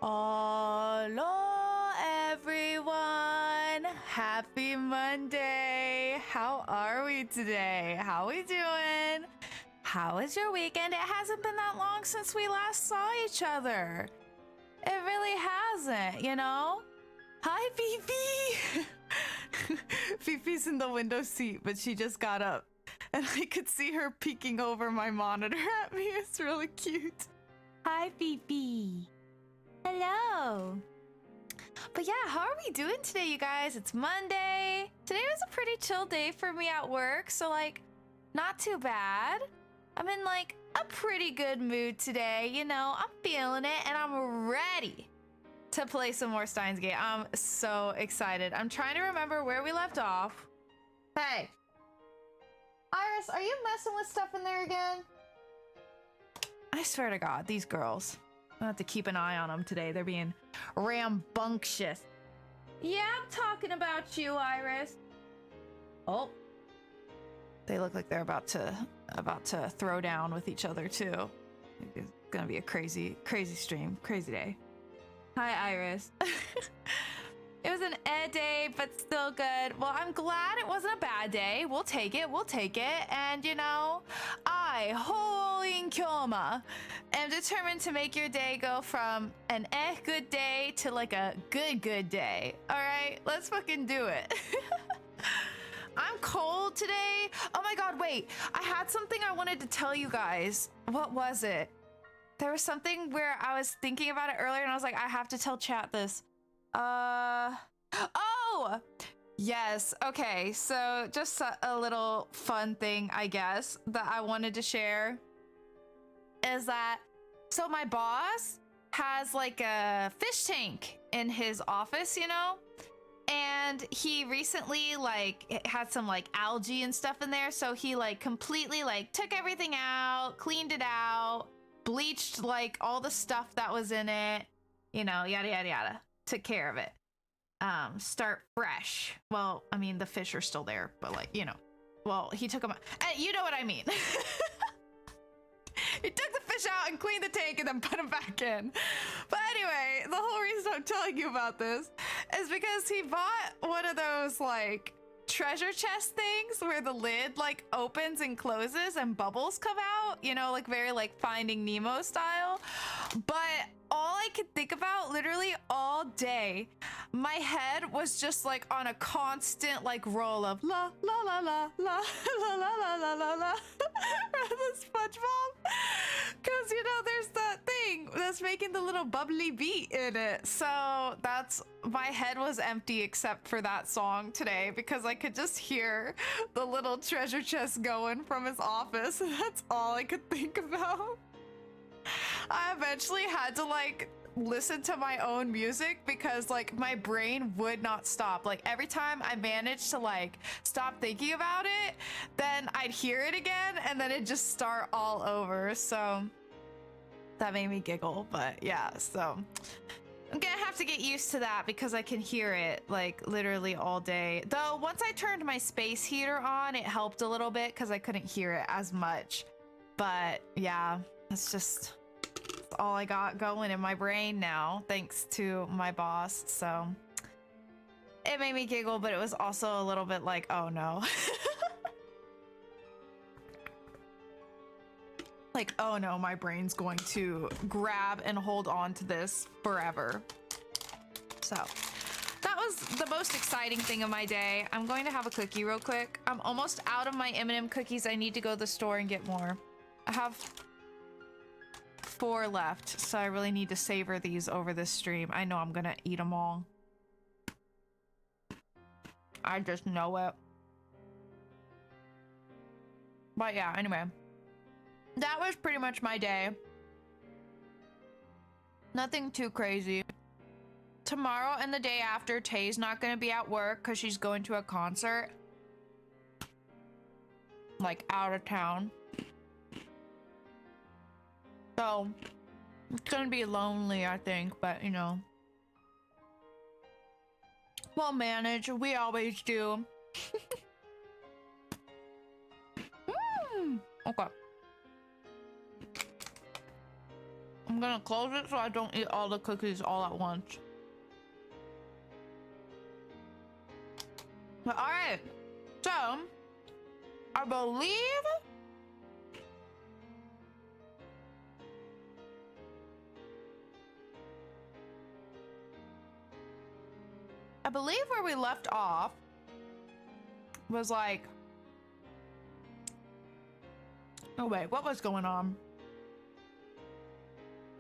Hello, everyone. Happy Monday. How are we today? How we doing? How was your weekend? It hasn't been that long since we last saw each other. It really hasn't, you know? Hi, Fifi. Fifi's in the window seat, but she just got up. And I could see her peeking over my monitor at me. It's really cute. Hi, Fifi. Hello. But yeah, how are we doing today, you guys? It's Monday. Today was a pretty chill day for me at work, so like, not too bad. I'm in like a pretty good mood today, you know, I'm feeling it and I'm ready to play some more Steins Gate. I'm so excited. I'm trying to remember where we left off. Hey, Iris, are you messing with stuff in there again? I swear to God, these girls. I'll have to keep an eye on them today. They're being rambunctious. Yeah, I'm talking about you, Iris. Oh. They look like they're about to throw down with each other too. It's gonna be a crazy stream, crazy day. Hi, Iris. It was an day, but still good. Well, I'm glad it wasn't a bad day. We'll take it. And you know, I, Hoin Kyoma, am determined to make your day go from an good day to like a good day. All right, let's fucking do it. I'm cold today. Oh my God, wait. I had something I wanted to tell you guys. What was it? There was something where I was thinking about it earlier and I was like, I have to tell chat this. Oh! Yes, okay, so just a little fun thing, I guess, that I wanted to share is that, so my boss has like a fish tank in his office, you know? And he recently like had some like algae and stuff in there, so he like completely like took everything out, cleaned it out, bleached like all the stuff that was in it, you know, yada yada yada. Took care of it. Start fresh. Well, I mean, the fish are still there, but like, you know, well, he took them out. You know what I mean. He took the fish out and cleaned the tank and then put them back in. But anyway, the whole reason I'm telling you about this is because he bought one of those like treasure chest things where the lid like opens and closes and bubbles come out, you know, like very like Finding Nemo style. But all I could think about literally all day, my head was just like on a constant like roll of la la la la la la la la la la la the SpongeBob, because you know there's that thing that's making the little bubbly beat in it. So that's, my head was empty except for that song today because I could just hear the little treasure chest going from his office, and that's all I could think about. I eventually had to like listen to my own music because like my brain would not stop. Like every time I managed to like stop thinking about it, then I'd hear it again and then it'd just start all over. So that made me giggle, but yeah, so I'm gonna have to get used to that because I can hear it like literally all day. Though once I turned my space heater on, it helped a little bit because I couldn't hear it as much. But yeah, it's just all I got going in my brain now, thanks to my boss. So it made me giggle, but it was also a little bit like, oh no. Like, oh no, my brain's going to grab and hold on to this forever. So that was the most exciting thing of my day. I'm going to have a cookie real quick. I'm almost out of my M&M cookies. I need to go to the store and get more. I have 4 left, so I really need to savor these over this stream. I know I'm gonna eat them all. I just know it. But yeah, anyway. That was pretty much my day. Nothing too crazy. Tomorrow and the day after, Tay's not gonna be at work because she's going to a concert. Like, out of town. So, it's gonna be lonely, I think, but you know. We'll manage. We always do. Okay. I'm gonna close it so I don't eat all the cookies all at once. But all right, so I believe where we left off was like, oh wait, what was going on?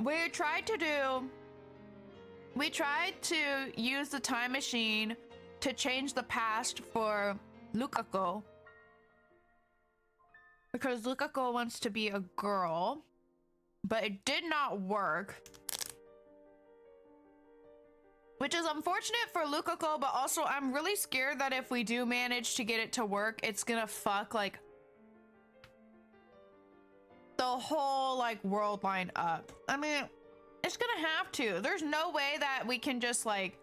We tried to use the time machine to change the past for Lukako. Because Lukako wants to be a girl, but it did not work. Which is unfortunate for Lukako, but also I'm really scared that if we do manage to get it to work, it's gonna fuck like the whole like world line up. I mean, it's gonna have to. There's no way that we can just like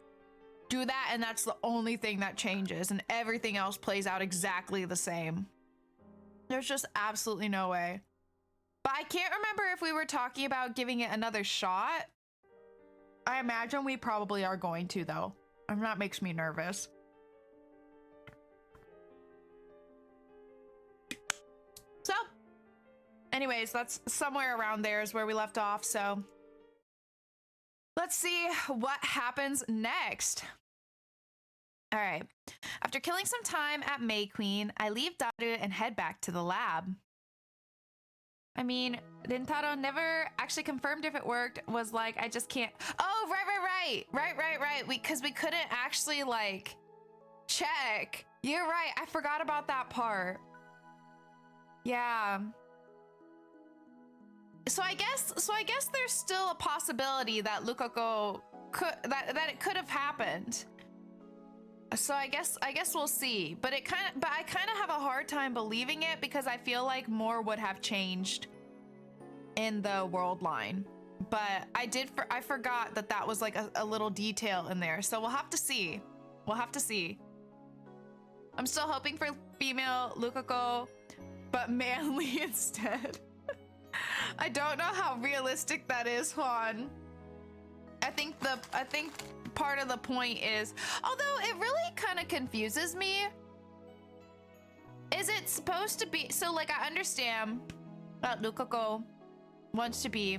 do that and that's the only thing that changes and everything else plays out exactly the same. There's just absolutely no way. But I can't remember if we were talking about giving it another shot. I imagine we probably are going to, though. And that makes me nervous. So, anyways, that's somewhere around there is where we left off, so let's see what happens next. All right. After killing some time at May Queen, I leave Daru and head back to the lab. I mean, Rintaro never actually confirmed if it worked, was like, I just can't. Oh, right. Because we couldn't actually like check. You're right. I forgot about that part. Yeah. So I guess there's still a possibility that Lukako could, that it could have happened. So I guess we'll see, but I kind of have a hard time believing it because I feel like more would have changed in the world line. But I forgot that was like a little detail in there. So we'll have to see. I'm still hoping for female Lukako, but manly instead. I don't know how realistic that is, Juan. I think part of the point is, although it really kind of confuses me, is it supposed to be, so like I understand that Lukako wants to be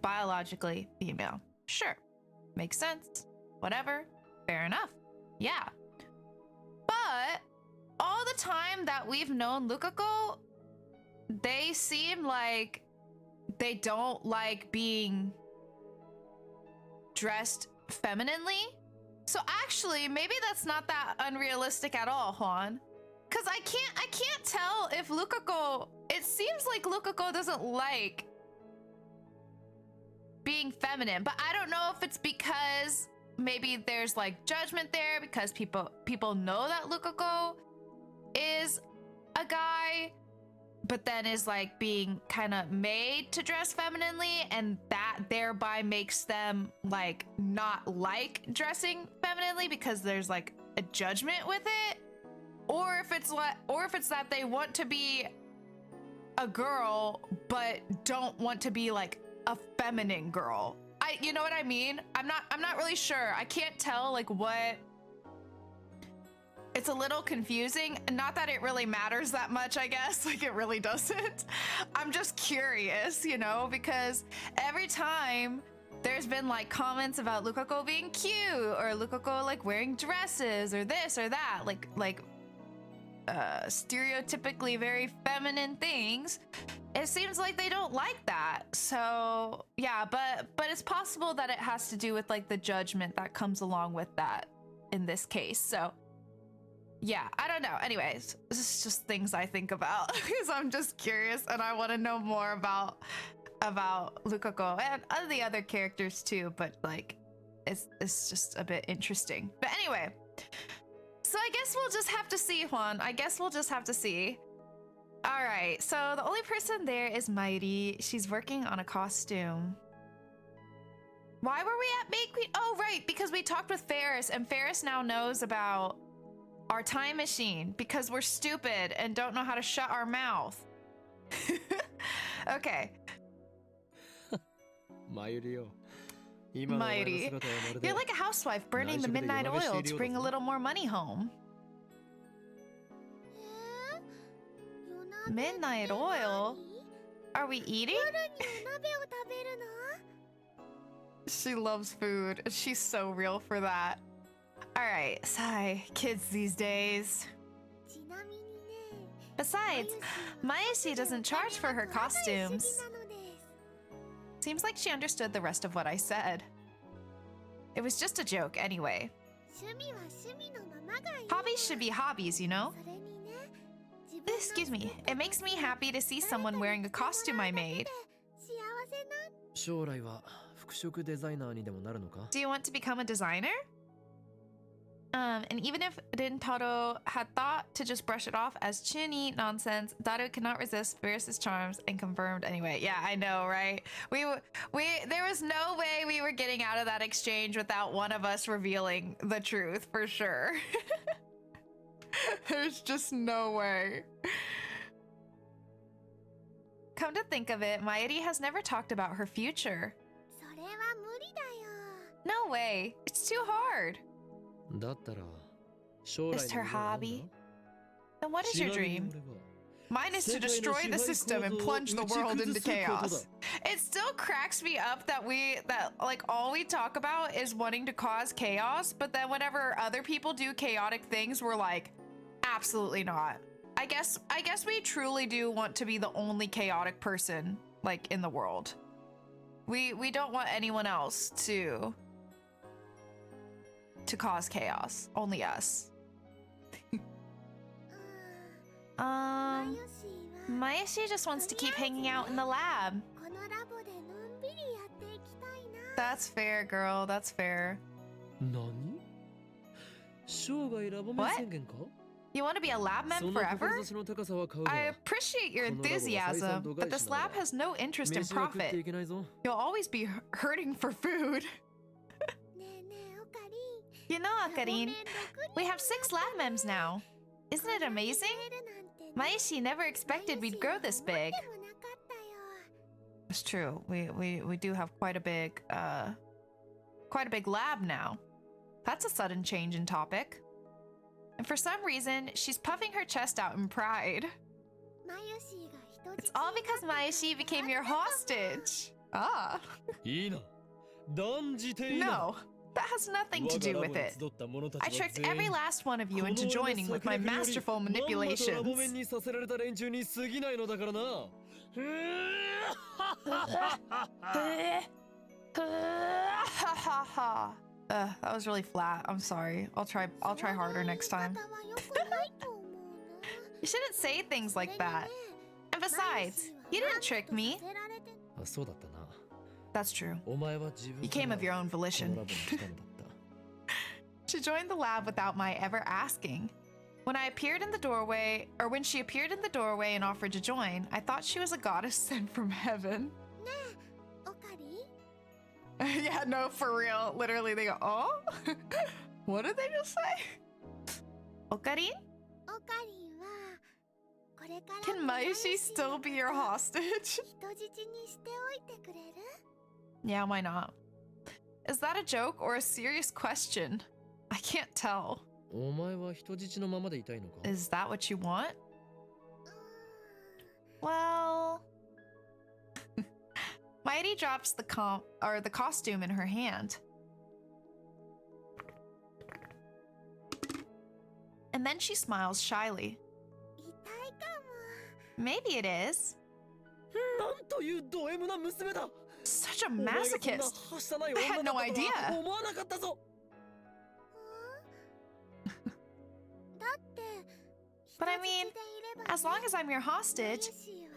biologically female. Sure. Makes sense. Whatever. Fair enough. Yeah. But all the time that we've known Lukako, they seem like they don't like being dressed femininely. So actually, maybe that's not that unrealistic at all, Juan. Cause I can't tell if Lukako, it seems like Lukako doesn't like being feminine, but I don't know if it's because maybe there's like judgment there because people know that Lukako is a guy, but then is like being kind of made to dress femininely, and that thereby makes them like not like dressing femininely because there's like a judgment with it, or if it's that they want to be a girl but don't want to be like a feminine girl. You know what I mean? I'm not really sure. I can't tell like what. It's a little confusing. Not that it really matters that much, I guess. Like, it really doesn't. I'm just curious, you know, because every time there's been like comments about Lukako being cute or Lukako like wearing dresses or this or that, like stereotypically very feminine things, it seems like they don't like that. So yeah, but it's possible that it has to do with like the judgment that comes along with that in this case. So yeah, I don't know. Anyways, this is just things I think about because I'm just curious and I want to know more about Lukako and the other characters too, but like it's just a bit interesting. But anyway, so I guess we'll just have to see, Juan. I guess we'll just have to see. All right, so the only person there is Mairi. She's working on a costume. Why were we at May Queen? Oh, right, because we talked with Ferris, and Ferris now knows about our time machine because we're stupid and don't know how to shut our mouth. Okay. Mighty. You're like a housewife burning the midnight oil to bring a little more money home. Midnight oil? Are we eating? She loves food. She's so real for that. Alright, sigh. Kids these days. Besides, Maeshi doesn't charge for her costumes. Seems like she understood the rest of what I said. It was just a joke anyway. Hobbies should be hobbies, you know? Excuse me, it makes me happy to see someone wearing a costume I made. Do you want to become a designer? And even if Rintaro had thought to just brush it off as chinny nonsense, Daru could not resist Fierce's charms and confirmed anyway. Yeah, I know, right? There was no way we were getting out of that exchange without one of us revealing the truth, for sure. There's just no way. Come to think of it, Mairi has never talked about her future. No way. It's too hard. Just her hobby. Then what is your dream? Mine is to destroy the system and plunge the world into chaos. It still cracks me up that like all we talk about is wanting to cause chaos, but then whenever other people do chaotic things, we're like, absolutely not. I guess we truly do want to be the only chaotic person like in the world. We don't want anyone else to cause chaos. Only us. Maeshi just wants to keep hanging out in the lab. That's fair, girl. That's fair. What? You want to be a lab mem forever? I appreciate your enthusiasm, but this lab has no interest in profit. You'll always be hurting for food. You know, Akarin, we have 6 lab mems now. Isn't it amazing? Maeshi never expected we'd grow this big. It's true. We do have quite a big lab now. That's a sudden change in topic. And for some reason, she's puffing her chest out in pride. It's all because Maeshi became your hostage. Ah. No, that has nothing to do with it. I tricked every last one of you into joining with my masterful manipulations. That was really flat. I'm sorry. I'll try harder next time. You shouldn't say things like that. And besides, you didn't trick me. That's true. You came of your own volition. She joined the lab without my ever asking. When she appeared in the doorway and offered to join, I thought she was a goddess sent from heaven. Yeah, no, for real. Literally, they go, oh? What did they just say? Okarin? Can Maeshi still be your hostage? Yeah, why not? Is that a joke or a serious question? I can't tell. Is that what you want? Well... Mairi drops the costume in her hand. And then she smiles shyly. Maybe it is. Such a masochist. I had no idea. But I mean, as long as I'm your hostage,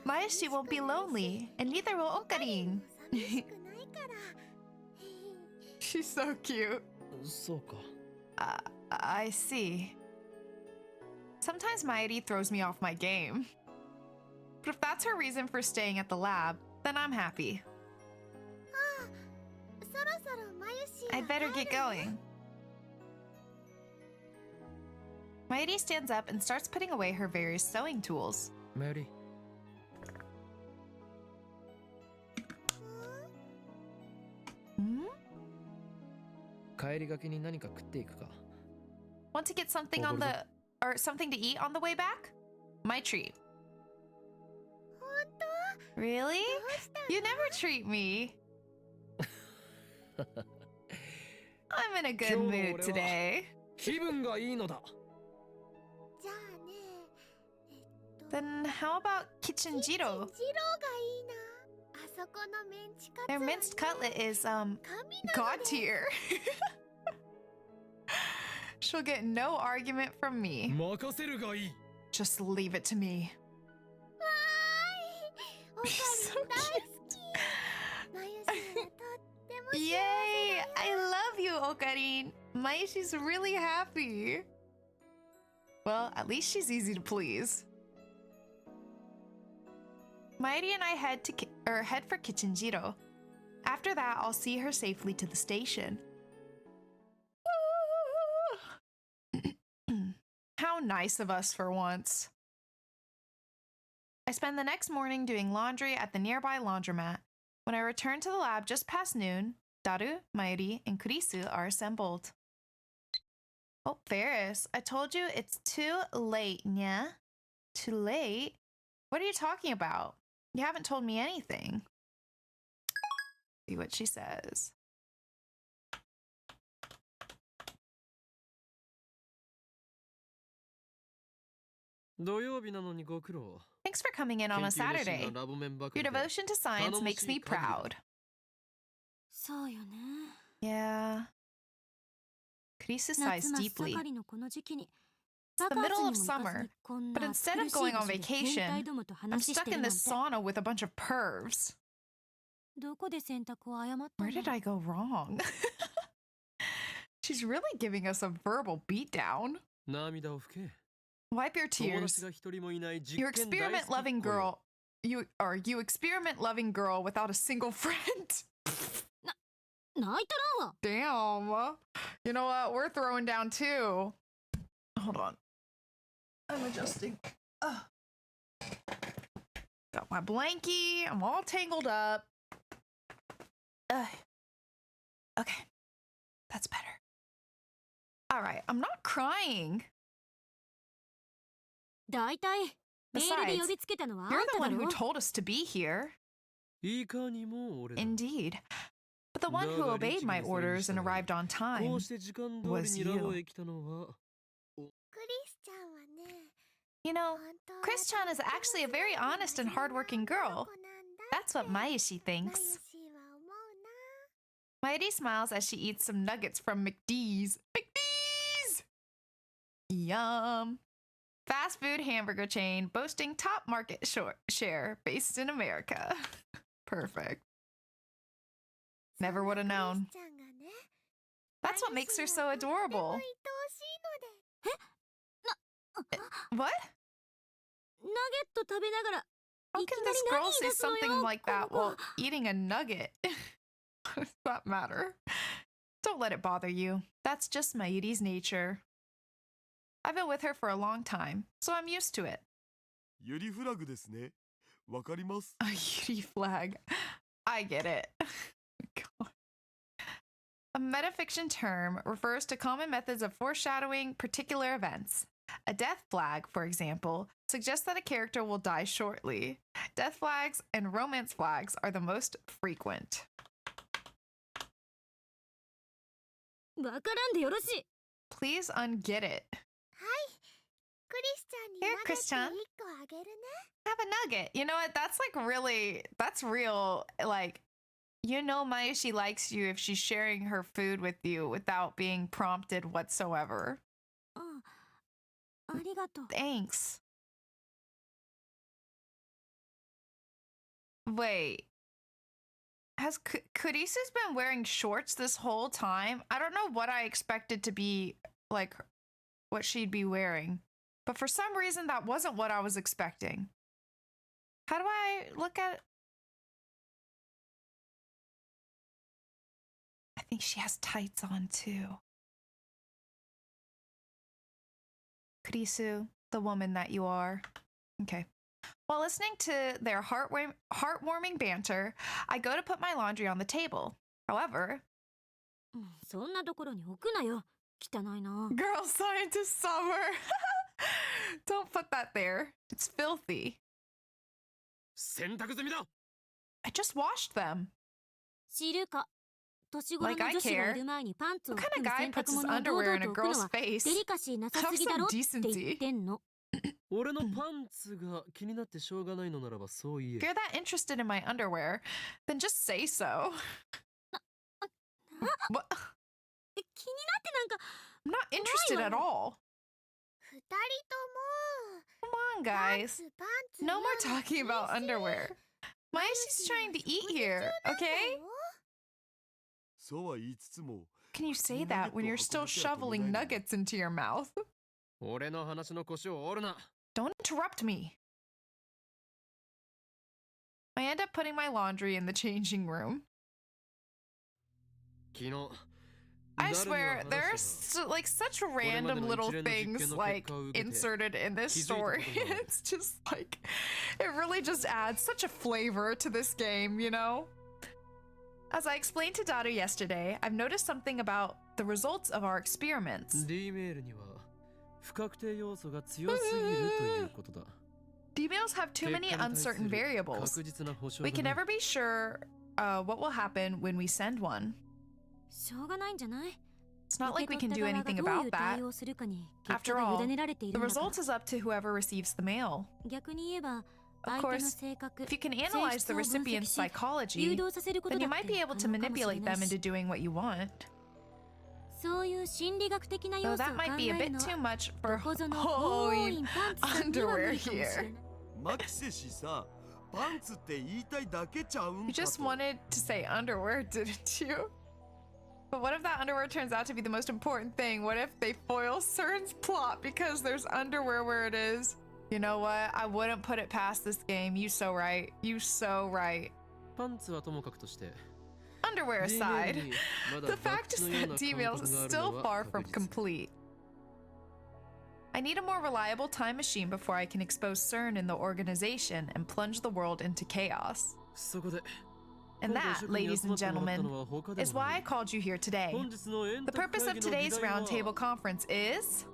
Maeshi won't be lonely, and neither will Okarin. She's so cute. I see. Sometimes Mairi throws me off my game. But if that's her reason for staying at the lab, then I'm happy. I'd better get going. Mairi stands up and starts putting away her various sewing tools. 帰りがけに何か食っていくか。 Want to get something on the or something to eat on the way back? My treat. Really? You never treat me. I'm in a good mood today. 気分がいいのだ。 Then how about kitchen jiro? Their minced cutlet is god tier. She'll get no argument from me. 任せるがいい。 Just leave it to me. So cute. Yay! I love you, Okarin. Maishi's really happy. Well, at least she's easy to please. Mairi and I head for Kitchen Jiro. After that, I'll see her safely to the station. How nice of us for once. I spend the next morning doing laundry at the nearby laundromat. When I return to the lab just past noon, Daru, Mairi, and Kurisu are assembled. Oh, Ferris, I told you it's too late, nya? Too late? What are you talking about? You haven't told me anything. See what she says. Thanks for coming in on a Saturday. Your devotion to science makes me proud. Yeah. Kurisu sighs deeply. It's the middle of summer, but instead of going on vacation, I'm stuck in this sauna with a bunch of pervs. Where did I go wrong? She's really giving us a verbal beatdown. Wipe your tears. You experiment-loving girl. You experiment-loving girl without a single friend. Damn. You know what? We're throwing down too. Hold on. I'm adjusting. Got my blankie. I'm all tangled up. Okay. That's better. All right. I'm not crying. Besides, you're the one who told us to be here. Indeed. But the one who obeyed my orders and arrived on time was you. You know, Chris-chan is actually a very honest and hardworking girl. That's what Maishi thinks. Mairi smiles as she eats some nuggets from McD's. McD's! Yum. Fast food hamburger chain boasting top market share based in America. Perfect. Never would have known. That's what makes her so adorable. What? How can this girl say something like that while eating a nugget? Does that matter? Don't let it bother you. That's just Mairi's nature. I've been with her for a long time, so I'm used to it. Yuri flag ですね。わかります。 A Yuri flag. I get it. God. A metafiction term refers to common methods of foreshadowing particular events. A death flag, for example, suggests that a character will die shortly. Death flags and romance flags are the most frequent. Please unget it. Here, Chris-chan. Have a nugget. You know what? That's like really, that's real. Like, you know Maishi likes you if she's sharing her food with you without being prompted whatsoever. Thanks. Wait. Has Kurisu's been wearing shorts this whole time? I don't know what I expected to be, like, what she'd be wearing. But for some reason, that wasn't what I was expecting. How do I look at it? I think she has tights on, too. Kurisu, the woman that you are. Okay. While listening to their heartwarming banter, I go to put my laundry on the table. However, そんなところに置くなよ。汚いな。 Girl scientist summer. Don't put that there. It's filthy. 洗濯済みだ。 I just washed them. 知るか。年頃 Like の I 女子が care. いる前にパンツを What 含 kind む of guy 洗 puts 濯 his 物を堂 underwear 々 in a と置くの girl's は face? デリカシーなさ Have すぎだろ some って言 decency. ってんの。俺のパンツが気になってしょうがないのならばそう言 If you're え。 that interested in my underwear, then just say so. What? 気になってなんか I'm not interested at all. 二人と Come on, もパン guys. ツパンツ No more なの talking about underwear. Maishi's trying to eat here, okay? そうは言いつつも Can you say that when you're still shoveling nuggets into your mouth? 俺の話の腰を折るな。 Don't interrupt me. I end up putting my laundry in the changing room. 昨日 I swear, there's like such random little things like inserted in this story. It's just like, it really just adds such a flavor to this game, you know? As I explained to Daru yesterday, I've noticed something about the results of our experiments. D メールには不確定要素が強すぎるということだ。 Females have too many uncertain variables. We can never be sure what will happen when we send one. しょうがないんじゃない。 It's not like we can do anything about that. After all, the results is up to whoever receives the mail. 逆に言えば Of 相手の course, 性格、 if you can 性 analyze 質 the を分析 recipient's し、 psychology, 誘導させること then だ you っ might て be able 可 to 能かもしれ manipulate ない them し into doing what you want. そういう心理学的な要 Though 素を that 考 might え be a る bit の too は much ど for こぞの holding パンツさんには無 underwear 理かもしれ here. ない。マキセ氏さパンツって言いたいだけちゃうん You か just と wanted to say underwear, didn't you? But what if that underwear turns out to be the most important thing? What if they foil CERN's plot because there's underwear where it is? You know what? I wouldn't put it past this game. You so right. You so right. パンツはともかくとして Underwear D メール aside, にまだ the バッ fact チ is のよう that な D 感 mails 覚 is がある still の far は from 確実。 complete. I need a more reliable time machine before I can expose CERN in the organization and plunge the world into chaos. そこで And 今回 that, 職に ladies 集ま and ってもらった gentlemen, のは他で is も why な I い。 called you here today. 本日の円 The 卓 purpose 会 of 議の議 today's 題は roundtable conference is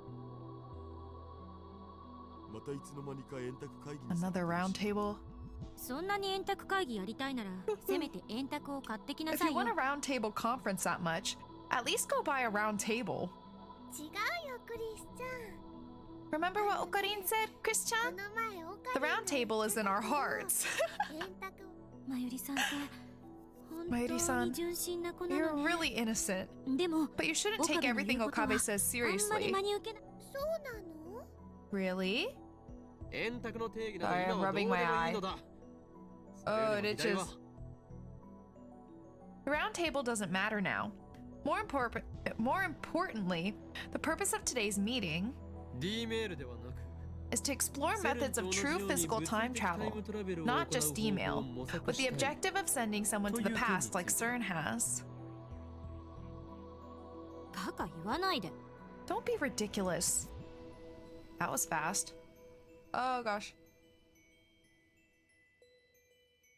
またいつの間にか円卓会議に another roundtable. そんなに円卓会議やりたいならせめて円卓を買ってきな If さ you いよ。 want a roundtable conference that much, at least go buy a round table. 違うよクリスちゃん Remember what Okarin said, こ Christian? の前オ The カリン round table is in our hearts. 円卓をまゆりさんって本まゆりさん当に純真な子な You're のね。 really innocent, でも but you shouldn't take 岡部の everything 言うことは Okabe says あんまり seriously. 真に受けない。そうなの Really? 円卓の定義など Sorry, 今 I'm はどうで rubbing も my いいのだ。 Oh, それよりも議題は it The round table doesn't matter now. More importantly, the purpose of today's meeting D メールではなく is to explore methods of true physical time travel, not just email, with the objective of sending someone to the past like CERN has. バカ言わないで。 Don't be ridiculous. That was fast. Oh gosh.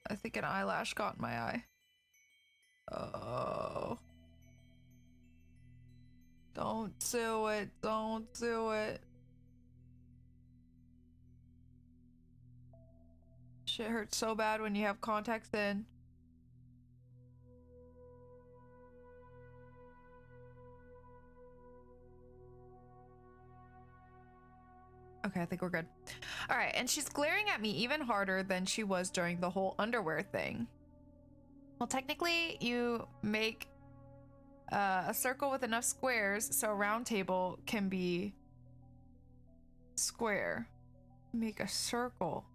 I think an eyelash got in my eye. Oh. Don't do it. Don't do it. Shit hurts so bad when you have contacts in. Okay, I think we're good. All right, and she's glaring at me even harder than she was during the whole underwear thing. Well, technically, you make a circle with enough squares so a round table can be square. Make a circle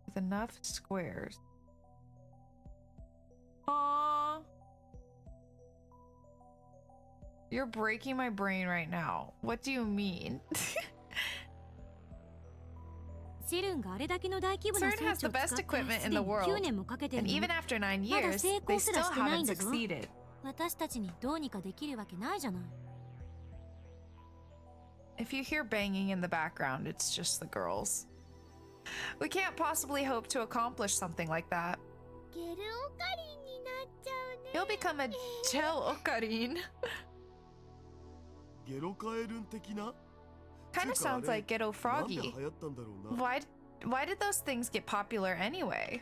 with enough squares. Aww. You're breaking my brain right now. What do you mean? セルンがあれだけの大規模な CERN 装 has 置を the 使 best って equipment す in で the に world. 9年もかけてる And の even に after 9 まだ years, 成 they 功す still らしてないん haven't だぞ。 succeeded. 私たちにどうにかできるわけないじゃない。 If you hear banging in the background, it's just the girls. We can't possibly hope to accomplish something like that. ゲルオカリンになっちゃうね You'll become a gel ocarine. ゲロカエルン的な Kind of つうかあれ sounds like Ghetto なんで Froggy. 流行ったんだろうな Why did those things get popular anyway?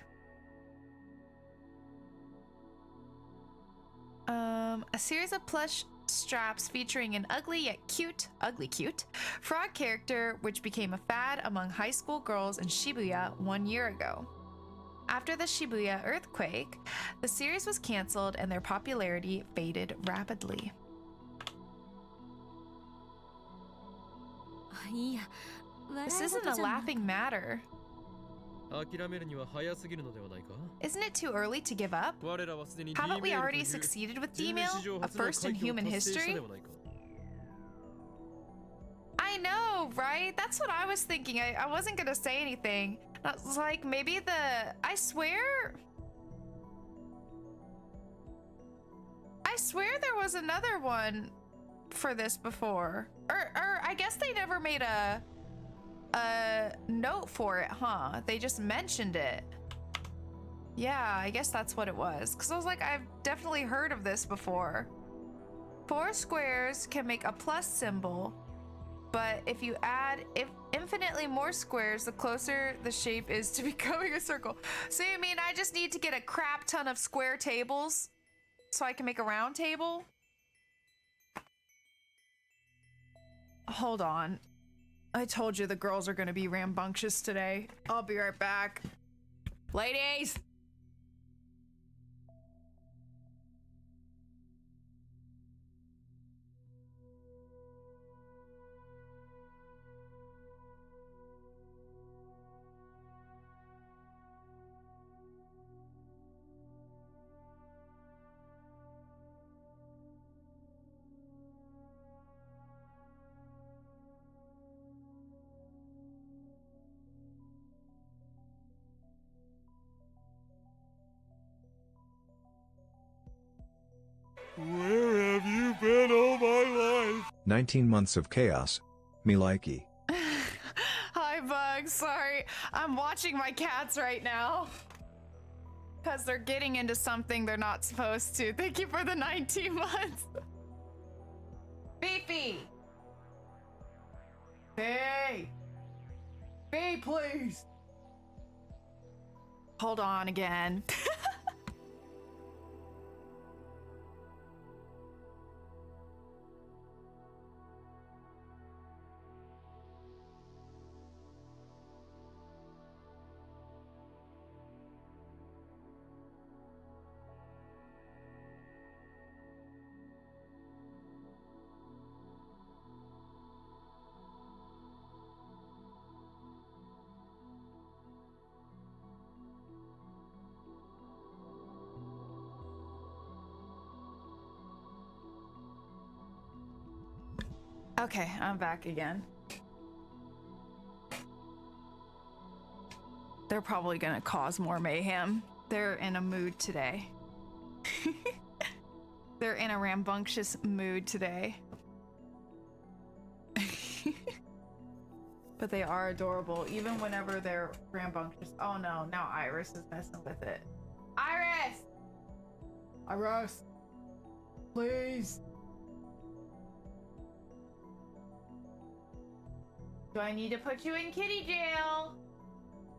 A series of plush straps featuring an ugly yet cute frog character, which became a fad among high school girls in Shibuya 1 year ago. After the Shibuya earthquake, the series was canceled and their popularity faded rapidly. いや、 This 笑い isn't 事 a じゃない。 laughing matter. 諦めるには早すぎるのではないか。 Isn't it too early to give up? 我らはすでに Haven't we D-メール already という succeeded with 人類史 D-mail? 上 A 初の first in 快挙を human 達成した history? ではないか。 I know, right? That's what I was thinking. I wasn't gonna say anything. I was like, maybe I swear there was another one for this before. Or I guess they never made a note for it, huh? They just mentioned it. Yeah, I guess that's what it was. Because I was like, I've definitely heard of this before. 4 squares can make a plus symbol, but if you add infinitely more squares, the closer the shape is to becoming a circle. So you mean I just need to get a crap ton of square tables so I can make a round table? Hold on. I told you the girls are gonna be rambunctious today. I'll be right back. Ladies! Where have you been all my life? 19 months of chaos. Me likey. Hi, Bugs. Sorry. I'm watching my cats right now. Because they're getting into something they're not supposed to. Thank you for the 19 months. Beefy! Hey! Bee, please! Hold on again. Okay, I'm back again. They're probably gonna cause more mayhem. They're in a mood today. They're in a rambunctious mood today. But they are adorable, even whenever they're rambunctious. Oh no, now Iris is messing with it. Iris! Iris! Please! Do I need to put you in kitty jail?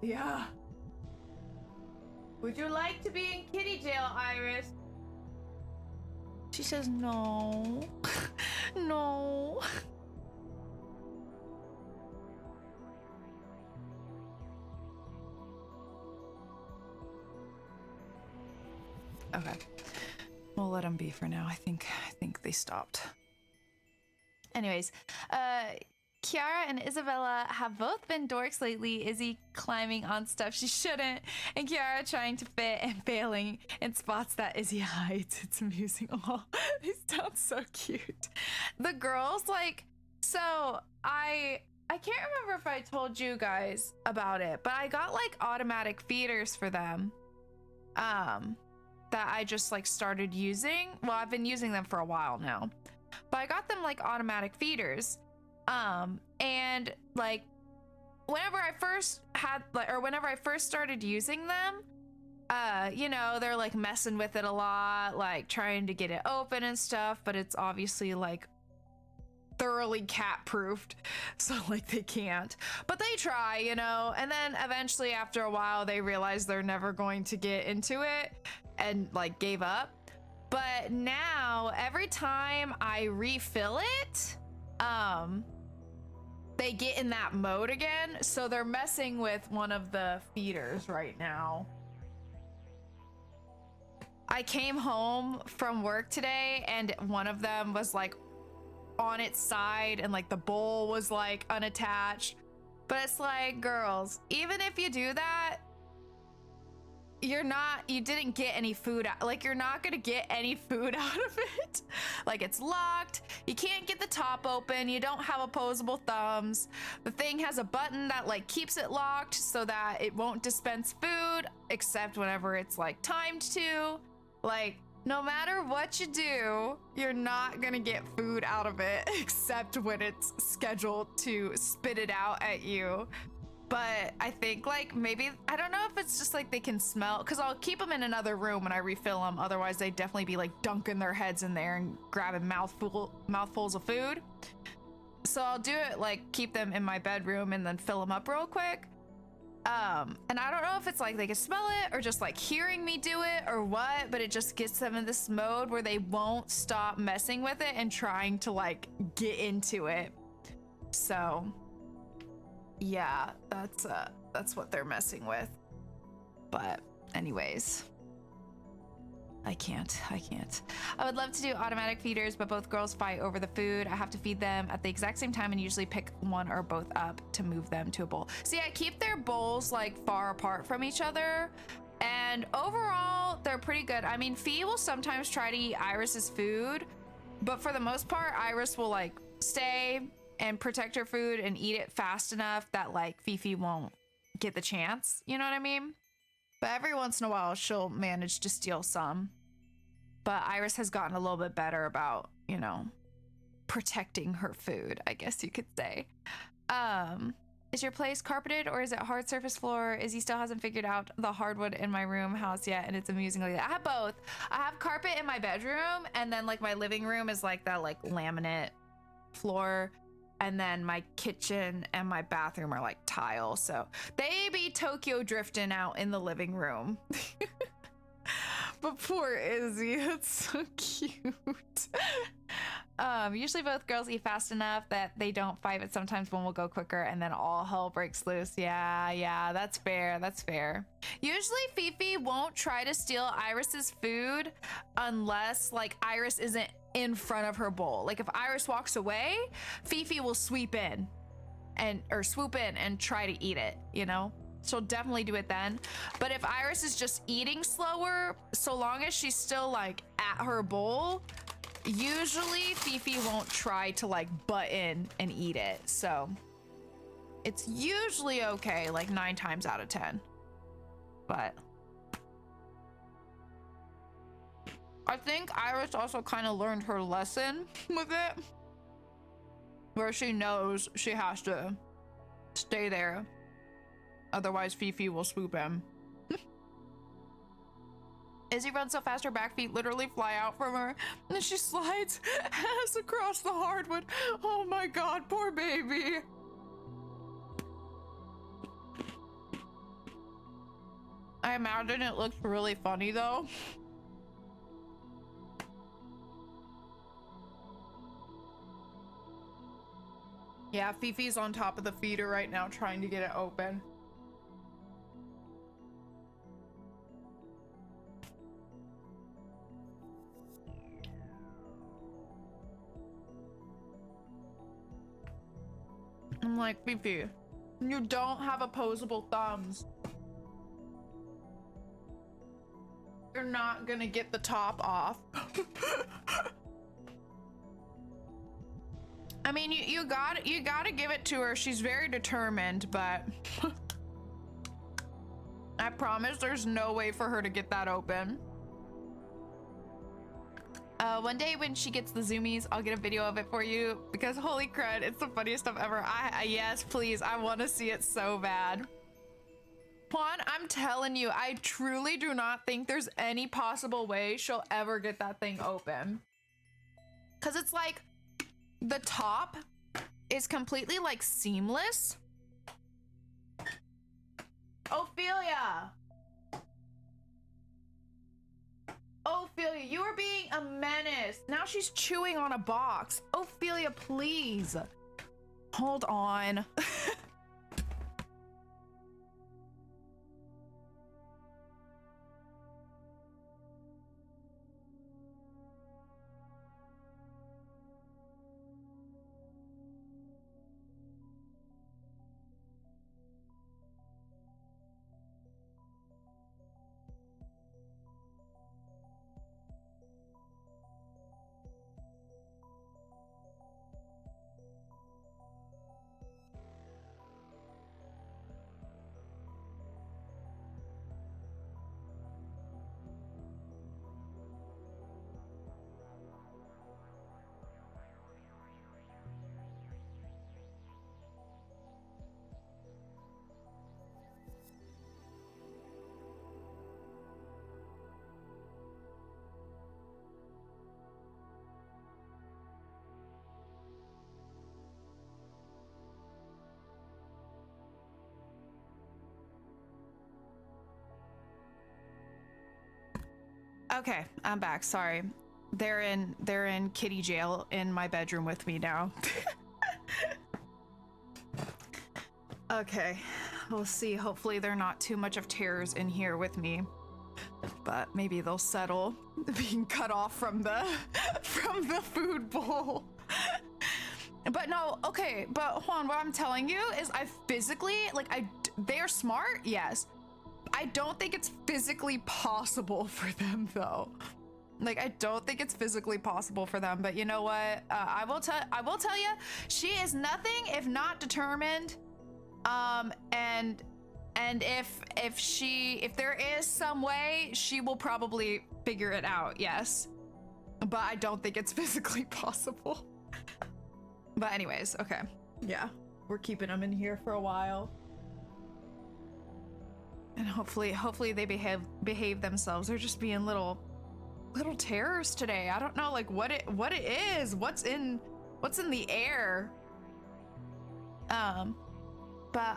Yeah. Would you like to be in kitty jail, Iris? She says no. No. Okay. We'll let them be for now. I think they stopped. Anyways, Kiara and Isabella have both been dorks lately. Izzy climbing on stuff she shouldn't, and Kiara trying to fit and failing in spots that Izzy hides. It's amusing. Oh, they sound so cute. The girls, like, so I can't remember if I told you guys about it, but I got like automatic feeders for them. That I just like started using. Well, I've been using them for a while now, but I got them like automatic feeders. And like whenever I first started using them, You know, they're like messing with it a lot, like trying to get it open and stuff, but it's obviously like thoroughly cat proofed, so like they can't, but they try, you know. And then eventually after a while they realize they're never going to get into it and like gave up. But now every time I refill it, they get in that mode again, so they're messing with one of the feeders right now. I came home from work today and one of them was like on its side and like the bowl was like unattached. But it's like, girls, even if you do that, you didn't get any food out. Like, you're not gonna get any food out of it. Like, it's locked. You can't get the top open. You don't have opposable thumbs. The thing has a button that like keeps it locked so that it won't dispense food except whenever it's like timed to. Like, no matter what you do, you're not gonna get food out of it except when it's scheduled to spit it out at you. But I think like maybe, I don't know if it's just like they can smell, because I'll keep them in another room when I refill them. Otherwise they'd definitely be like dunking their heads in there and grabbing mouthfuls of food. So I'll do it, like keep them in my bedroom and then fill them up real quick. And I don't know if it's like they can smell it or just like hearing me do it or what, but it just gets them in this mode where they won't stop messing with it and trying to like get into it. So yeah, that's what they're messing with. But anyways, I can't. I would love to do automatic feeders, but both girls fight over the food. I have to feed them at the exact same time and usually pick one or both up to move them to a bowl. See, I keep their bowls like far apart from each other, and overall they're pretty good. I mean, Fee will sometimes try to eat Iris's food, but for the most part, Iris will like stay and protect her food and eat it fast enough that like Fifi won't get the chance. You know what I mean? But every once in a while, she'll manage to steal some. But Iris has gotten a little bit better about, you know, protecting her food, I guess you could say. Is your place carpeted or is it hard surface floor? Izzy still hasn't figured out the hardwood in my room house yet, and it's amusingly, I have both. I have carpet in my bedroom, and then like my living room is like that like laminate floor. And then my kitchen and my bathroom are like tile. So they be Tokyo drifting out in the living room. But poor Izzy, it's so cute. Usually both girls eat fast enough that they don't fight, but sometimes one will go quicker and then all hell breaks loose. Yeah, that's fair. Usually Fifi won't try to steal Iris's food unless like Iris isn't in front of her bowl. Like if Iris walks away, Fifi will swoop in and try to eat it, you know? She'll definitely do it then. But if Iris is just eating slower, so long as she's still like at her bowl, usually Fifi won't try to like butt in and eat it. So it's usually okay, like 9 times out of 10. But I think Iris also kind of learned her lesson with it, where she knows she has to stay there. Otherwise, Fifi will swoop in. Izzy runs so fast her back feet literally fly out from her, and then she slides ass across the hardwood. Oh my god, poor baby. I imagine it looks really funny though. Yeah, Fifi's on top of the feeder right now trying to get it open. I'm like, Fifi, you don't have opposable thumbs. You're not gonna get the top off. I mean, you gotta give it to her. She's very determined, but I promise there's no way for her to get that open. One day when she gets the zoomies, I'll get a video of it for you, because holy crud, it's the funniest stuff ever. Yes, please, I want to see it so bad. Juan, I'm telling you, I truly do not think there's any possible way she'll ever get that thing open. Because it's like the top is completely like seamless. Ophelia! Ophelia, you are being a menace. Now she's chewing on a box. Ophelia, please. Hold on. Okay, I'm back. Sorry. They're in kitty jail in my bedroom with me now. Okay. We'll see. Hopefully they're not too much of terrors in here with me. But maybe they'll settle being cut off from the food bowl. But no, okay, but Juan, what I'm telling you is I physically, like, they're smart, yes. I don't think it's physically possible for them, though. Like, I don't think it's physically possible for them. But you know what? I will tell you, she is nothing if not determined. And if there is some way, she will probably figure it out. Yes, but I don't think it's physically possible. But anyways, okay, yeah, we're keeping them in here for a while. And hopefully they behave themselves. They're just being little terrors today. I don't know like what it is. What's in the air? But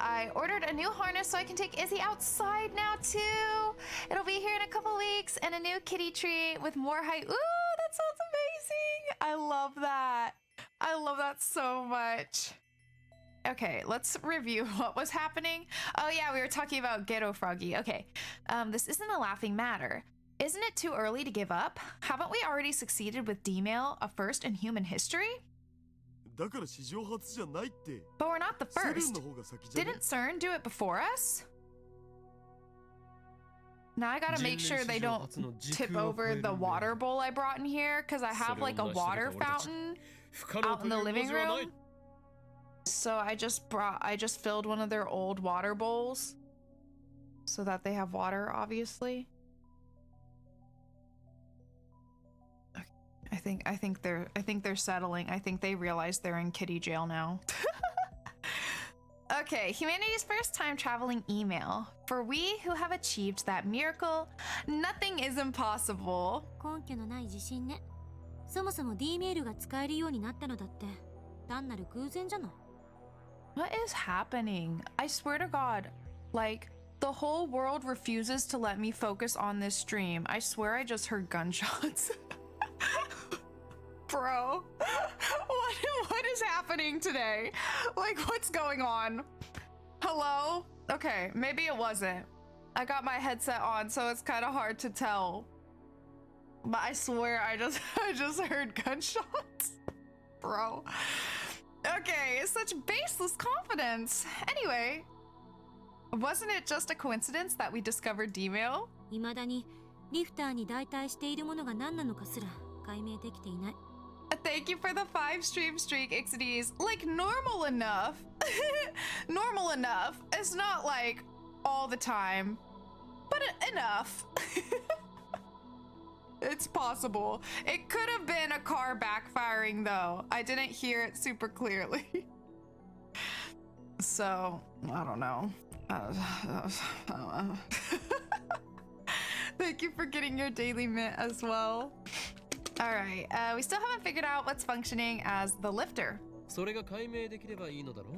I ordered a new harness so I can take Izzy outside now too. It'll be here in a couple weeks, and a new kitty treat with more height. Ooh, that sounds amazing. I love that. I love that so much. Okay, let's review what was happening. Oh yeah, we were talking about Ghetto Froggy. Okay, this isn't a laughing matter. Isn't it too early to give up? Haven't we already succeeded with D-Mail, a first in human history? だから史上初じゃないって。 But we're not the セルン first. の方が先じゃね Didn't CERN do it before us? Now I gotta make sure they don't tip over the water bowl I brought in here, because I have like a water fountain out in the living room. So I just filled one of their old water bowls so that they have water, obviously. I think they're settling. I think they realize they're in kitty jail now. Okay, humanity's first time traveling email. For we who have achieved that miracle, nothing is impossible. 根拠のない自信ね。そもそも D メールが使えるようになったのだって単なる偶然じゃない。What is happening? I swear to God, like, the whole world refuses to let me focus on this stream. I swear I just heard gunshots. Bro, what is happening today? Like, what's going on? Hello? Okay, maybe it wasn't. I got my headset on, so it's kind of hard to tell. But I swear I just heard gunshots. Bro. Okay, such baseless confidence. Anyway, wasn't it just a coincidence that we discovered D-Mail? 未だにリフターに代替しているものが何なのかすら解明できていない。Thank you for the 5 stream streak, Ixides. Like, normal enough. Normal enough. It's not like all the time, but enough. It's possible. It could have been a car backfiring though. I didn't hear it super clearly. So, I don't know. Thank you for getting your daily mint as well. All right, we still haven't figured out what's functioning as the lifter. それが解明できればいいのだろう。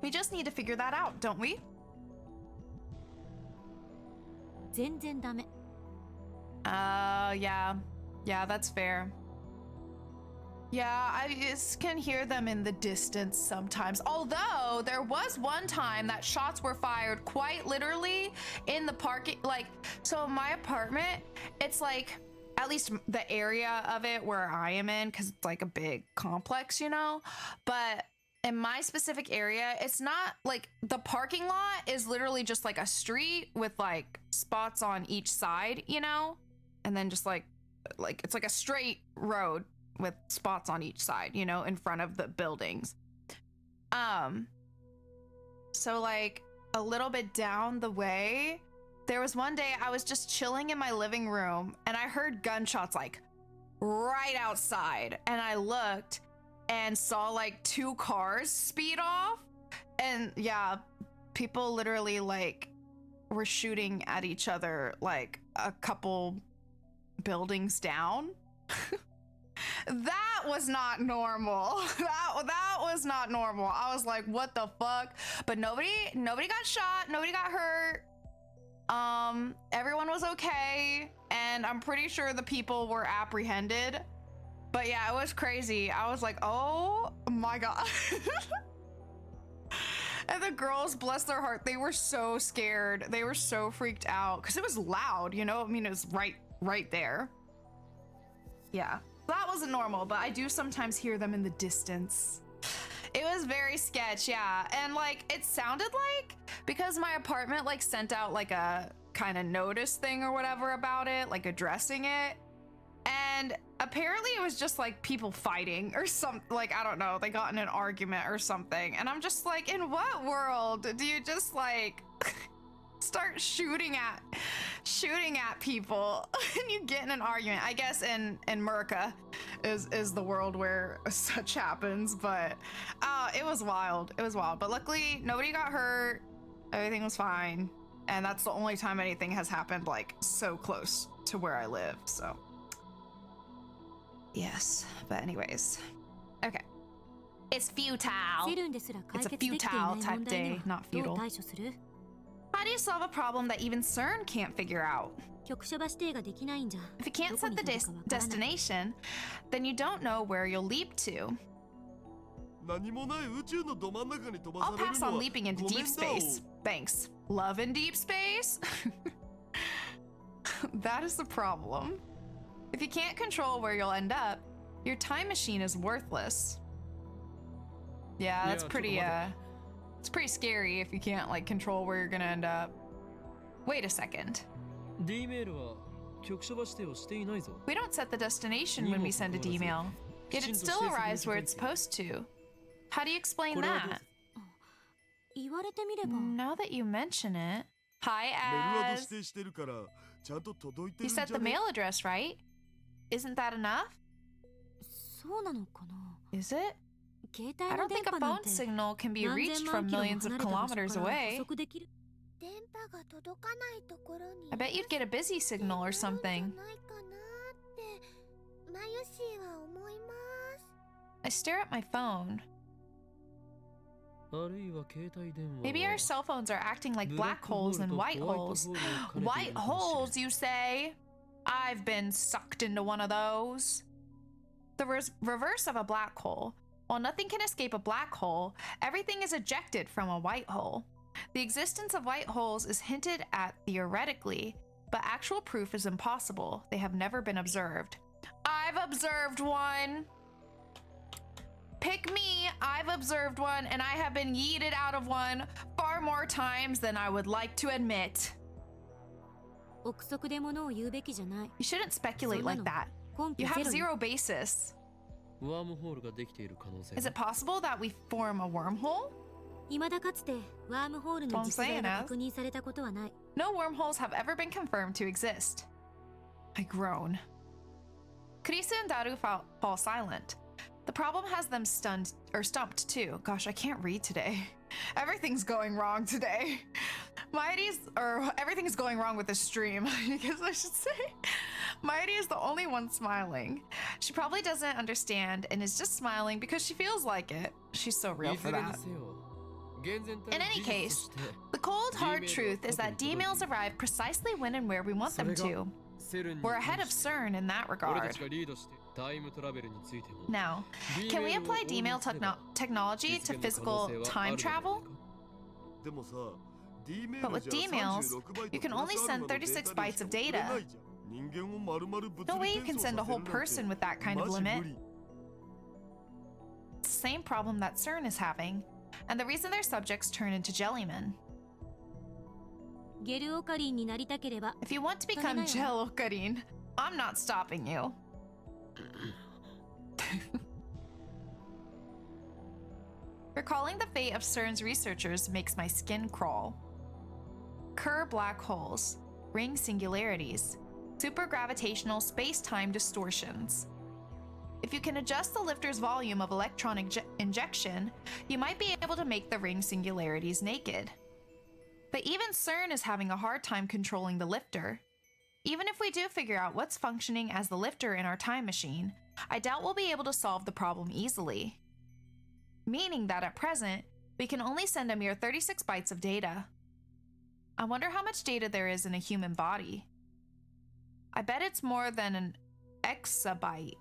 We just need to figure that out, don't we? 全然ダメ。 Yeah. Yeah, that's fair. Yeah, I just can hear them in the distance sometimes. Although there was one time that shots were fired quite literally in the parking, like, so my apartment, it's like, at least the area of it where I am in, because it's like a big complex, you know? But in my specific area, it's not like the parking lot is literally just like a street with like spots on each side, you know? And then just like it's like a straight road with spots on each side, you know, in front of the buildings. So like a little bit down the way, there was one day I was just chilling in my living room and I heard gunshots like right outside, and I looked and saw like 2 cars speed off, and yeah, people literally like were shooting at each other like a couple buildings down. That was not normal. That was not normal. I was like, what the fuck? But nobody got shot, nobody got hurt. Everyone was okay, and I'm pretty sure the people were apprehended. But yeah, it was crazy. I was like, oh my god. And the girls, bless their heart, they were so scared. They were so freaked out because it was loud, you know? I mean, it was right there. Yeah, that wasn't normal, but I do sometimes hear them in the distance. It was very sketch, yeah. And like, it sounded like, because my apartment like sent out like a kind of notice thing or whatever about it, like addressing it. And apparently it was just like people fighting or something, like, I don't know, they got in an argument or something. And I'm just like, in what world do you just like start shooting at people and you get in an argument? I guess in America is the world where such happens, but it was wild. It was wild. But luckily nobody got hurt. Everything was fine. And that's the only time anything has happened like so close to where I live, so. Yes, but anyways. Okay. It's futile. セルンですら解 It's a 決できていない futile 問 type 題に day, は not どう futile. 対処する？ How do you solve a problem that even CERN can't figure out? 局所場指定ができないんじゃ。 If you can't どこ set に the 飛ぶかわからない。 destination, then you don't know where you'll leap to. 何もない宇宙のど真ん中に飛ば I'll される pass の on は leaping into ごめん deep だお space. Thanks. Love in deep space? That is the problem. If you can't control where you'll end up, your time machine is worthless. Yeah, that's Yeah, pretty, it's pretty scary if you can't, like, control where you're gonna end up. Wait a second. D メールは局所場指定をしていないぞ。 We don't set the destination when we send a D mail, yet it still arrives where it's supposed to. How do you explain これはどう that? ぞ。言われてみれば。 Now that you mention it. Hi, メールアド Az. 指定してるからちゃんと届いてる You んじゃ set the ね mail address, right? Isn't that enough? そうなのかな。 Is it? 携 I 帯の don't 電 think a 波なん phone て signal can be 何 reached 千 from 万キロも millions 離 of れた場所 kilometers から away. 補足できる。電波が届かないところに I bet you'd get a busy signal or いるんじゃ something. ないかなってマユシーは思います。 I stare at my phone. あるいは携帯電話は Maybe our cell phones are acting like ブラッ black クホー holes ル and と white ホワイトホ holes. ールを兼ねている White かもしれない holes, you say? I've been sucked into one of those. The reverse of a black hole. While nothing can escape a black hole, everything is ejected from a white hole. The existence of white holes is hinted at theoretically, but actual proof is impossible. They have never been observed. I've observed one. Pick me. I've observed one, and I have been yeeted out of one far more times than I would like to admit. 憶測で物を言うべきじゃない。 You shouldn't speculate like that. 根 You 拠 have ゼロよ。 zero basis. ワームホールができている可能性 Is が it possible that we form a wormhole? 未だかつてワームホールの実在が確認されたことはない。 No wormholes have ever been confirmed to exist. I groan. Krisa and Daru fall silent. The problem has them stunned or stumped too. Gosh, I can't read today. Everything's going wrong today. Everything's going wrong with this stream, I guess I should say. Mairi is the only one smiling. She probably doesn't understand and is just smiling because she feels like it. She's so real for that. In any case, the cold, hard truth is that D-mails arrive precisely when and where we want them to. We're ahead of CERN in that regard. Now, can we apply D-mail technology to physical time travel? But with D-mails, you can only send 36 bytes of data. No way you can send a whole person with that kind of limit. It's the same problem that CERN is having, and the reason their subjects turn into jellymen. If you want to become Gel Ocarine, I'm not stopping you. Recalling the fate of CERN's researchers makes my skin crawl. Kerr black holes, ring singularities, supergravitational space-time distortions. If you can adjust the lifter's volume of electron injection, you might be able to make the ring singularities naked. But even CERN is having a hard time controlling the lifter. Even if we do figure out what's functioning as the lifter in our time machine, I doubt we'll be able to solve the problem easily. Meaning that at present, we can only send a mere 36 bytes of data. I wonder how much data there is in a human body. I bet it's more than an exabyte.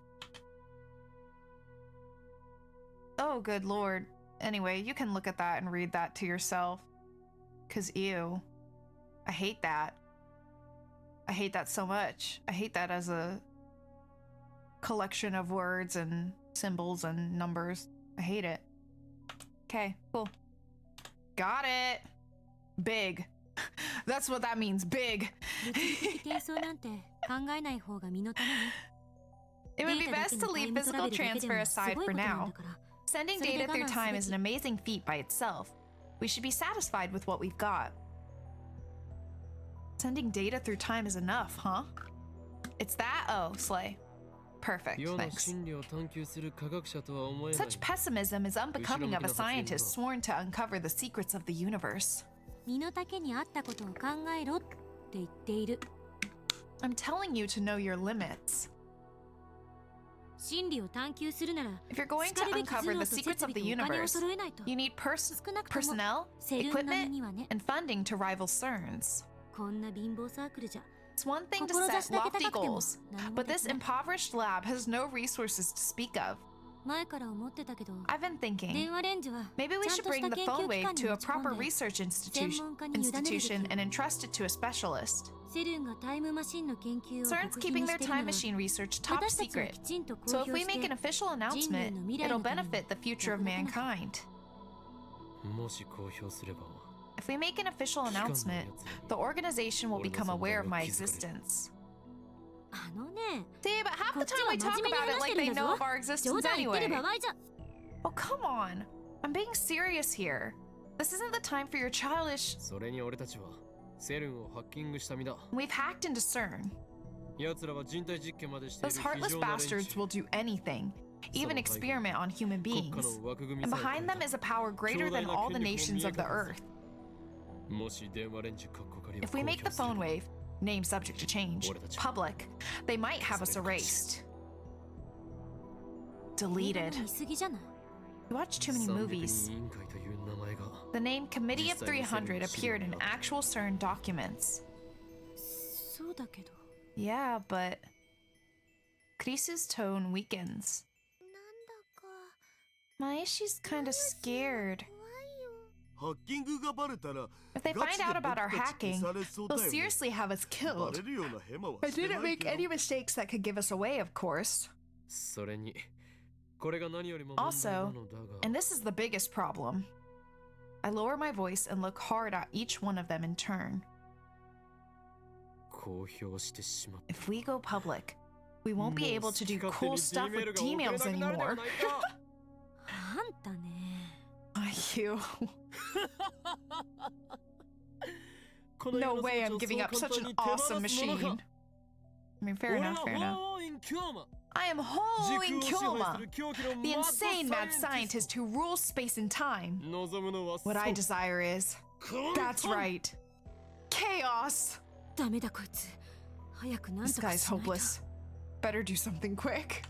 Oh, good lord. Anyway, you can look at that and read that to yourself. 'Cause ew. I hate that. I hate that so much. I hate that as a collection of words and symbols and numbers. I hate it. Okay, cool. Got it. Big. That's what that means, big. It would be best to leave physical transfer aside for now. Sending data through time is an amazing feat by itself. We should be satisfied with what we've got. Sending data through time is enough, huh? It's that? Oh, slay. Perfect, thanks. Such pessimism is unbecoming of a scientist sworn to uncover the secrets of the universe. I'm telling you to know your limits. If you're going to uncover the secrets of the universe, you need personnel, equipment, and funding to rival CERN's. It's one thing to set lofty goals, but this impoverished lab has no resources to speak of. I've been thinking, maybe we should bring the phone wave to a proper research institution and entrust it to a specialist. CERN's keeping their time machine research top secret, so if we make an official announcement, it'll benefit the future of mankind. If we make an official announcement, the organization will become aware of my existence. See, but half the time we talk about it like they know of our existence anyway. Oh, come on. I'm being serious here. This isn't the time for your childish... We've hacked into CERN. Those heartless bastards will do anything, even experiment on human beings. And behind them is a power greater than all the nations of the Earth. If we make the phone wave, name subject to change, public, they might have us erased. Deleted. You watch too many movies. The name Committee of 300 appeared in actual CERN documents. Yeah, but... Chris's tone weakens. Maishi's kinda scared. If they find out about our hacking, they'll seriously have us killed. I didn't make any mistakes that could give us away, of course. Also, and this is the biggest problem, I lower my voice and look hard at each one of them in turn. If we go public, we won't be able to do cool stuff with D-mails anymore. You. No way I'm giving up such an awesome machine. I mean, fair enough, fair enough. I am 時 Hoing 空を支配す Kyoma, る狂気の the マッド insane サイエ mad ンティス scientist who rules space and time. ト望むのは What I そう desire is, 混 that's 沌 right, chaos. ダメだこいつ。早くなん This とか guy's しないと。 hopeless. Better do something quick.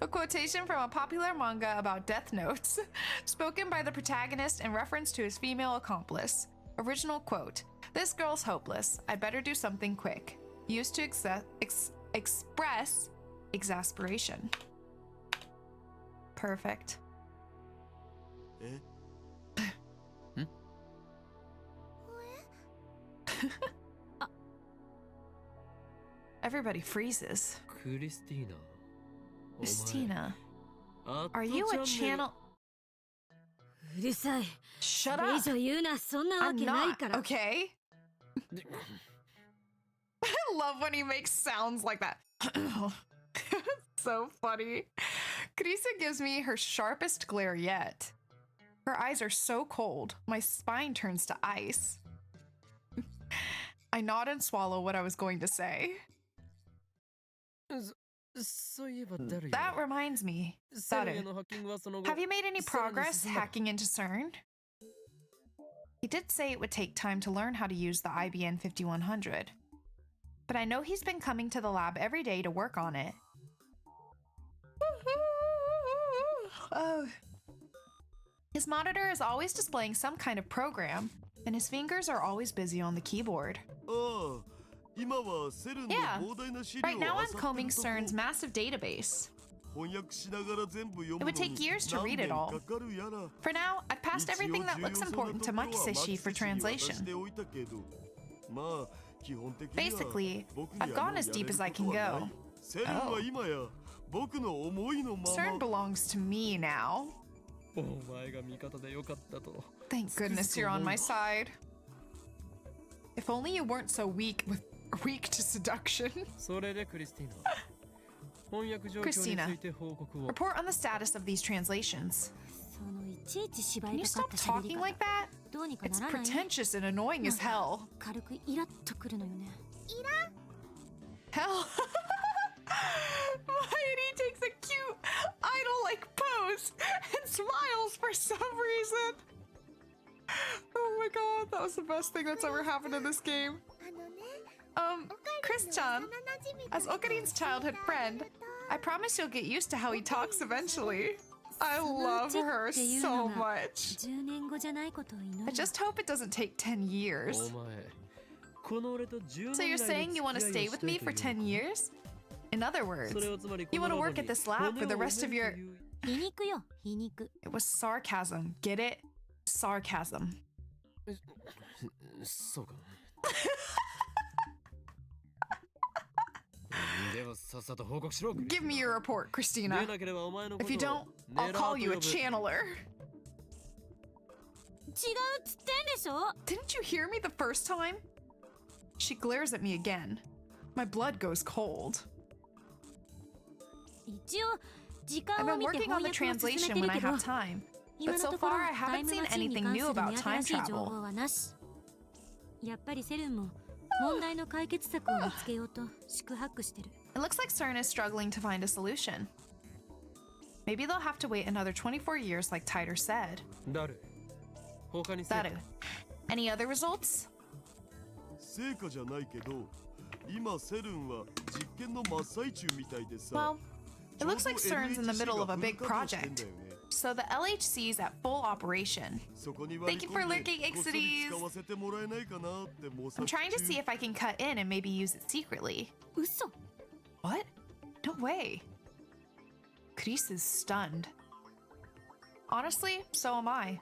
A quotation from a popular manga about death notes, spoken by the protagonist in reference to his female accomplice. Original quote: "This girl's hopeless. I'd better do something quick." Used to express exasperation. Perfect. え Everybody freezes. クリスティーナ Christina, お前 are you a アットチャンネル channel? うるさい。 Shut これ以 up. 上言うな。そんなわ I'm けない not, から。 okay? I love when he makes sounds like that. So funny. Krisa gives me her sharpest glare yet. Her eyes are so cold, my spine turns to ice. I nod and swallow what I was going to say. そういえばダルよ That reminds me. セルへのハッキングはその後 Have you made any さらに progress 進んだ hacking into CERN? He did say it would take time to learn how to use the IBN 5100. But I know he's been coming to the lab every day to work on it. Oh. His monitor is always displaying some kind of program, and his fingers are always busy on the keyboard. ああ今はセルンの Yeah. 膨大な資料 Right を now 漁 I'm ってる combing とこ CERN's massive database. 翻訳しながら全部読 It む would のに take years to 何 read 年 it all. かかるやら For now, I've passed 一応 everything that 重要 looks そうな important と to ころは Makiseshi マキ for セシに渡し translation. ておいたけどまあ基本的には Basically, 僕に I've はも gone う as や deep れ as る I こ can とはな go. いセルンは今や僕の思いのま CERN ま belongs to me now. お前が味方でよかったと Thank goodness you're on my side. If only you weren't so weak to seduction. それでクリスティーナ翻訳状況につ Christina, いて報告を report on the status of these translations. そのいちいち芝 Can 居 you かか stop った喋り talking 方。 like that? どうにか It's ならない？ pretentious and annoying as hell. 軽くイラッとくるのよね。 Hell. Hermione takes a cute, idol-like pose and smiles for some reason. Oh my god, that was the best thing that's ever happened in this game. あのね Chris-chan, as Okarin's childhood friend, I promise you'll get used to how he talks eventually. I love her so much. 10年後じゃないことを祈 I る。 just hope it doesn't take 10 years. お前この俺と10 So 年 you're 来 saying you の want to 付き合い stay を with したい me と for いう 10 years? In other words, それはつまり you こ want の to ラボ work に at this lab for the rest of your... 皮肉よ、皮肉。 It was sarcasm. Get it? Sarcasm. そうかではさっさと報告しろ Give me your report, 出 Christina. なければお前のこと If you を don't, 狙 I'll う call と you a 呼ぶ channeler. 違うっつってんでしょ。 Didn't you hear me the first time? She glares at me again. My blood goes cold. 一応時 I've 間を been 見て working on 翻 the 訳を進 translation め when て I るけど have time. 今 But の so ところ far I タイ haven't ム seen マシンに anything 関 new する about 目 time 新しい情 travel. 報はなし。やっぱりセルンも問題の解決策を見つけようと四苦八苦してる。 It looks like CERN is struggling to find a solution. Maybe they'll have to wait another 24 years like Tider said. ダル他に成果 Daru. Any other results? 成果じゃないけど今セルンは実験の真っ最中みたいでさ Well, it looks like CERN's in the middle of a big ちょうど LHC がフル稼働してん project. だよね So the LHC's at full operation. そこに割 Thank り you for 込んで lurking, こっそり Ixities. 使わせてもらえないかなって模 I'm 索 trying to see 中 if I can cut in and maybe use it secretly. 嘘。 What? No way. Chris is stunned. Honestly, so am I.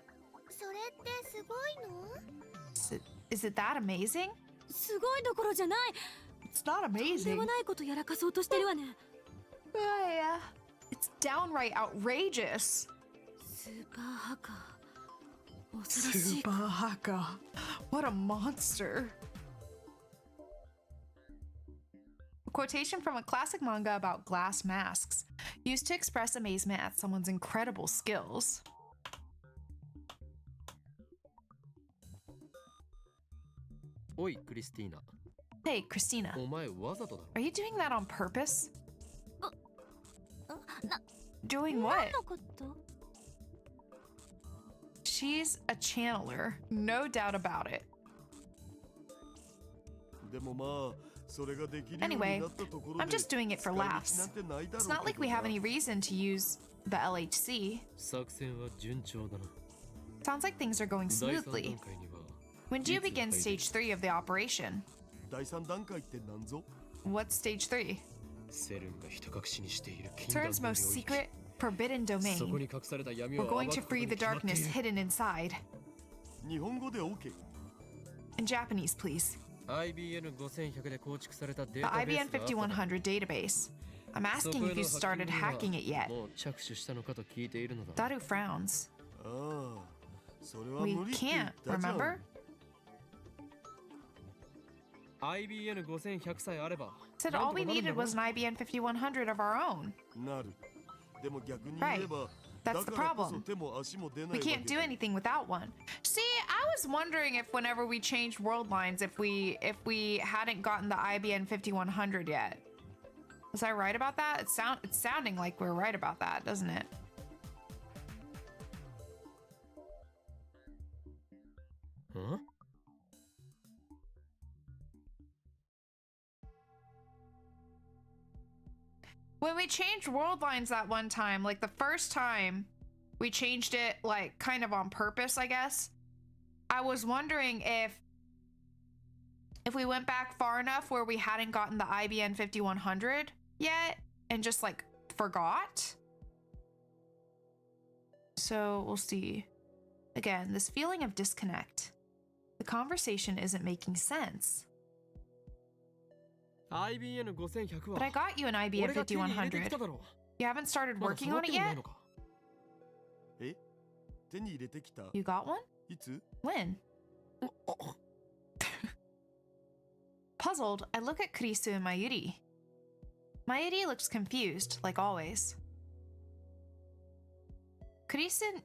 それってすごいの Is it that amazing? すごいどころじゃない。 It's not とんで amazing. もないことやらかそうとしてるわね。 It's downright outrageous. スーパーハッカー。恐ろしい。 Super Haka. What a monster. A quotation from a classic manga about glass masks, used to express amazement at someone's incredible skills. おいクリスティーナ Hey, Christina, お前わざとだろ are you doing that on purpose? な Doing 何 what? のこと She's a channeler, no doubt about it. でもまあそれができるように Anyway, なったところで I'm just doing it for 使い道 laughs. なんてないだろ It's う not like け we ど have な any reason to use the LHC. 作戦は順調だな Sounds like things are going 第3 smoothly. 段階には When do you いつ入 begin る stage 3 of the operation? 第3段階って何ぞ What's stage 3? セルンがひた隠しにしている禁断の Turn's 領 most 域 secret, forbidden そこ domain. に隠された闇 We're を going 暴 to くこと free に the 決まってい darkness る hidden inside. 日本語で OK In Japanese, please. IBN5100 で構築されたデ The ータベースがあっただろ IBN5100 database. I'm そ asking こへ if の you started ハッ hacking キング it には yet. もう着手したのかと聞いているのだ Daru frowns. ああそれは We 無理って言っ can't, たじゃん remember? IBN5100 さえあれば Said なん all と we かなるんだ needed ろ was an IBN5100 of our own. なるでも逆に言えば That's the だからこそ problem. 手も足も出ない We わけ can't do だ anything without one. See, I was wondering if whenever we changed world lines, if we hadn't gotten the IBN 5100 yet. Was I right about that? It's sounding like we're right about that, doesn't it? Huh? When we changed world lines that one time, like the first time we changed it like kind of on purpose, I guess. I was wondering if we went back far enough where we hadn't gotten the IBN 5100 yet and just like forgot. So we'll see. Again, this feeling of disconnect. The conversation isn't making sense. IBN5100 But I は got you an 俺 IBN が手に入れてきた 5100. だろ You haven't started まだ working 触っ on て it もない yet? のかえ手に入れてきた You got one? いつ When? Puzzled, I look at Kurisu and Mayuri. Mayuri looks confused, like always. Kurisu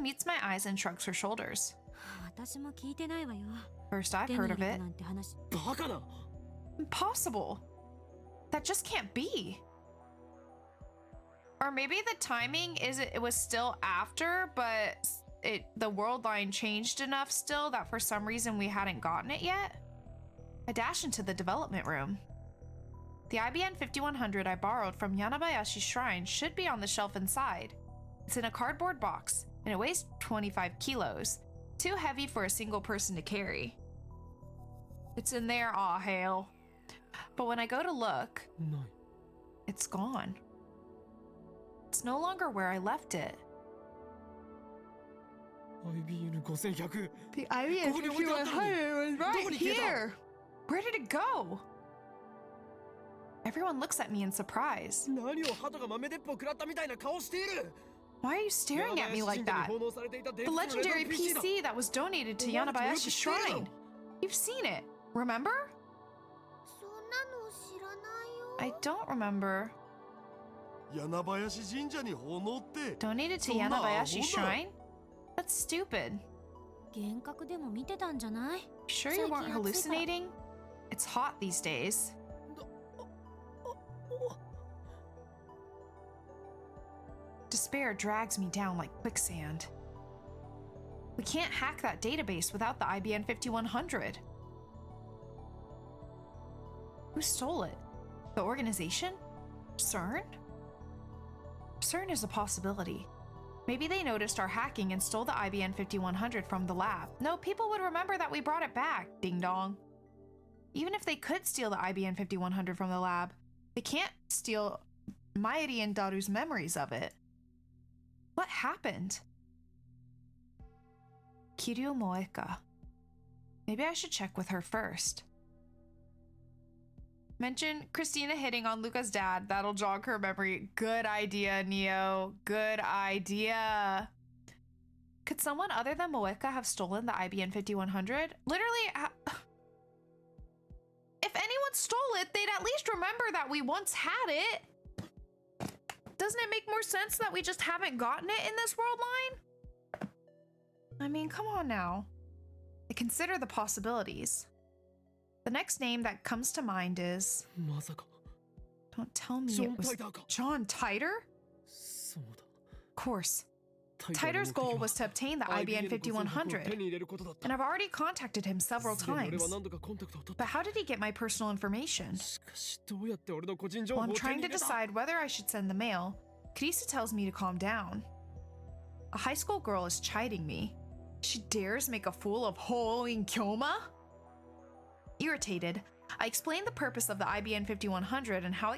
meets my eyes and shrugs her shoulders. 私も聞いてないわよ First I've 手に heard 入 of れた it. なんて話 バカだ Impossible. That just can't be. Or maybe the timing it was still after, but the world line changed enough still that for some reason we hadn't gotten it yet. I dash into the development room. The IBN 5100 I borrowed from Yanabayashi Shrine should be on the shelf inside. It's in a cardboard box, and it weighs 25 kilos. Too heavy for a single person to carry. It's in there, aw hail. But when I go to look, ない it's gone. It's no longer where I left it. IBN5100 The IBN ここに置いてあったのに。 was どこに消えた？ here. Where did it go? Everyone looks at me in surprise. 何を鳩が豆鉄砲食らったみたいな顔している Why are you staring at me like that? The legendary PC that was donated to Yanabayashi Shrine. You've seen it, remember? そんなの知らないよ I don't remember. 柳林神社に奉納って Donated to そんなアホな。 Yanabayashi Shrine? That's stupid. 幻覚でも見てたんじゃない Sure you weren't hallucinating? It's hot these days. Despair drags me down like quicksand. We can't hack that database without the IBN 5100. Who stole it? The organization? CERN? CERN is a possibility. Maybe they noticed our hacking and stole the IBN 5100 from the lab. No, people would remember that we brought it back, ding dong. Even if they could steal the IBN 5100 from the lab, they can't steal Mayuri and Daru's memories of it. What happened? Kiryu Moeka. Maybe I should check with her first. Mention Christina hitting on Luca's dad. That'll jog her memory. Good idea, Neo. Good idea. Could someone other than Moeka have stolen the IBN 5100? Literally, if anyone stole it, they'd at least remember that we once had it. Doesn't it make more sense that we just haven't gotten it in this world line? I mean, come on now. I consider the possibilities. The next name that comes to mind is... まさか Don't tell me ジョ it ン・ was タイターか John Titor? そうだ Of course. タイターの Titor's 目的 goal は was to obtain the IBN 5100を手 5100, に入れることだった and I've already contacted him several すでに俺 times. は何度かコンタクトを取っ But た how did he get my personal information? しかしどうやって俺の個人情 Well, 報 I'm を手 trying に to 入れた decide whether I should send the mail. Krisa tells me to calm down. A high school girl is chiding me. She dares make a fool of Hoin Kyoma? Irritated, I explained the purpose of the IBN 5100 and how I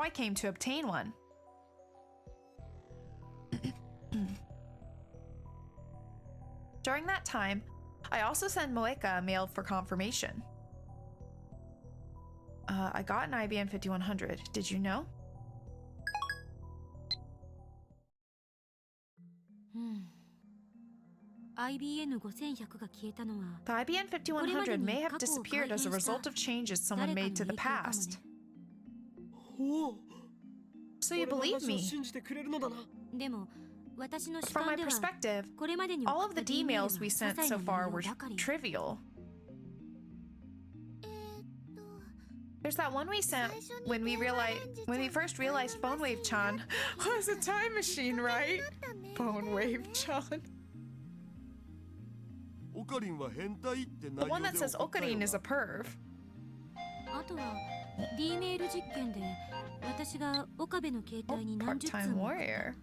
came to obtain one. During that time, I also sent Moeka a mail for confirmation. I got an IBN 5100. Did you know? うん IBN5100 が消えたのは The IBN 5100 may have disappeared as a result of changes someone made to the past. おお So you 俺の believe 話を me? 信じてくれるのだなでも私の主 From my 観では perspective, これまでに all 送 of った the D メール D-mails は we 些 sent 細 so な far 内 were 容ばかり trivial. えーっと There's that one we sent when we first realized Phone Wave Chan was a time machine, right? だね Phone Wave Chan. オカリンは変態って内 The 容 one で that says 送ったよ Okarin な is a perv. あとは D メール実験で私が岡部の携 Oh, 帯に何十通 part-time も warrior.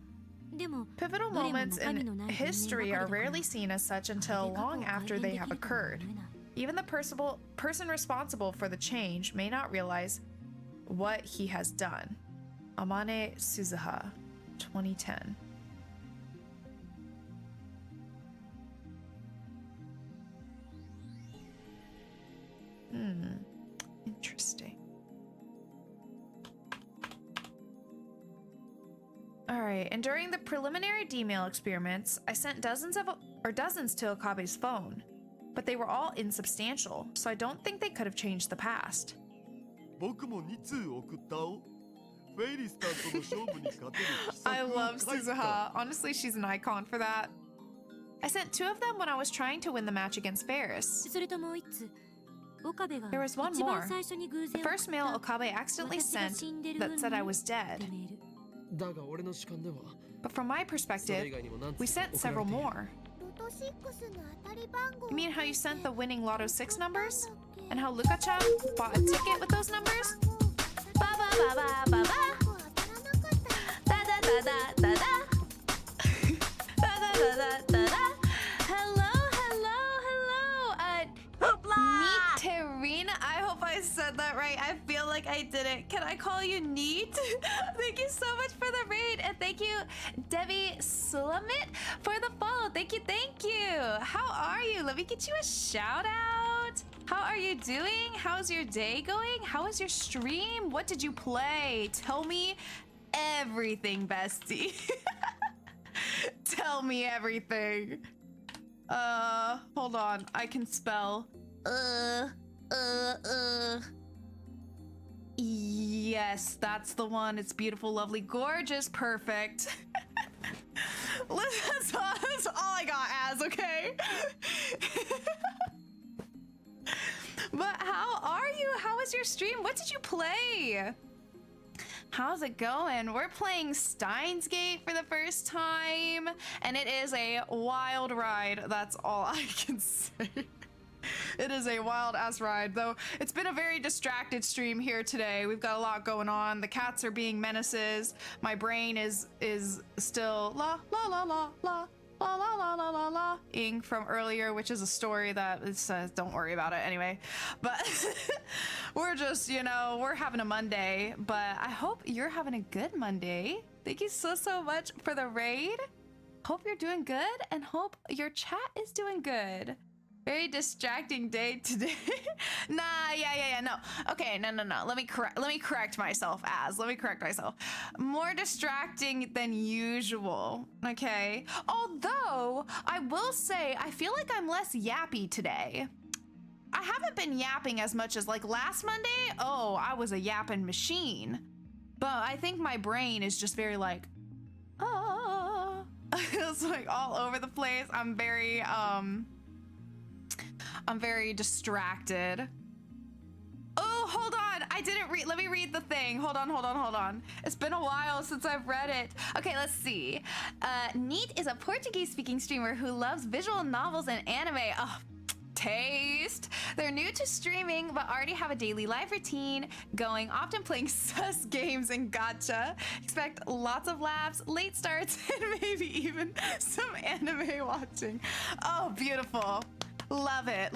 でも Pivotal moments in history are rarely seen as such until long after they have occurred. Even the person responsible for the change may not realize what he has done. Amane Suzuha, 2010. Interesting. All right, and during the preliminary D-mail experiments, I sent dozens to Okabe's phone, but they were all insubstantial, so I don't think they could have changed the past. 僕も2通送ったおフェイリスターとの勝負に勝てる秘策 I を love 書いた Suzuha. Honestly, she's an icon for that. I sent 2 of them when I was trying to win the match against Ferris. それともう一つ岡部が There was one 一 more. 番最初に偶 The 然送っ first mail た Okabe accidentally 私が sent 死んでる that said I was って dead. メールだが俺の主観では But from my それ perspective, 以外にも何通 we か sent 送られ several ている more. ロト6の当たり番号 You mean how you sent the winning Lotto 6 numbers? And how 当 Luka-chan bought a ticket with those numbers? Ba ba ba ba ba ba. たらなかった Da da da da da da. Da da da da da da. Hello, hello, hello. Neat Terina. I hope I said that right. I feel like I didn't. Can I call you Neat? Thank you so much for the raid. And thank you, Debbie Sulamit, for the follow. Thank you, thank you. How are you? Let me get you a shout out. How are you doing? How's your day going? How was your stream? What did you play? Tell me everything, bestie. Tell me everything. Hold on. I can spell. Yes, that's the one. It's beautiful, lovely, gorgeous, perfect. That's all I got as, okay? But how are you? How was your stream? What did you play? How's it going? We're playing Steins for the first time, and it is a wild ride. That's all I can say. It is a wild ass ride, though. It's been a very distracted stream here today. We've got a lot going on. The cats are being menaces. My brain is still la la la la la la la la la la la ing from earlier, which is a story that it says don't worry about it anyway. But we're just, you know, we're having a Monday, but I hope you're having a good Monday. Thank you so much for the raid. Hope you're doing good and hope your chat is doing good. Very distracting day today. Nah, yeah, no. Okay, no. Let me correct myself. Let me correct myself. More distracting than usual. Okay. Although I will say I feel like I'm less yappy today. I haven't been yapping as much as like last Monday. Oh, I was a yapping machine. But I think my brain is just very like, it's like all over the place. I'm very distracted. didn't read. Let me read the thing. Hold on. It's been a while since I've read it. Okay, let's see. Neat is a Portuguese-speaking streamer who loves visual novels and anime. Oh, taste. They're new to streaming, but already have a daily life routine going, often playing sus games and gacha. Expect lots of laughs, late starts, and maybe even some anime watching. Oh, beautiful. Love it.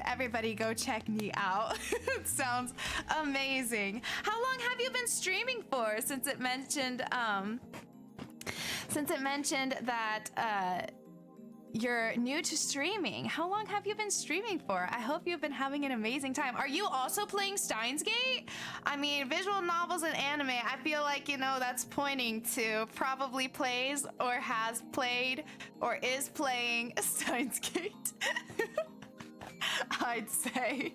Everybody go check me out. It sounds amazing. How long have you been streaming for? Since it mentioned that you're new to streaming. How long have you been streaming for? I hope you've been having an amazing time. Are you also playing Steins Gate? I mean, visual novels and anime, I feel like, you know, that's pointing to probably plays or has played or is playing Steins Gate. I'd say.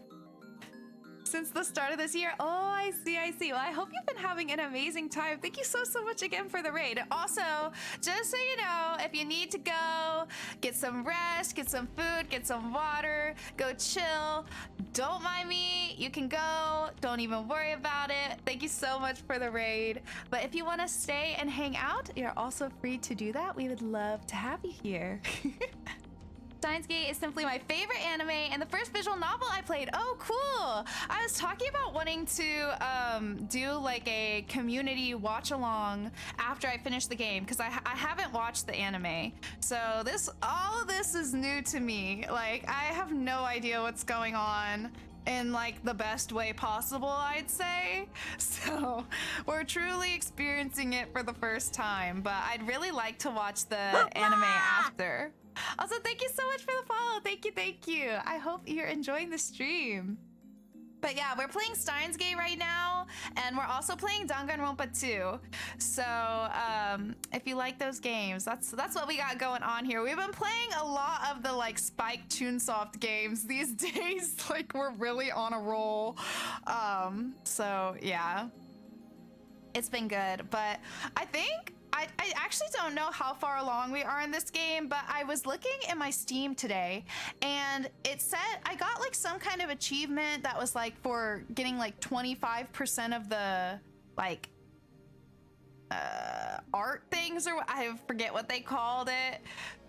Since the start of this year. Oh, I see. Well, I hope you've been having an amazing time. Thank you so much again for the raid. Also, just so you know, if you need to go, get some rest, get some food, get some water, go chill. Don't mind me. You can go. Don't even worry about it. Thank you so much for the raid. But if you want to stay and hang out, you're also free to do that. We would love to have you here. Steins Gate is simply my favorite anime and the first visual novel I played. Oh, cool. I was talking about wanting to do like a community watch along after I finish the game because I haven't watched the anime. So all of this is new to me. Like, I have no idea what's going on in like the best way possible, I'd say. So we're truly experiencing it for the first time, but I'd really like to watch the anime after. Also, thank you so much for the follow. Thank you. I hope you're enjoying the stream. But yeah, we're playing Steins Gate right now, and we're also playing Danganronpa 2. So if you like those games, that's what we got going on here. We've been playing a lot of the like Spike Chunsoft games these days. Like, we're really on a roll. So yeah, it's been good. But I think I actually don't know how far along we are in this game, but I was looking in my Steam today and it said I got like some kind of achievement that was like for getting like 25% of the like art things, or I forget what they called it.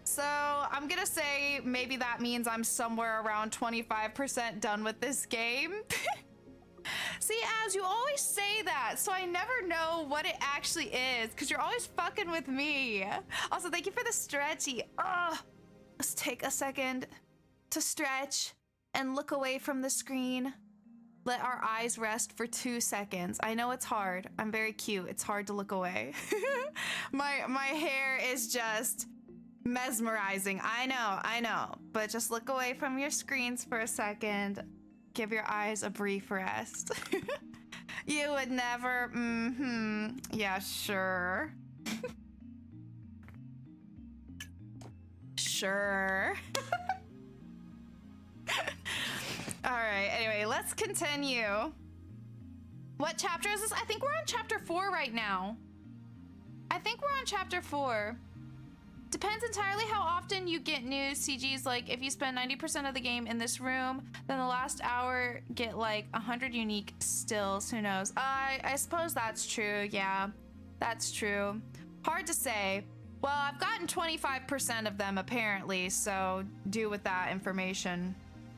So I'm gonna say maybe that means I'm somewhere around 25% done with this game. See, Az, you always say that, so I never know what it actually is, because you're always fucking with me. Also, thank you for the stretchy. Let's take a second to stretch and look away from the screen. Let our eyes rest for 2 seconds. I know it's hard. I'm very cute. It's hard to look away. My hair is just mesmerizing. I know. But just look away from your screens for a second. Give your eyes a brief rest. You would never. Yeah, sure. Sure. All right, anyway, let's continue. What chapter is this? I think we're on chapter 4 right now. Depends entirely how often you get new CGs. Like, if you spend 90% of the game in this room, then the last hour get like 100 unique stills. Who knows? I suppose that's true. Yeah, that's true. Hard to say. Well, I've gotten 25% of them apparently, so do with that information,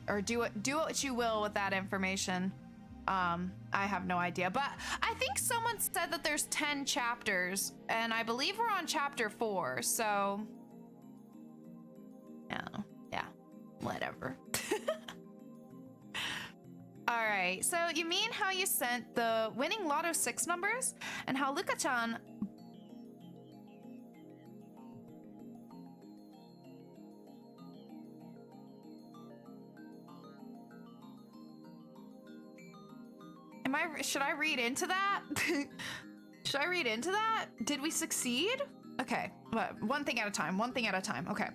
or do what you will with that information. I have no idea, but I think someone said that there's 10 chapters, and I believe we're on chapter 4, so yeah, whatever. All right, so you mean how you sent the winning Lotto 6 numbers, and how Luka-chan should I read into that? Should I read into that? Did we succeed? Okay, one thing at a time, okay.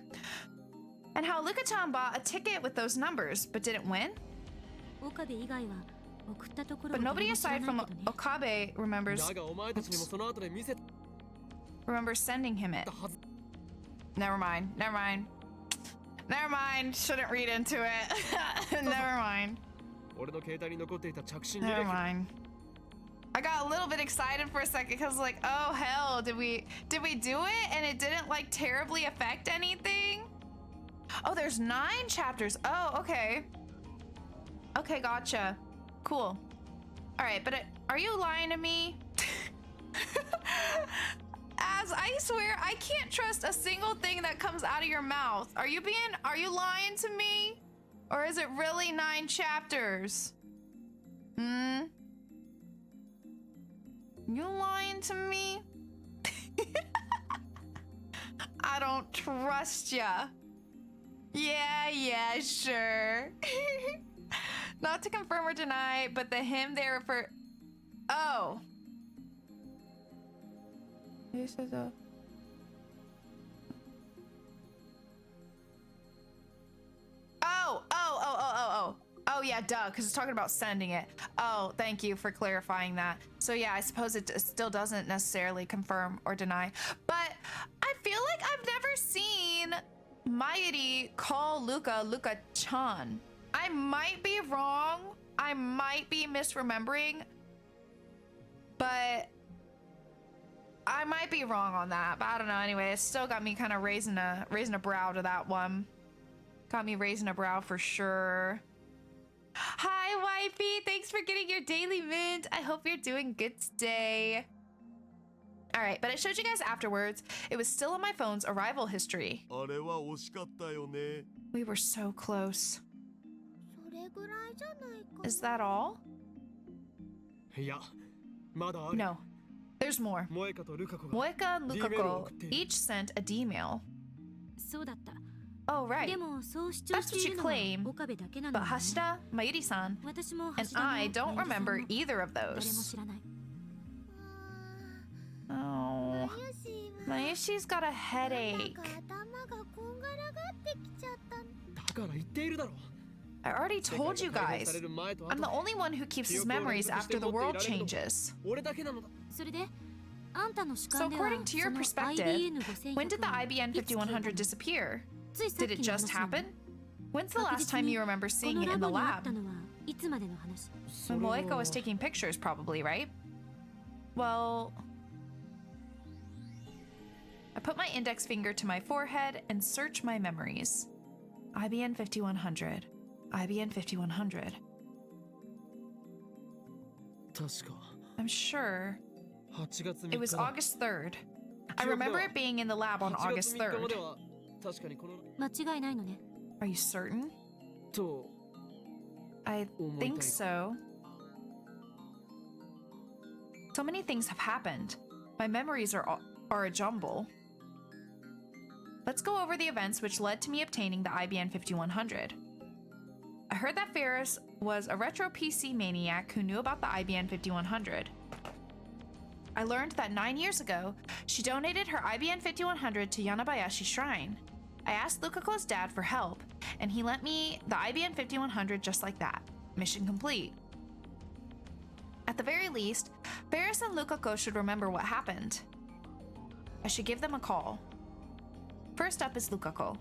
And how Luka-chan bought a ticket with those numbers, but didn't win? But nobody aside from Okabe remembers sending him it. Never mind. Shouldn't read into it. Never mind. I got a little bit excited for a second because like, oh hell, did we do it and it didn't like terribly affect anything? Oh, there's 9 chapters. Oh, okay. Okay, gotcha. Cool. All right, but are you lying to me? As I swear, I can't trust a single thing that comes out of your mouth. Are you lying to me? Or is it really 9 chapters? You lying to me? I don't trust ya. Yeah, sure. Not to confirm or deny, but the him they refer. Oh. This is a. Oh, yeah, duh, because it's talking about sending it. Oh, thank you for clarifying that. So, yeah, I suppose it still doesn't necessarily confirm or deny. But I feel like I've never seen Mayuri call Luka-chan. I might be wrong. I might be misremembering. But I might be wrong on that. But I don't know. Anyway, it still got me kind of raising a brow to that one. Got me raising a brow for sure. Hi, wifey. Thanks for getting your daily mint. I hope you're doing good today. All right, but I showed you guys afterwards. It was still in my phone's arrival history. あれは惜しかったよね。 We were so close. それぐらいじゃないか。 Is that all? いや、まだある。 No. There's more. 萌香とルカ子が Moeka and D-mailを Lukako 送っている。 each sent a D-mail. そうだった。 Oh, right. でもそう主張 That's し what てい you るのは claim. 岡部だけなの But よね。 Hashida, Mayuri-san, 私も and 橋田も I don't マユリさん remember も either of 誰も those. 知らない。 Oh, マユシーは Mayushi's got a なん headache. か頭がこんがらがってきちゃったの。だから言っているだろう。 I already told you 世界が解放 guys. される前と I'm 後 the only one who keeps his memories after the world changes. 俺だけなのだ。それであんたの主 So 観では according to your その perspective, IBN5100 when did the はい IBN つ消えたの 5100 disappear? ついさっ Did き it の just 話なの happen? When's the 確 last 実 time に you remember こ seeing の it ラ in the ボにあっ lab? たのはいつまでの話？それは Moeka was taking pictures probably, right? Well, I put my index finger to my forehead and search my memories. IBN 5100. IBN 5100. 確か I'm sure 8月3日 it was だ。 August 3rd. I remember it being in the lab on 8月 August 3日まで 3rd. は確かにこの間違いないのね。 Are you certain? と I 思いたい think so. So many things have happened. My memories are a jumble. Let's go over the events which led to me obtaining the IBN 5100. I heard that Ferris was a retro PC maniac who knew about the IBN 5100. I learned that 9 years ago, she donated her IBN 5100 to Yanabayashi Shrine. I asked Lukako's dad for help, and he lent me the IBN 5100 just like that. Mission complete. At the very least, Ferris and Lukako should remember what happened. I should give them a call. First up is Lukako.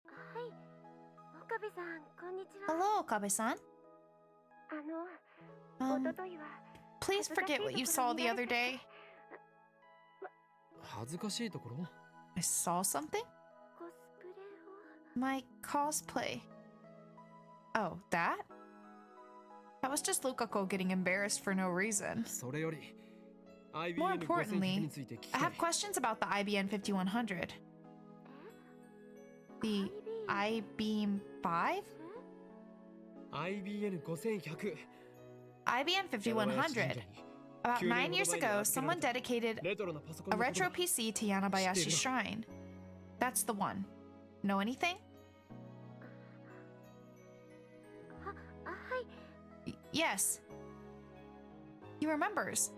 はい。岡部さん、こんにちは。 Hello, Okabe-san. 一昨日は Please forget what you saw the other day. 恥ずかしいところ I saw something? コスプレを。 My cosplay. Oh, that? That was just Lukako getting embarrassed for no reason. それより More IBN 5100 importantly, について聞き I たい have questions about the IBN 5100. The I-Beam 5? IBN 5100 IBN 5100. About 9 years ago, someone dedicated レトロなパソコン a のこと retro だ PC to Yanabayashi Shrine. That's the one. Know anything? はい。 Yes. He remembers.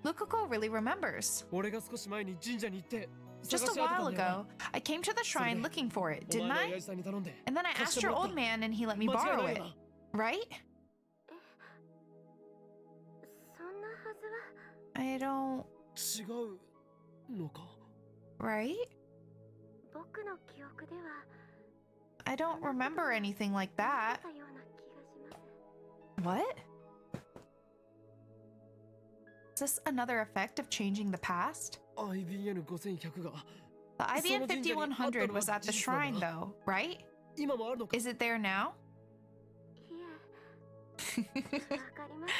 Lukako really remembers. 俺が少し前に神社に行って Just 探 a し当てた while んだよ ago, I came to the shrine looking for it, お didn't 前の I? 親父さんに頼んで And then I 貸し asked て your もらっ old た man and he let me 間違い borrow ない it. よな Right? そんなはずは。 I don't... 違うのか Right? 僕の記憶では I don't remember anything like あ that. ったような気がします。 What? Is this another effect of changing the past? IBN5100 が The IBN その神社にあったのは 5100 was at the 事実なんだ。 shrine though, right? 今もあるのか Is it there now? いえ、わかりませ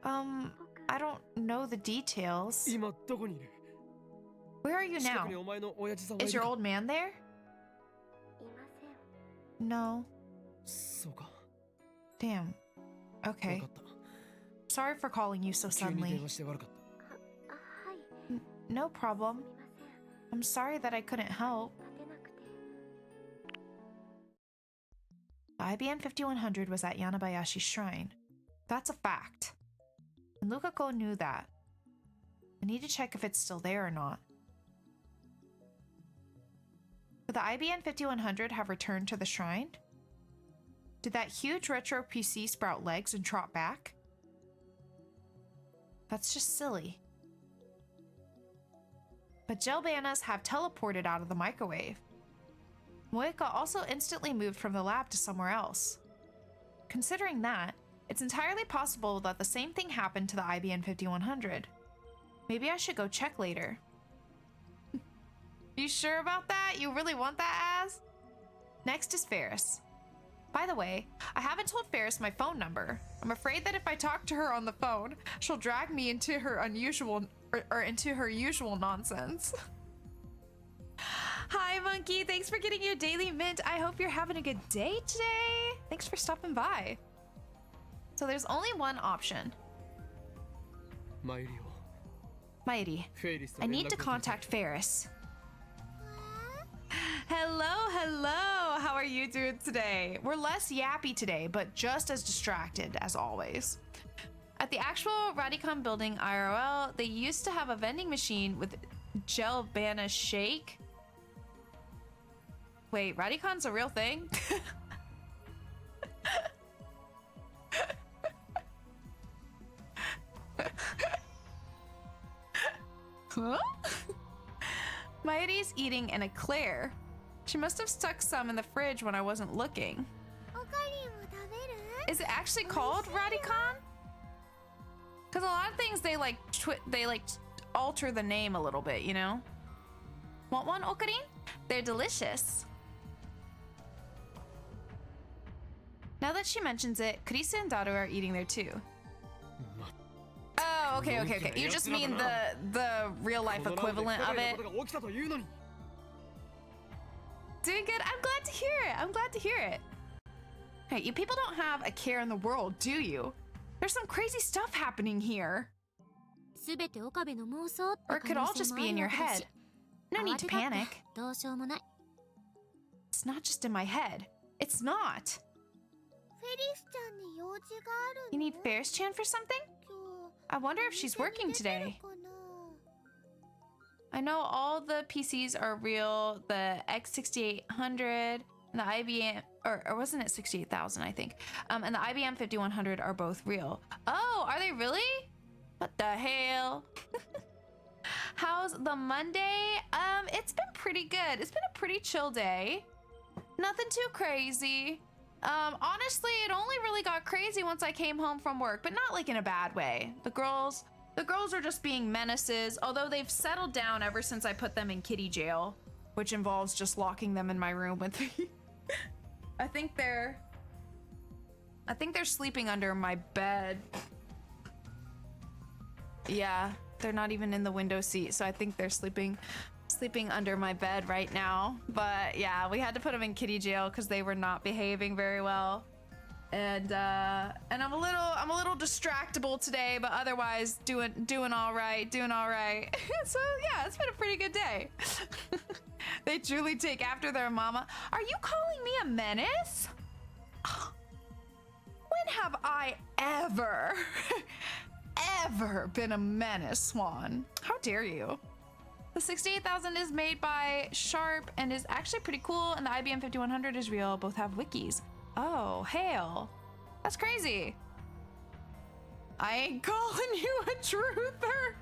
ん。 I 僕、 don't know the details. 今どこにいる Where are you 近 now? くにお前の親父さんはい Is る your か old man there? いません。 No. そうか Damn. 分 Okay. かった Sorry for calling you so 急に電 suddenly. 話して悪かったあ、はい。 No す problem. みません。 I'm sorry that I couldn't help. 立てなくて。 The IBN 5100 was at Yanabayashi's shrine. That's a fact. And Lukako knew that. I need to check if it's still there or not. Could the IBN 5100 have returned to the shrine? Did that huge retro PC sprout legs and trot back? That's just silly. But gel bananas have teleported out of the microwave. Moeka also instantly moved from the lab to somewhere else. Considering that, it's entirely possible that the same thing happened to the IBN 5100. Maybe I should go check later. You sure about that? You really want that, Az? Next is Ferris. By the way, I haven't told Ferris my phone number. I'm afraid that if I talk to her on the phone, she'll drag me into her unusual or into her usual nonsense. Hi, Monkey. Thanks for getting your daily mint. I hope you're having a good day today. Thanks for stopping by. So there's only one option. マユリを Mighty, フェイリスと I 連 need 絡 to を取りたい contact Ferris. Hello, hello. How are you doing today? We're less yappy today, but just as distracted as always. At the actual Radicon building IRL, they used to have a vending machine with gel banana shake. Wait, Radicon's a real thing? Huh? Mighty's eating an eclair. She must have stuck some in the fridge when I wasn't looking. おかりも食べる？ Is it actually called Radicon? Because a lot of things they like alter the name a little bit, you know? Want one, Okarin? They're delicious. Now that she mentions it, Kurisa and Daru are eating there too. ま Oh, okay. You just mean the real life このラウンドで equivalent 不 of 可解 it. なことが起きたというのに Doing good. I'm glad to hear it. I'm glad to hear it. Hey, you people don't have a care in the world, do you? There's some crazy stuff happening here. すべて岡部の妄想って Or it 可 could 能 all 性 just も be あ in る your わけだ head. し No 慌 need て to たって panic. どうしようもない。 It's not just in my head. It's not. フェリスちゃんに用事がある You の？ need Ferris Chan for something? 今日 I wonder if she's お店 working に出てる today. かな？ I know all the PCs are real. The X6800 and the IBM, or wasn't it 68,000, I think. And the IBM 5100 are both real. Oh, are they really? What the hell? How's the Monday? It's been pretty good. It's been a pretty chill day. Nothing too crazy. Honestly, it only really got crazy once I came home from work, but not like in a bad way. The girls are just being menaces, although they've settled down ever since I put them in kitty jail, which involves just locking them in my room with me. I think they're sleeping under my bed. Yeah, they're not even in the window seat, so I think they're sleeping under my bed right now. But yeah, we had to put them in kitty jail because they were not behaving very well. And I'm a little distractible today, but otherwise doing all right. So yeah, it's been a pretty good day. They truly take after their mama. Are you calling me a menace? When have I ever been a menace, Swan? How dare you? The 68,000 is made by Sharp and is actually pretty cool, and the IBM 5100 is real. Both have wikis. Oh, hail. That's crazy. I ain't calling you a truther.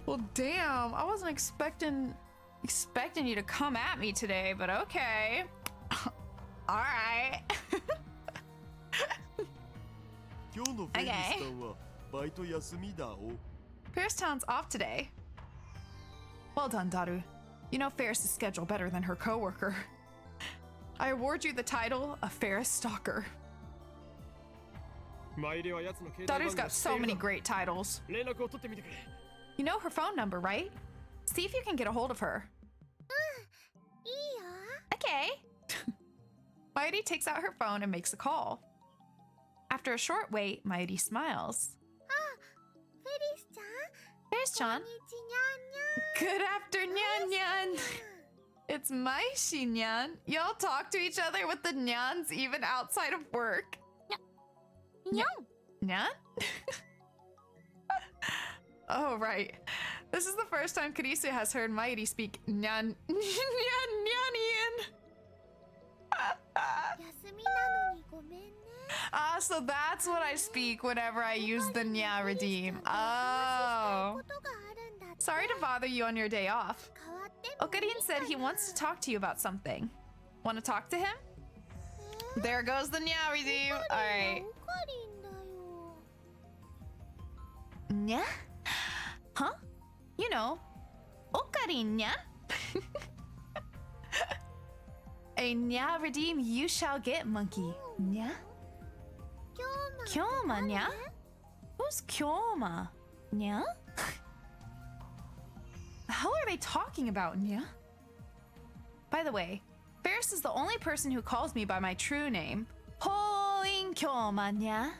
Well, damn. I wasn't expecting Expecting you to come at me today, but okay. Alright. 今日のフェリスさんはバイト休みだお。 Ferristown's off today. Well done, Daru. You know Ferris's schedule better than her coworker. I award you the title of Ferris Stalker. Daru's got so many great titles. You know her phone number, right? See if you can get a hold of her. いいよ。 Okay. Mairi takes out her phone and makes a call. After a short wait, Mairi smiles. フェリスちゃん Ferris-chan. こんにちにゃんにゃん。 Good afternoon, Nyan. It's Maishi, Nyan. Y'all talk to each other with the Nyans even outside of work. にゃん Nyan? Oh, right. This is the first time Karisu has heard Mairi speak Nyan... Nyanian. 休みなのにごめんね。 Ah, so that's what I speak whenever I use the Nya redeem. お話 Oh. ししたいことがあるんだって。 Sorry to bother you on your day off. 変わってもいい Okarin said he かな wants to talk to you about something. Want to talk to him? There goes the Nya redeem. Alright. オカリンだよ。 Nya? Huh? You know, Okarin Nya? A Nya redeem you shall get, monkey. Nya? 今日も Kyoma Nya? Who's Kyoma? Nya? The hell are they talking about, Nya? By the way, Ferris is the only person who calls me by my true name. Hoin Kyoma Nya.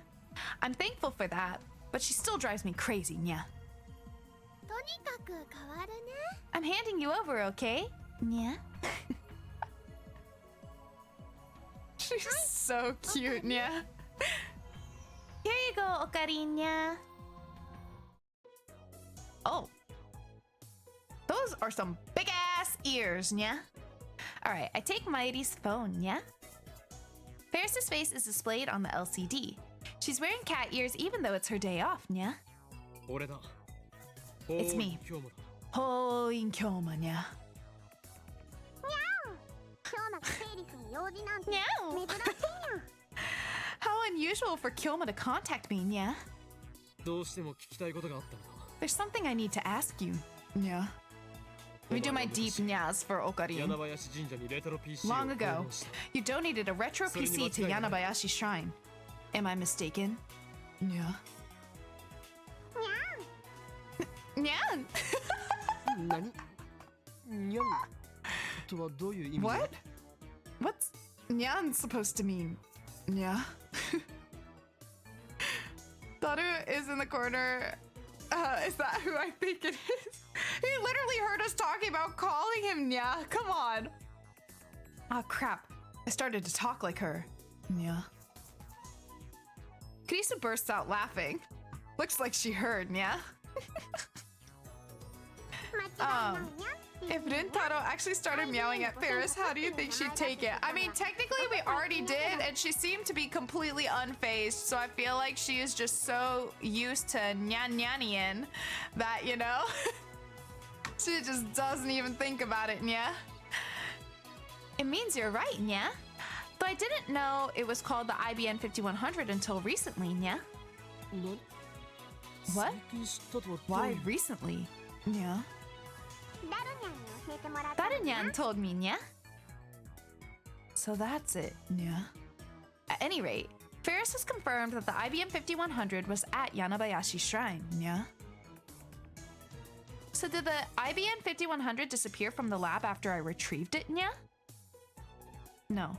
I'm thankful for that, but she still drives me crazy, Nya. とにかく変わるね。 I'm handing you over, okay? Nya? She's so cute, Nya. Here you go, Okarin Nya. Oh. Those are some big ass ears, Nya. Alright, I take Mairi's phone, Nya. Ferris's face is displayed on the LCD. She's wearing cat ears even though it's her day off, Nya. It's me. Hoin Kyoma, Nya. 今日のフェリスに用事なんて Meow. 珍しいな。 How unusual for Kyoma to contact me, Nya. どうしても聞きたいことがあったのだ。 There's something I need to ask you, Nya. Let me do my deep nyas for 柳 Okarin. 林神社にレトロ PC を Long 購 ago, 入した。 you donated a retro PC to Yanabayashi Shrine. Am I mistaken? Nya. Nyan! 何にゃんとはどういう意味だ What? What's Nyan supposed to mean? Nya. Daru is in the corner. Is that who I think it is? He literally heard us talking about calling him Nya. Come on. Ah, crap. I started to talk like her. Nya. Karisu bursts out laughing. Looks like she heard, Nya. 間違いないにゃんっていう If Rintaro actually started meowing at Ferris, how do you think she'd take it? I mean, technically we already did, and she seemed to be completely unfazed, so I feel like she is just so used to nyan-nyanian that, you know, she just doesn't even think about it, Nya. It means you're right, Nya. Though I didn't know it was called the IBN 5100 until recently, Nya. な What? 最近知ったとはどう Why いう recently? Nya. ダルニャンに教えてもらったのにゃ Darinyan told me, Nya. So that's it, Nya. At any rate, Ferris has confirmed that the IBM 5100 was at Yanabayashi Shrine, Nya. So did the IBM 5100 disappear from the lab after I retrieved it, Nya? No.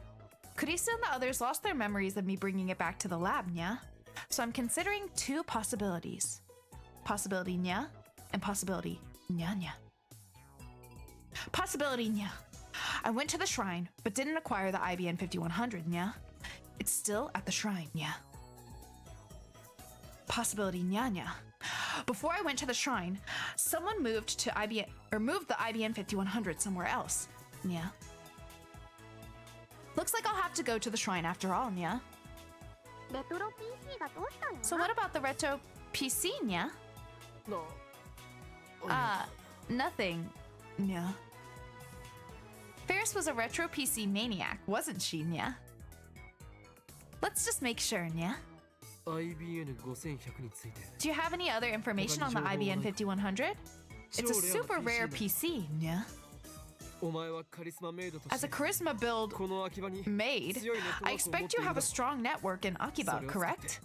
Kurisu and the others lost their memories of me bringing it back to the lab, Nya. So I'm considering two possibilities. Possibility Nya and possibility Nya Nya. Possibility Nya. I went to the shrine, but didn't acquire the IBN 5100, Nya. It's still at the shrine, Nya. Possibility Nya Nya. Before I went to the shrine, someone moved the IBN 5100 somewhere else, Nya. Looks like I'll have to go to the shrine after all, Nya. レトロ PC がどうしたの So what about the retro PC, Nya? な Nothing, Nya. Ferris was a retro PC maniac, wasn't she, Nya? Let's just make sure, Nya. IBN5100 について Do you have any other information on the IBN 5100? It's a super rare PC, Nya. お前はカリスマメイドと As し a て charisma build この秋葉に maid, 強いネットワ I ークを持 expect ってい you る have a strong network in Akiba, correct?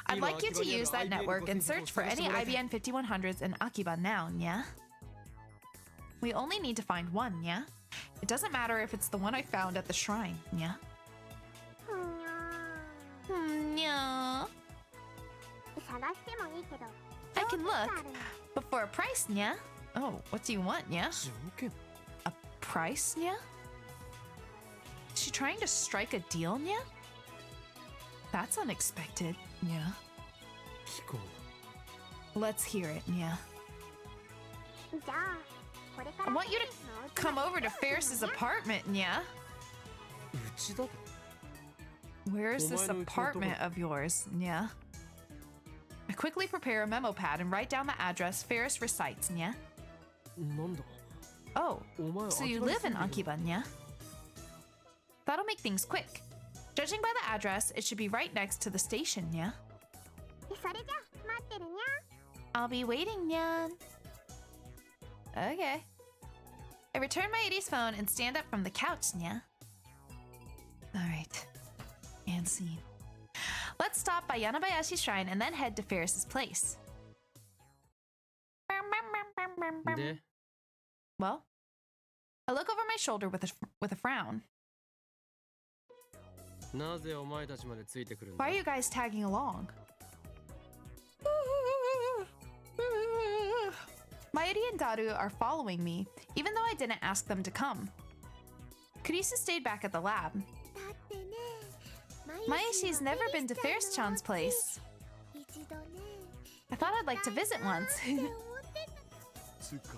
I'd like you to use that network and search for any IBN 5100s in Akiba now, Nya. We only need to find one, Nya. It doesn't matter if it's the one I found at the shrine, Nya. ふにゃ Nya. 探してもいいけど I can 条件 look, があるの but for a price, Nya. Oh, what do you want, Nya? 条件 A price, Nya? Is she trying to strike a deal, Nya? That's unexpected, Nya. 聞こ Let's hear it, Nya. じゃあこれか I ら want you to come over to Ferris's apartment, Nya. ううちだと Where is this お前のうちのとこ。 apartment of yours, Nya? I quickly prepare a memo pad and write down the address Ferris recites, Nya. なんだ Oh, お前 so you 秋葉に live 住 in んでる Akiba, Nya? That'll make things quick. Judging by the address, it should be right next to the station, Nya. それじゃ待ってるにゃ I'll be waiting, Nyan. Okay. I return my 80s phone and stand up from the couch, Nya. Alright. And scene. Let's stop by Yanabayashi Shrine and then head to Ferris's place. で Well, I look over my shoulder with a frown. なぜお前たちまでついてくるんだ Why are you guys tagging along? Mairi and Daru are following me, even though I didn't ask them to come. Kurisa stayed back at the lab. だってね Mayashi's never been to Ferris-chan's place. 一度ね I thought I'd like to visit once. って思ってたつうか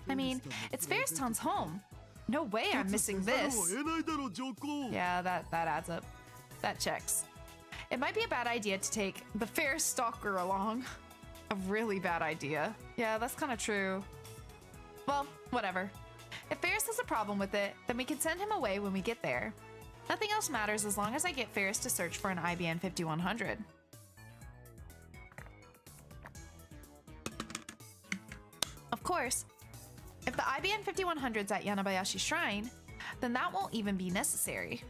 I mean, it's Ferris-chan's home. No way I'm missing ざるを this. 得ないだろ上皇 Yeah, that adds up. That checks. It might be a bad idea to take the Ferris stalker along. A really bad idea. Yeah, that's kind of true. Well, whatever. If Ferris has a problem with it, then we can send him away when we get there. Nothing else matters as long as I get Ferris to search for an IBN 5100. Of course, if the IBN 5100's at Yanabayashi Shrine, then that won't even be necessary.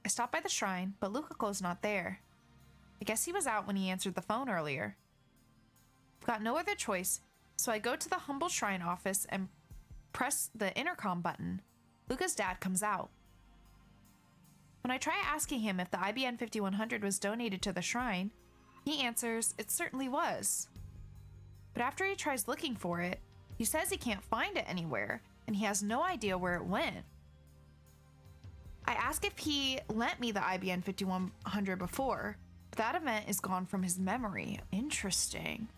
I stopped by the shrine, but Lukako's not there. I guess he was out when he answered the phone earlier. I've got no other choice, so I go to the humble shrine office and press the intercom button. Luca's dad comes out. When I try asking him if the IBN 5100 was donated to the shrine, he answers it certainly was. But after he tries looking for it, he says he can't find it anywhere, and he has no idea where it went. I ask if he lent me the IBN 5100 before, but that event is gone from his memory. Interesting.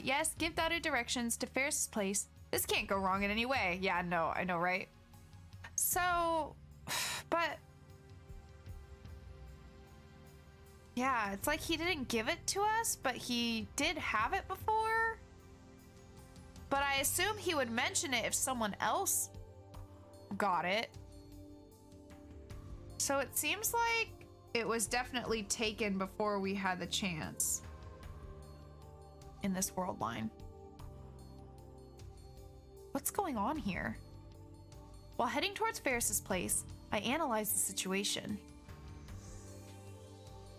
Yes, give Daru directions to Ferris's place. This can't go wrong in any way. Yeah, no, I know, right? So, but... yeah, it's like he didn't give it to us, but he did have it before. But I assume he would mention it if someone else got it. So it seems like it was definitely taken before we had the chance in this world line. What's going on here? While heading towards Ferris's place, I analyze the situation.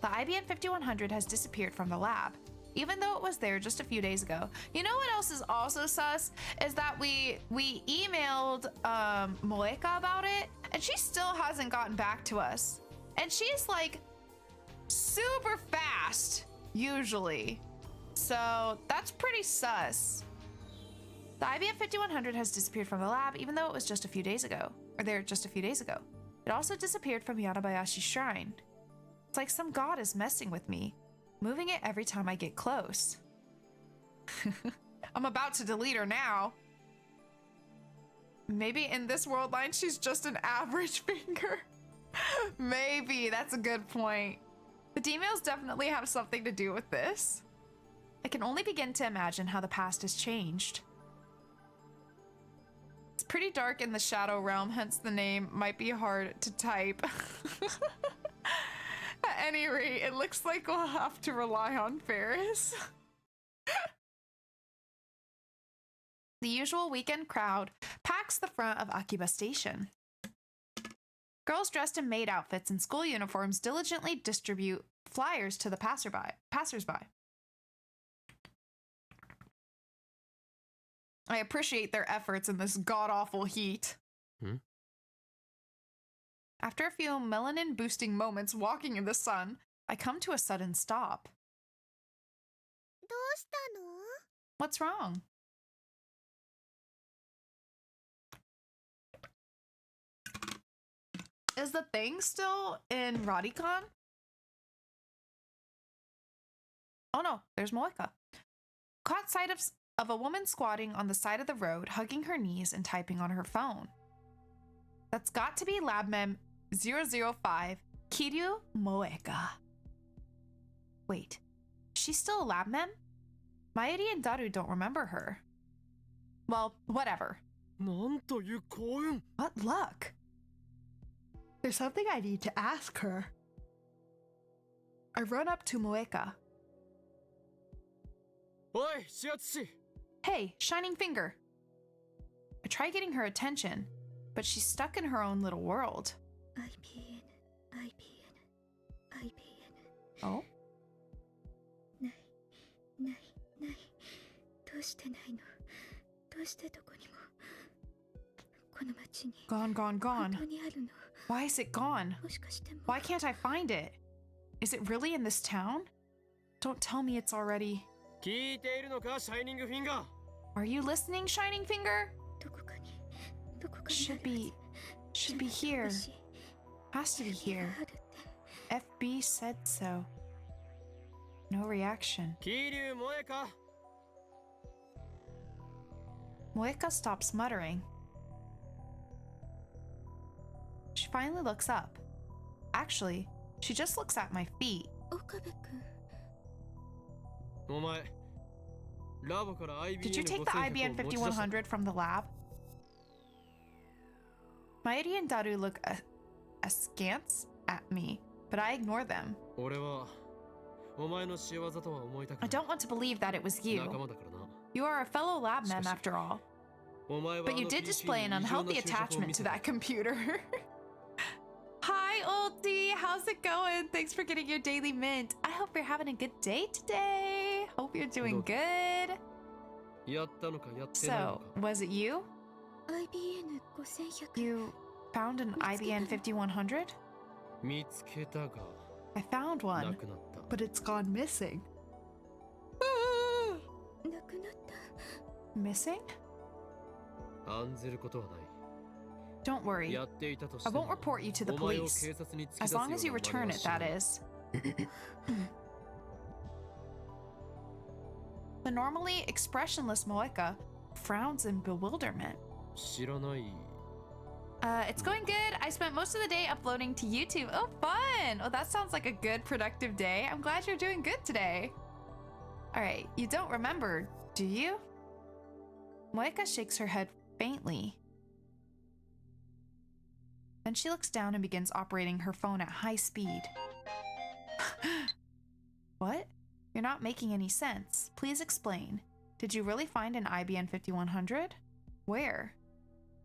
The IBN 5100 has disappeared from the lab, even though it was there just a few days ago. You know what else is also sus? Is that we emailed Moeka about it, and she still hasn't gotten back to us. And she's like super fast, usually. So that's pretty sus. The IBN 5100 has disappeared from the lab, even though it was just a few days ago. Or there just a few days ago. It also disappeared from Yanabayashi Shrine. It's like some god is messing with me, moving it every time I get close. I'm about to delete her now. Maybe in this world line, she's just an average finger. Maybe, that's a good point. The D-mails definitely have something to do with this. I can only begin to imagine how the past has changed. pretty dark in the shadow realm, hence the name might be hard to type. At any rate, it looks like we'll have to rely on Ferris. The usual weekend crowd packs the front of Akiba Station. Girls dressed in maid outfits and school uniforms diligently distribute flyers to the passersby. I appreciate their efforts in this god-awful heat. After a few melanin-boosting moments walking in the sun, I come to a sudden stop. どうしたの？ What's wrong? Is the thing still in Radicon? Oh no, there's Moeka. Caught sight of a woman squatting on the side of the road, hugging her knees and typing on her phone. That's got to be Lab Mem 005, Kiryu Moeka. Wait, she's still a Lab Mem? Mayuri and Daru don't remember her. Well, whatever. なんという幸運 What luck? There's something I need to ask her. I run up to Moeka. おい、指圧師 Hey, Shining Finger. I try getting her attention, but she's stuck in her own little world. IPN Oh? ないどうしてないの？どうしてどこにもこの町に Gone, 本 gone. 当にあるの？ Why is it gone? もしかしても Why can't I find it? Is it really in this town? Don't tell me it's already. 聞いているのか、シャイニングフィンガー Are you listening, Shining Finger? どこかに Should あるはず。 be here. だし Has to be 火が here. あるって FB said so. No reaction. 桐生萌えか Moeka stops muttering. She finally looks up. Actually, she just looks at my feet. 岡部君お前ラボから Did you take the IBN 5100 from the lab? Mairi and Daru look askance at me, but I ignore them. 俺はお前の仕業とは思いたく I ない don't want to believe that it was 仲 you. 間だからな You are a fellow lab mem after all. お前は But you did display an unhealthy attachment to that computer. Hi, Ulti. How's it going? Thanks for getting your daily mint. I hope you're having a good day today. Hope you're doing good. やったのかやってないの So, か was it you? IBN 5100 You found an IBN 5100? 見つけたが I found な one, くなった but it's gone missing. なくなった Missing? 案ずることはない Don't worry. やっていたとし I て won't も report you to the お前を police. 警察に突き出 As すよう long な as you 真似 return は it, しな that い is. The normally expressionless Moeka frowns in bewilderment. 知らない It's going good. I spent most of the day uploading to YouTube. Oh, fun! Oh, that sounds like a good, productive day. I'm glad you're doing good today. All right, you don't remember, do you? Moeka shakes her head faintly. Then she looks down and begins operating her phone at high speed. What? You're not making any sense. Please explain. Did you really find an IBN 5100? Where?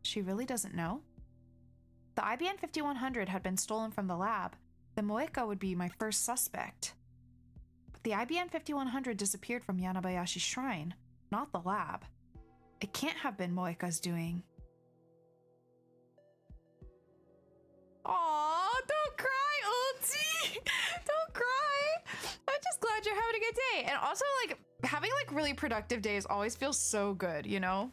She really doesn't know? The IBN 5100 had been stolen from the lab. Then Moeka would be my first suspect. But the IBN 5100 disappeared from Yanabayashi Shrine, not the lab. It can't have been Moeka's doing. Aw, don't cry, Ulti! Don't cry! I'm just glad you're having a good day. And also, like, having, like, really productive days always feels so good, you know?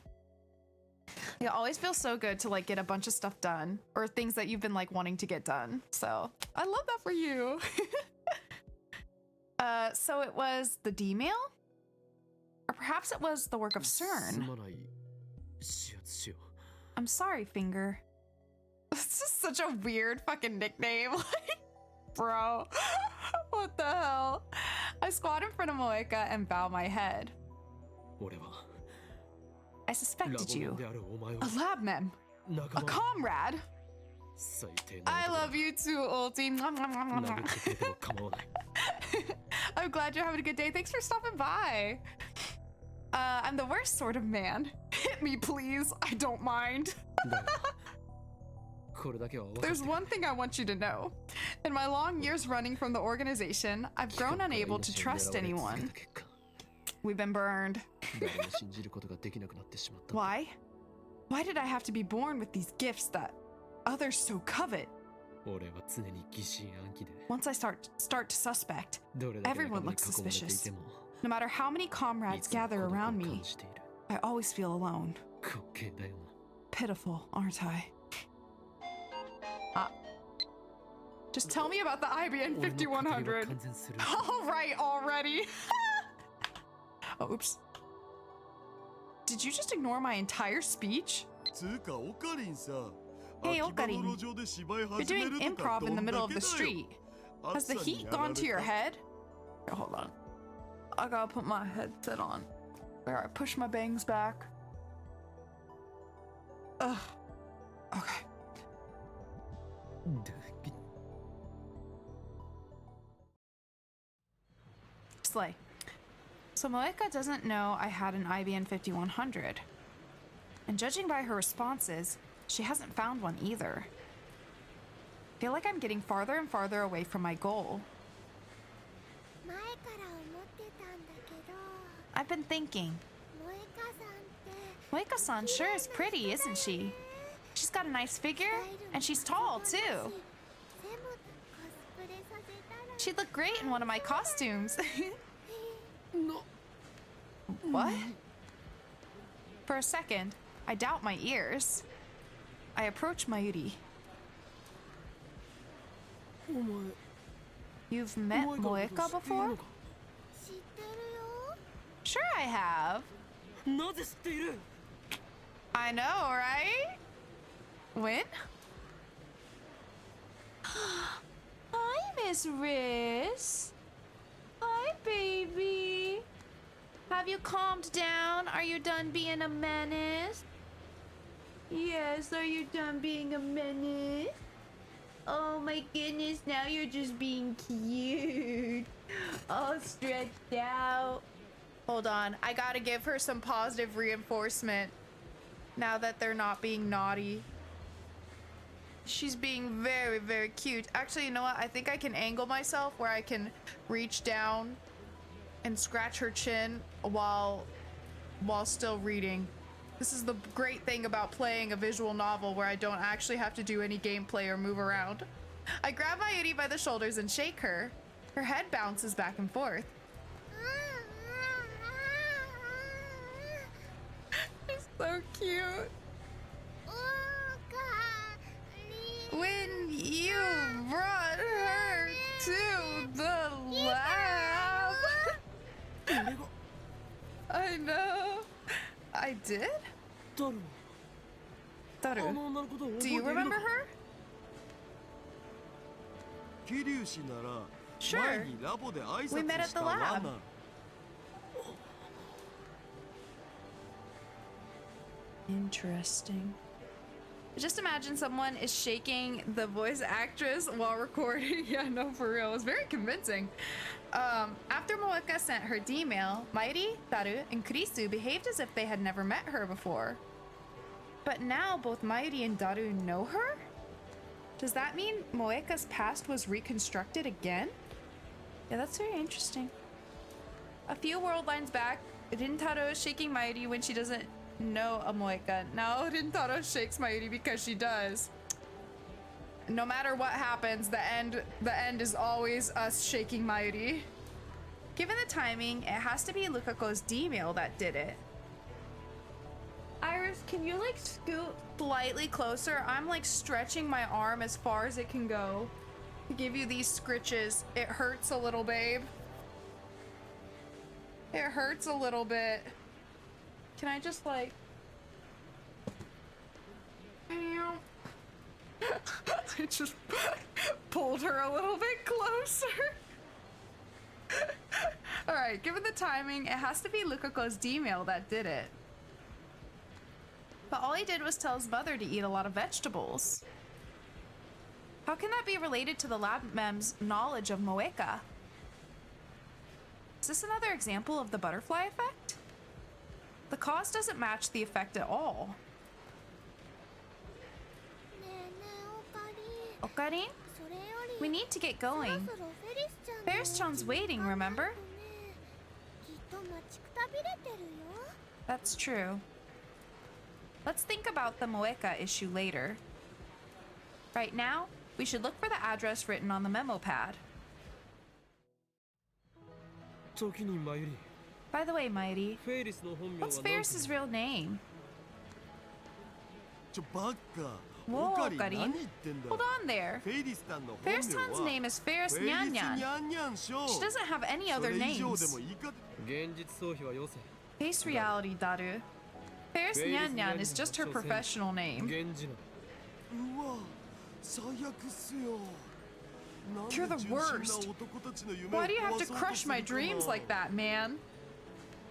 It always feels so good to, like, get a bunch of stuff done. Or things that you've been, like, wanting to get done. So, I love that for you. So it was the D-mail? Or perhaps it was the work of す CERN. まない指圧しよ I'm sorry, Finger. This is such a weird fucking nickname. Like, bro, what the hell? I squat in front of Moeka and bow my head. う俺は I suspected you. A lab mem. A comrade. I love you too, Ulti. I'm glad you're having a good day. Thanks for stopping by. I'm the worst sort of man. Hit me, please. I don't mind. There's one thing I want you to know. In my long years running from the organization, I've grown unable to trust anyone. We've been burned. Why? Why did I have to be born with these gifts that others so covet? Once I start to suspect, everyone looks suspicious. No matter how many comrades gather around me, I always feel alone. Pitiful, aren't I? Just tell me about the IBN 5100. All right, already. Oh, oops. Did you just ignore my entire speech? Hey, Okarin. You're doing improv in the middle of the street. Has the heat gone to your head? Here, hold on. I gotta put my headset on. Where I push my bangs back. Ugh. Okay. Slay. So Moeka doesn't know I had an IBN 5100. And judging by her responses, she hasn't found one either. I feel like I'm getting farther and farther away from my goal. I've been thinking. Moeka-san sure is pretty, isn't she? She's got a nice figure, and she's tall, too. She'd look great in one of my costumes. What? For a second, I doubt my ears. I approach Mayuri. You've met Moeka before? Sure I have. I know, right? When? Hi, Miss Riz. Hi, baby. Have you calmed down? Are you done being a menace? Yes, are you done being a menace? Oh my goodness, now you're just being cute. All stretched out. Hold on, I gotta give her some positive reinforcement now that they're not being naughty. She's being very, very cute. Actually, you know what? I think I can angle myself where I can reach down and scratch her chin while still reading. This is the great thing about playing a visual novel where I don't actually have to do any gameplay or move around. I grab Mayuri by the shoulders and shake her. Her head bounces back and forth. She's so cute. When you brought her to the lab. I know. I did? Daru, do you remember her? Sure. We met at the lab. Interesting. Just imagine someone is shaking the voice actress while recording. Yeah, no, for real. It was very convincing. After Moeka sent her D-mail, Mayuri, Daru, and Kurisu behaved as if they had never met her before. But now both Mayuri and Daru know her? Does that mean Moeka's past was reconstructed again? Yeah, that's very interesting. A few world lines back, Rintaro is shaking Mayuri when she doesn't know a Moeka. Now Rintaro shakes Mayuri because she does. No matter what happens, the end is always us shaking Mayuri. Given the timing, it has to be Lukako's D-mail that did it. Iris, can you like scoot slightly closer? I'm like stretching my arm as far as it can go to give you these scritches. It hurts a little, babe. It hurts a little bit. Can I just like... I just pulled her a little bit closer. Alright, given the timing, it has to be Lukako's D-mail that did it. But all he did was tell his mother to eat a lot of vegetables. How can that be related to the lab mem's knowledge of Moeka? Is this another example of the butterfly effect? The cause doesn't match the effect at all. ねえねえオカリン Okarin? それより We need to get そろ going. そろフェリスちゃんの Ferris-chan's waiting, remember? きっと待ちくたびれてるよ That's true. Let's think about the Moeka issue later. Right now, we should look for the address written on the memo pad. 時にマユリ By the way, Mighty, フェイリスの本名は what's 何て Ferris's real name? バカ Whoa, オカリン Okarin. 何言ってんだ Hold on there. フェイリスタンの本名 Ferris-chan's は name is Ferris フェイリス Nyan ニ Nyan. ャンニャンショ She doesn't have any そ other れ以上で names. もいいか現実逃避はよせ Face reality, Daru. Ferris Nyan Nyan is just her professional name. 源氏のうわ最悪っすよ You're the worst. Why do you have to crush my dreams like that, man?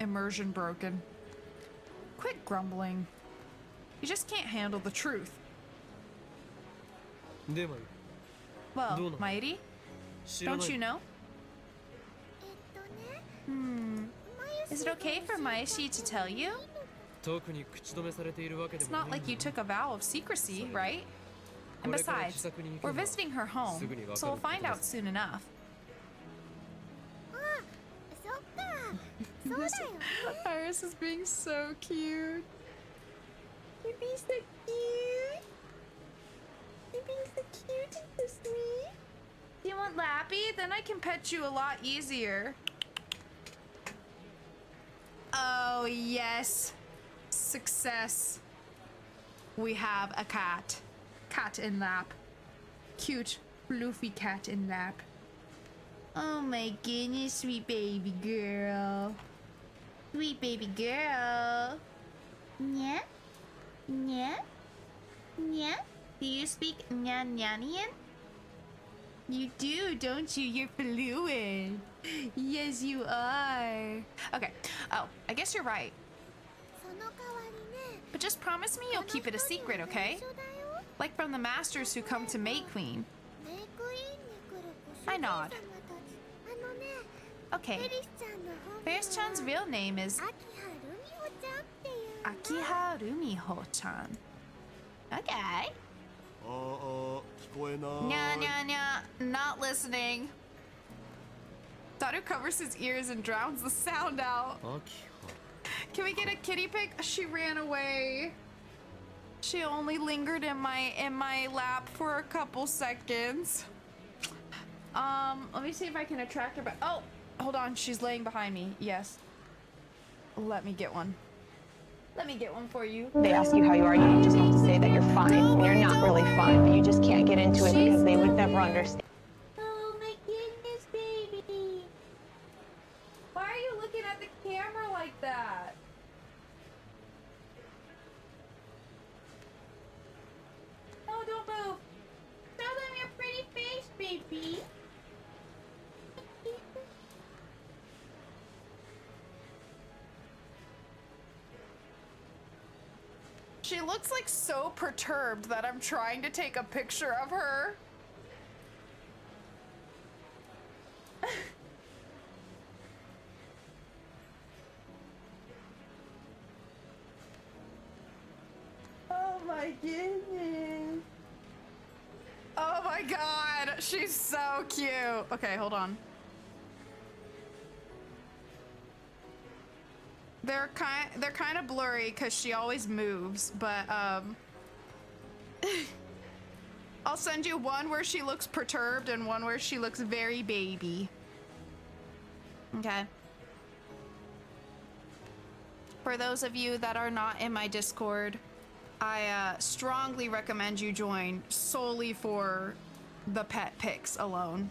Immersion broken. Quit grumbling. You just can't handle the truth. でマユ Well, Dona. Mighty, 知らな don't い you know? ね Is it okay for Maishi to tell you? 特に口止めされているわけで It's もな not い like you took a vow of secrecy, right? And これから besides, 自宅に行け we're ば visiting her home, so we'll find out soon enough. そっかそうだよ Iris is being so cute. You're being so cute. You're being so cute and so sweet. Do you want Lappy? Then I can pet you a lot easier. Oh, yes. Success. We have a cat. Cat in lap. Cute, floofy cat in lap. Oh my goodness, sweet baby girl. Sweet baby girl. Nya? Nya? Nya? Do you speak Nyanyanian? You do, don't you? You're fluent. Yes, you are. Okay. Oh, I guess you're right. その代わりね But just promise me you'll keep it a secret, okay? 内緒だよ Like from the masters who come to May Queen. メイクインに来るご主 I 人様 nod. たちねフ Okay. ェリスちゃんの本名 Ferris-chan's は real name is 秋葉ルミホちゃんっていう Akiha Rumiho-chan. Okay. ああ聞こえない Nya, nya, nya. Not listening. Daru covers his ears and drowns the sound out. 秋 Can we get a kitty pic? She ran away. She only lingered in my lap for a couple seconds. Let me see if I can attract her back. Oh, hold on. She's laying behind me. Yes. Let me get one. Let me get one for you. They ask you how you are, you just have to say that you're fine when you're not really fine, but you just can't get into it because they would never understand. Oh my goodness, baby. Why are you looking at the camera like that? No, don't move. Show them your pretty face, baby. She looks like so perturbed that I'm trying to take a picture of her. Oh my goodness. Oh my god, she's so cute. Okay, hold on. They're kind of blurry because she always moves, but I'll send you one where she looks perturbed and one where she looks very baby. Okay. For those of you that are not in my Discord, I strongly recommend you join solely for the pet pics alone.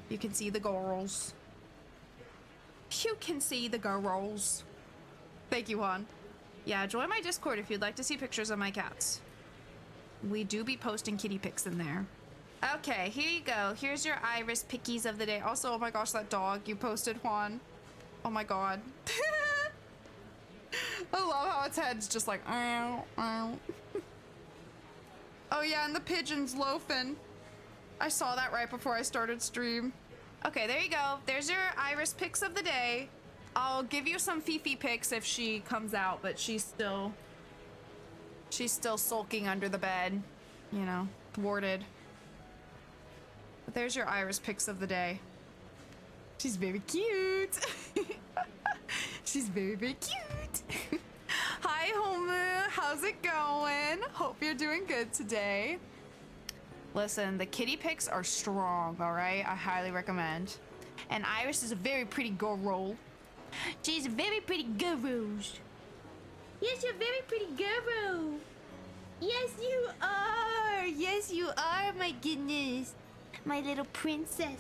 You can see the girls. You can see the girls. Thank you, Juan. Yeah, join my Discord if you'd like to see pictures of my cats. We do be posting kitty pics in there. Okay, here you go. Here's your Iris pickies of the day. Also, oh my gosh, that dog you posted, Juan. Oh my god. I love how its head's just like, ow, ow. Oh yeah, and the pigeon's loafing. I saw that right before I started stream. Okay, there you go. There's your Iris picks of the day. I'll give you some Fifi picks if she comes out, but she's still sulking under the bed, you know, thwarted. But there's your Iris picks of the day. She's very cute. She's very, very cute. Hi, Homu. How's it going? Hope you're doing good today. Listen, the kitty pics are strong, all right? I highly recommend. And Iris is a very pretty girl. She's a very pretty girl. Yes, you're a very pretty girl. Yes, you are. Yes, you are, my goodness. My little princess.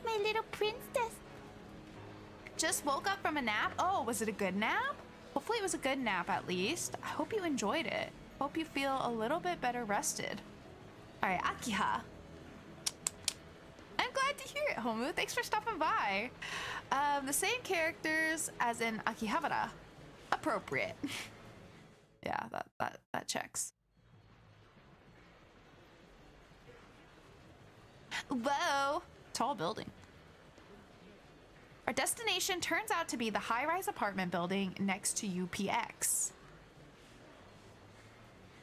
My little princess. Just woke up from a nap. Oh, was it a good nap? Hopefully it was a good nap at least. I hope you enjoyed it. Hope you feel a little bit better rested. All right, Akiha. I'm glad to hear it, Homu. Thanks for stopping by. The same characters as in Akihabara. Appropriate. Yeah, that checks. Whoa! Tall building. Our destination turns out to be the high-rise apartment building next to UPX.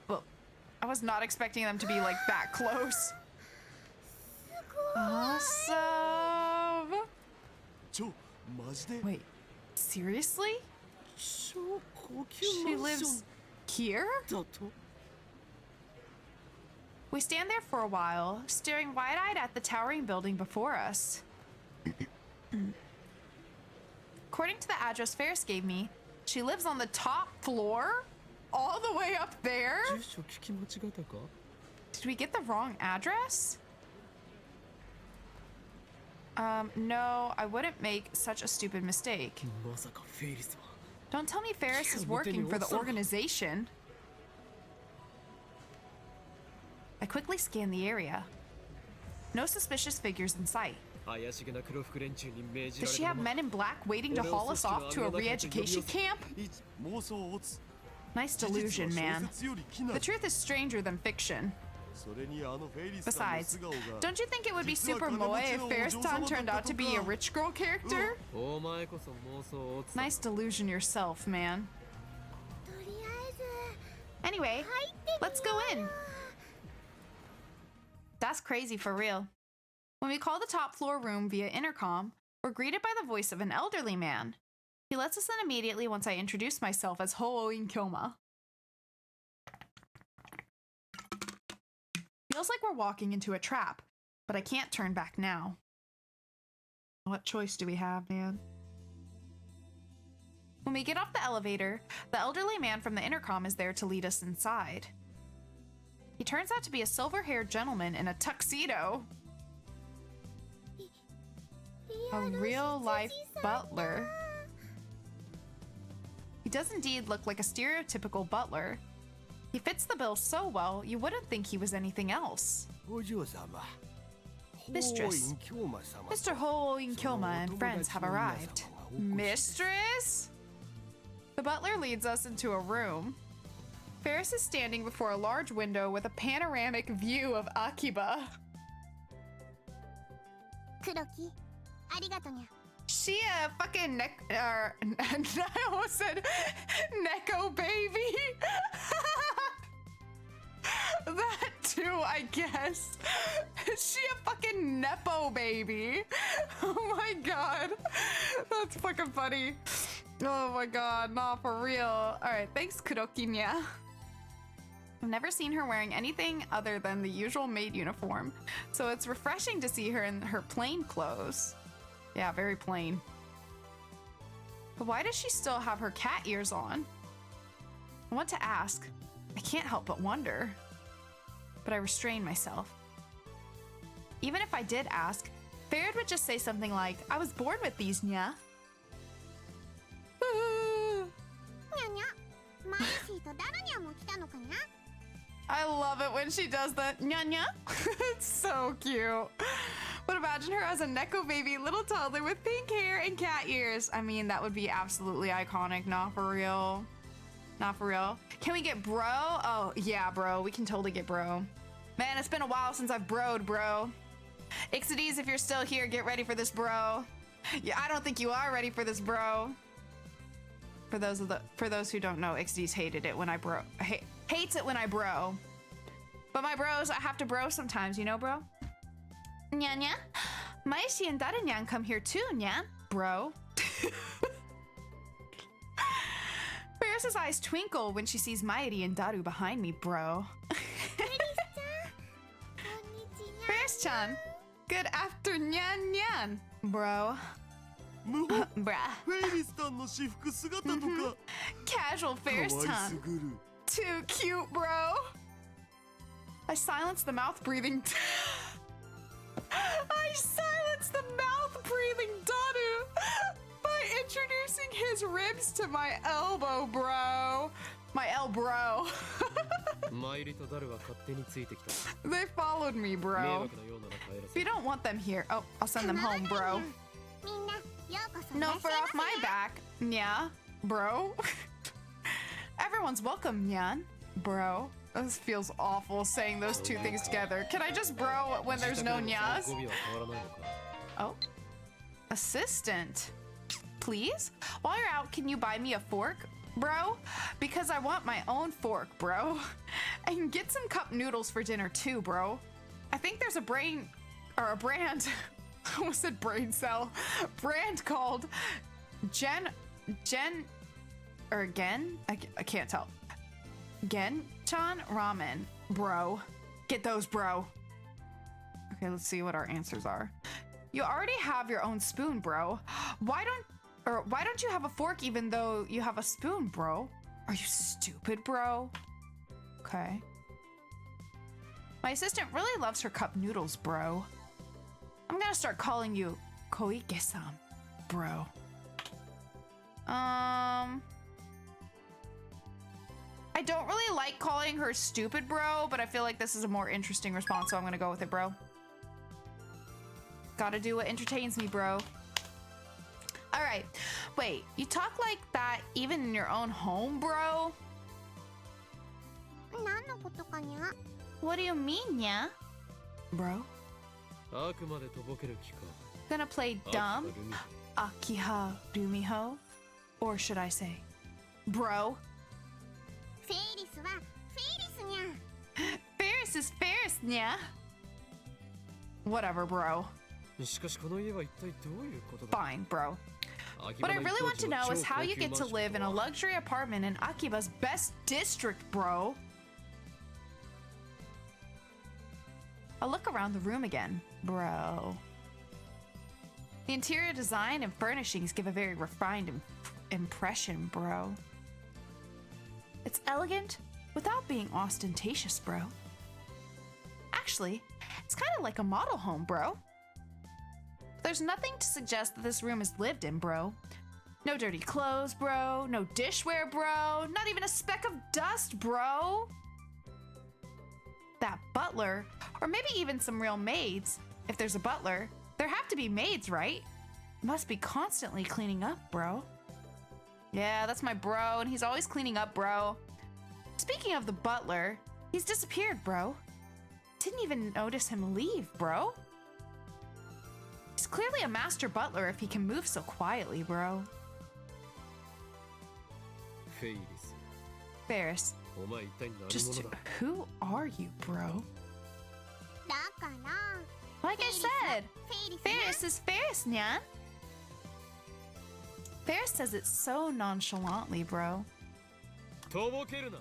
Well, I was not expecting them to be like that close. Awesome! マジで Wait, seriously? 超高級 She マンショ lives ン here? だと We stand there for a while, staring wide-eyed at the towering building before us. According to the address Ferris gave me, she lives on the top floor? All the way up there? 住所聞き間違えたか Did we get the wrong address? No, I wouldn't make such a stupid mistake. まさかフェイリスは Don't tell me Ferris is working for the organization. I quickly scan the area. No suspicious figures in sight. 怪しげな黒服連中に命じら Does れ she た have まま men in black waiting to haul us off to a re-education camp? 妄想を打つ Nice 事実 delusion, は小 man. 説より奇な The truth is stranger than fiction. それにあのフェイリスさんの Besides, 素顔が don't you think it would be super moe if Ferris-tan turned out to be a rich girl character? お前こそ妄想を打つ Nice delusion yourself, man. とりあえず Anyway, let's go in. That's crazy for real. When we call the top floor room via intercom, we're greeted by the voice of an elderly man. He lets us in immediately once I introduce myself as Ho'oin Kyoma. Feels like we're walking into a trap, but I can't turn back now. What choice do we have, man? When we get off the elevator, the elderly man from the intercom is there to lead us inside. He turns out to be a silver-haired gentleman in a tuxedo. A real-life butler. He does indeed look like a stereotypical butler. He fits the bill so well, you wouldn't think he was anything else. お嬢様 Mistress. 法院京馬様 Mr. Ho'oin Kyoma and friends have arrived. Mistress? The butler leads us into a room. Ferris is standing before a large window with a panoramic view of Akiba. 黒木ありがとにゃ She a fucking I almost said Neko baby. That too, I guess. Is she a fucking Nepo baby? Oh my god. That's fucking funny. Oh my god, not for real. Alright, thanks, Kurokinya. I've never seen her wearing anything other than the usual maid uniform, so it's refreshing to see her in her plain clothes. Yeah, very plain. But why does she still have her cat ears on? I want to ask. I can't help but wonder. But I restrain myself. Even if I did ask, Farrad would just say something like, I was born with these, nya. にゃにゃマルシーとダルニャも来たのかにゃ I love it when she does that. Nya nya. It's so cute. But imagine her as a Neko baby, little toddler with pink hair and cat ears. I mean, that would be absolutely iconic. Not for real. Not for real. Can we get bro? Oh, yeah, bro. We can totally get bro. Man, it's been a while since I've broed, bro. Ixides, if you're still here, get ready for this, bro. Yeah, I don't think you are ready for this, bro. For those who don't know, Ixides hated it when I bro. Hates it when I bro. But my bros, I have to bro sometimes, you know, bro? Nya nya. Maishi and Dadanyan come here too, nya, bro. Ferris's eyes twinkle when she sees Mairi and Daru behind me, bro. Ferris-chan, good afternoon, bro. 無 Bruh. フェイリスさんの私服姿とか Casual 可愛す Ferris-chan. ぐる Too cute, bro. I silenced the mouth-breathing... I silenced the mouth-breathing Daru by introducing his ribs to my elbow, bro. My elbro. マイリとダルは勝手についてきた。 They followed me, 迷 bro. 惑なようなら帰ら If せ you don't want them here... Oh, I'll send them home, bro. みんなようこそ No いらっし fur ゃいま off せ my back. Yeah, bro. Everyone's welcome, Nyan. Bro. This feels awful saying those two things together. Can I just bro when there's no nyas? 語尾は変わらないのか。 Oh. Assistant. Please? While you're out, can you buy me a fork, bro? Because I want my own fork, bro. And get some cup noodles for dinner too, bro. I think there's a brand... I almost said brain cell. Brand called Gen... I can't tell. Gen-chan ramen, bro. Get those, bro. Okay, let's see what our answers are. You already have your own spoon, bro. Why don't you have a fork even though you have a spoon, bro? Are you stupid, bro? Okay. My assistant really loves her cup noodles, bro. I'm gonna start calling you Koike-san, bro. I don't really like calling her stupid, bro, but I feel like this is a more interesting response, so I'm gonna go with it, bro. Gotta do what entertains me, bro. All right. Wait, you talk like that even in your own home, bro? 何のことかにゃ What do you mean, yeah? Bro? あくまでとぼける気か。 Gonna play あ dumb? ルミ Akiha Rumiho? Or should I say, bro? フェイリスはフェイリスにゃ Ferris is Ferris, yeah? Whatever, bro. しかしこの家は一体どういうことだ。 Fine, bro. 秋 What 葉 I の really 一 want 等 to 地は know is 超 how 高 you 級 get マン to ション live in a とは luxury apartment in Akiba's best district, bro. I'll look around the room again, bro. The interior design and furnishings give a very refined impression, bro. It's elegant without being ostentatious, bro. Actually, it's kind of like a model home, bro. There's nothing to suggest that this room is lived in, bro. No dirty clothes, bro. No dishware, bro. Not even a speck of dust, bro. That butler, or maybe even some real maids. If there's a butler, there have to be maids, right? Must be constantly cleaning up, bro. Yeah, that's my bro, and he's always cleaning up, bro. Speaking of the butler, he's disappeared, bro. Didn't even notice him leave, bro. He's clearly a master butler if he can move so quietly, bro. フェイリス。 Ferris, お前一体何 just 者だ。 who are you, bro? だから Like I said, フェイリス Ferris is Ferris, nyan. Ferris says it so nonchalantly, bro. とぼけるな。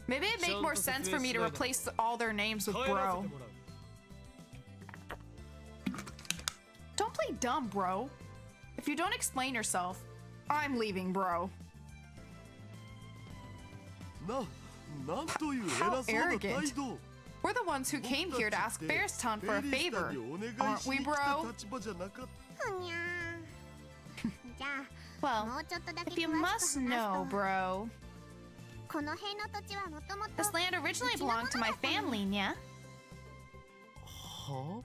Maybe it'd make more sense for me to replace all their names with 帰らせ bro. てもらう。 Don't play dumb, bro. If you don't explain yourself, I'm leaving, bro. なんという偉 How そうな arrogant. 態度 We're the ones who came here to ask Ferris-tan フ for ェ a リスさ favor. んにお願い Aren't し we, に来た bro? 立場じゃなかったふにゃーじゃあ Well, もうちょっとだけ if you 詳 must しく話 know, すと bro, この辺の土地はもともと this land originally belonged to my family, yeah? は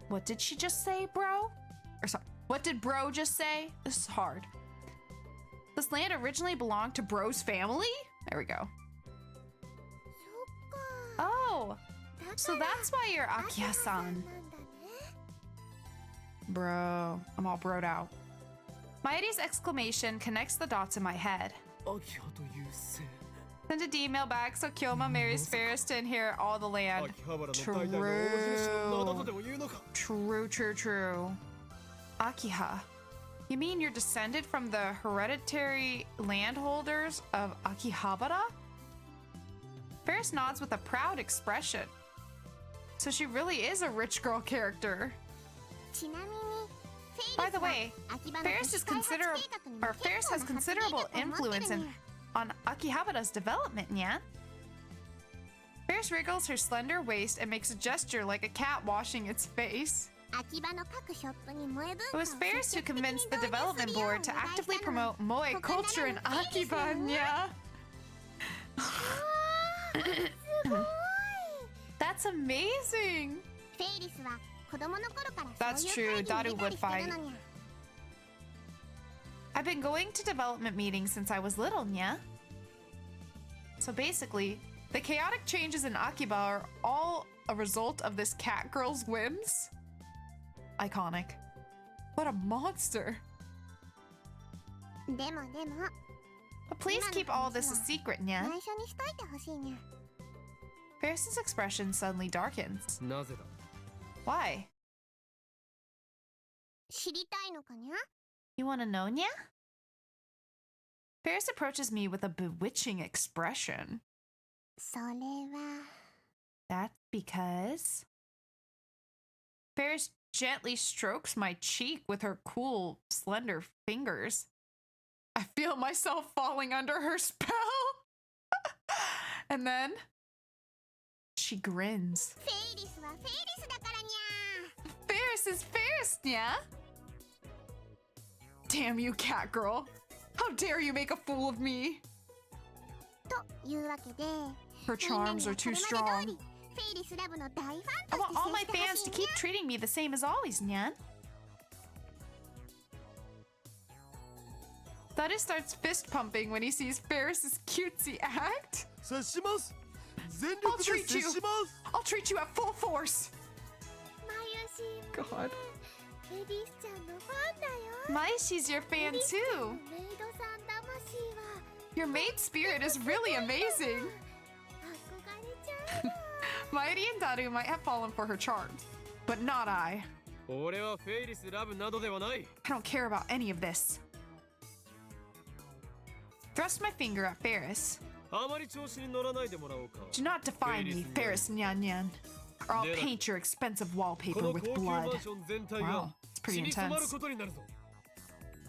What did she just say, bro? Or sorry, what did bro just say? This is hard. This land originally belonged to bro's family? There we go. Oh, so that's why you're Akiha-san. Bro, I'm all broed out. Maeri's exclamation connects the dots in my head. アキハという姓 Send a D email back so Kyoma marries Ferris to inherit all the land. 秋葉原の代々の大印の名だとでも言うのか True, true, true. Akiha. You mean you're descended from the hereditary landholders of Akihabara? Ferris nods with a proud expression. So she really is a rich girl character. By the way, Ferris has considerable influence on Akihabara's development, yeah? Ferris wriggles her slender waist and makes a gesture like a cat washing its face. It was Ferris who convinced the development board to actively promote Moe culture in Akiba, yeah? That's amazing! That's true, Daru would fight. I've been going to development meetings since I was little, nya? So basically, the chaotic changes in Akiba are all a result of this cat girl's whims? Iconic. What a monster! But please keep all this a secret, nya? Ferris's expression suddenly darkens. なぜだ Why? You wanna know, nya? Ferris approaches me with a bewitching expression. That's because... Ferris gently strokes my cheek with her cool, slender fingers. I feel myself falling under her spell. And then... she grins. Ferris is Ferris, nya? Damn you, cat girl. How dare you make a fool of me? Her charms are too strong. I want all my fans to keep treating me the same as always, nyan. Daru starts fist pumping when he sees Ferris's cutesy act. 察します。全 I'll 力で treat 接 you. します。 I'll treat you at full force. God. Maishi's your fan too. Your maid spirit is really amazing. Mairi and Daru might have fallen for her charms, but not I. 俺はフェイリスラブなどではない I don't care about any of this. Thrust my finger at Ferris. あまり調子に乗らないでもらおうか Do not defy me, Ferris Nyan Nyan, or I'll paint your expensive こ wallpaper の with 高級マ blood. ンション全体 Wow, が it's 血 pretty に染まる intense. ことになるぞ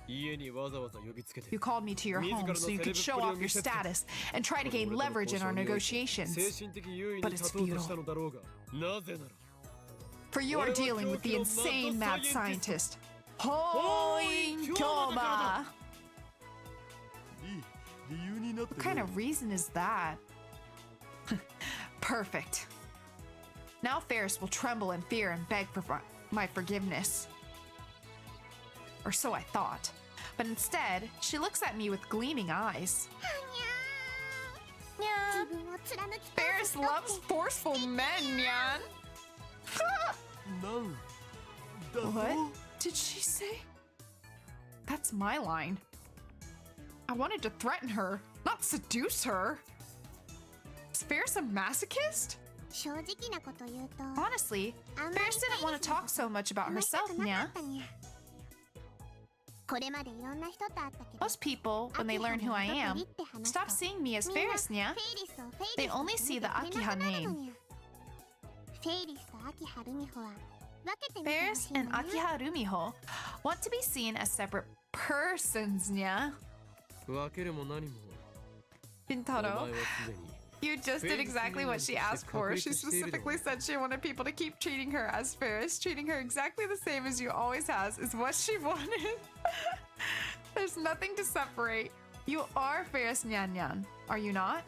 家にわざわざ呼びつけて You called me to your home so you could show off your status and try to gain leverage in our negotiations. 精神的優位に But 立 it's とうとしたのだろうがなぜなら For you are dealing with the insane mad scientist, Hoin Kyoma. いい理由になって What kind of reason is that? Perfect. Now Ferris will tremble in fear and beg for my forgiveness. Or so I thought. But instead, she looks at me with gleaming eyes. Nyan. Ferris loves forceful men, Nyan. なんだと What did she say? That's my line. I wanted to threaten her, not seduce her. Is Ferris a masochist? Honestly, Ferris didn't want to talk so much about herself, nya. Most people, when they learn who I am, stop seeing me as Ferris, nya. They only see the Akiha name. Ferris and Akiha Rumiho want to be seen as separate persons, nya. 分けるも何も Bintaro, お前はすでに you just did exactly what she asked for. She specifically said she wanted people to keep treating her as Ferris. Treating her exactly the same as you always has is what she wanted. There's nothing to separate. You are Ferris Nyan Nyan, are you not?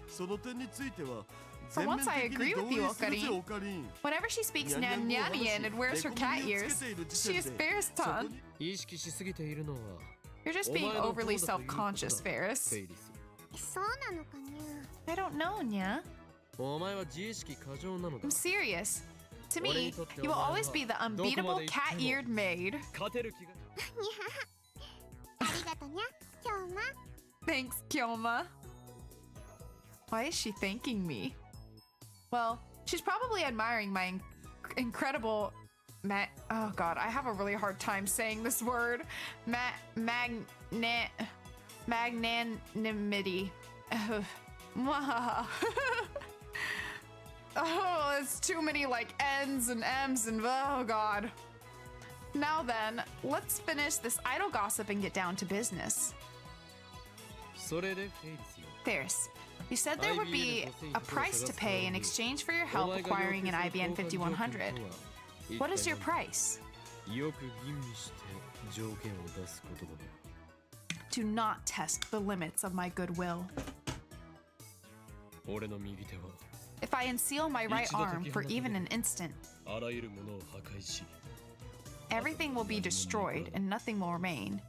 その点については For once, I agree with you, Okarin. Whenever she speaks Nyan-Nyannian and wears her cat ears, she is Ferris-tan. 意識しすぎているのは You're just being overly self-conscious, Ferris. フェイリス。そうなのかにゃ。 I don't know, Nya. お前は自意識過剰なのだ。 I'm serious. To me, you will always be the unbeatable cat-eared maid. 勝てる気が。ありがとにゃ、今日は。 Thanks, Kyoma. Why is she thanking me? Well, she's probably admiring my incredible oh god, I have a really hard time saying this word. Magnanimity. Oh, it's too many like N's and M's and oh god. Now then, let's finish this idle gossip and get down to business. それでフェイリスよ。 Ferris, you said there would be a price to pay in exchange for your help acquiring an IBN 5100. What is your price? よく吟味して条件を出すことだ。 Do not test the limits of my goodwill. 俺の右手は If I unseal my right arm for even an instant, あらゆるものを破壊し、 everything will be destroyed and nothing will remain.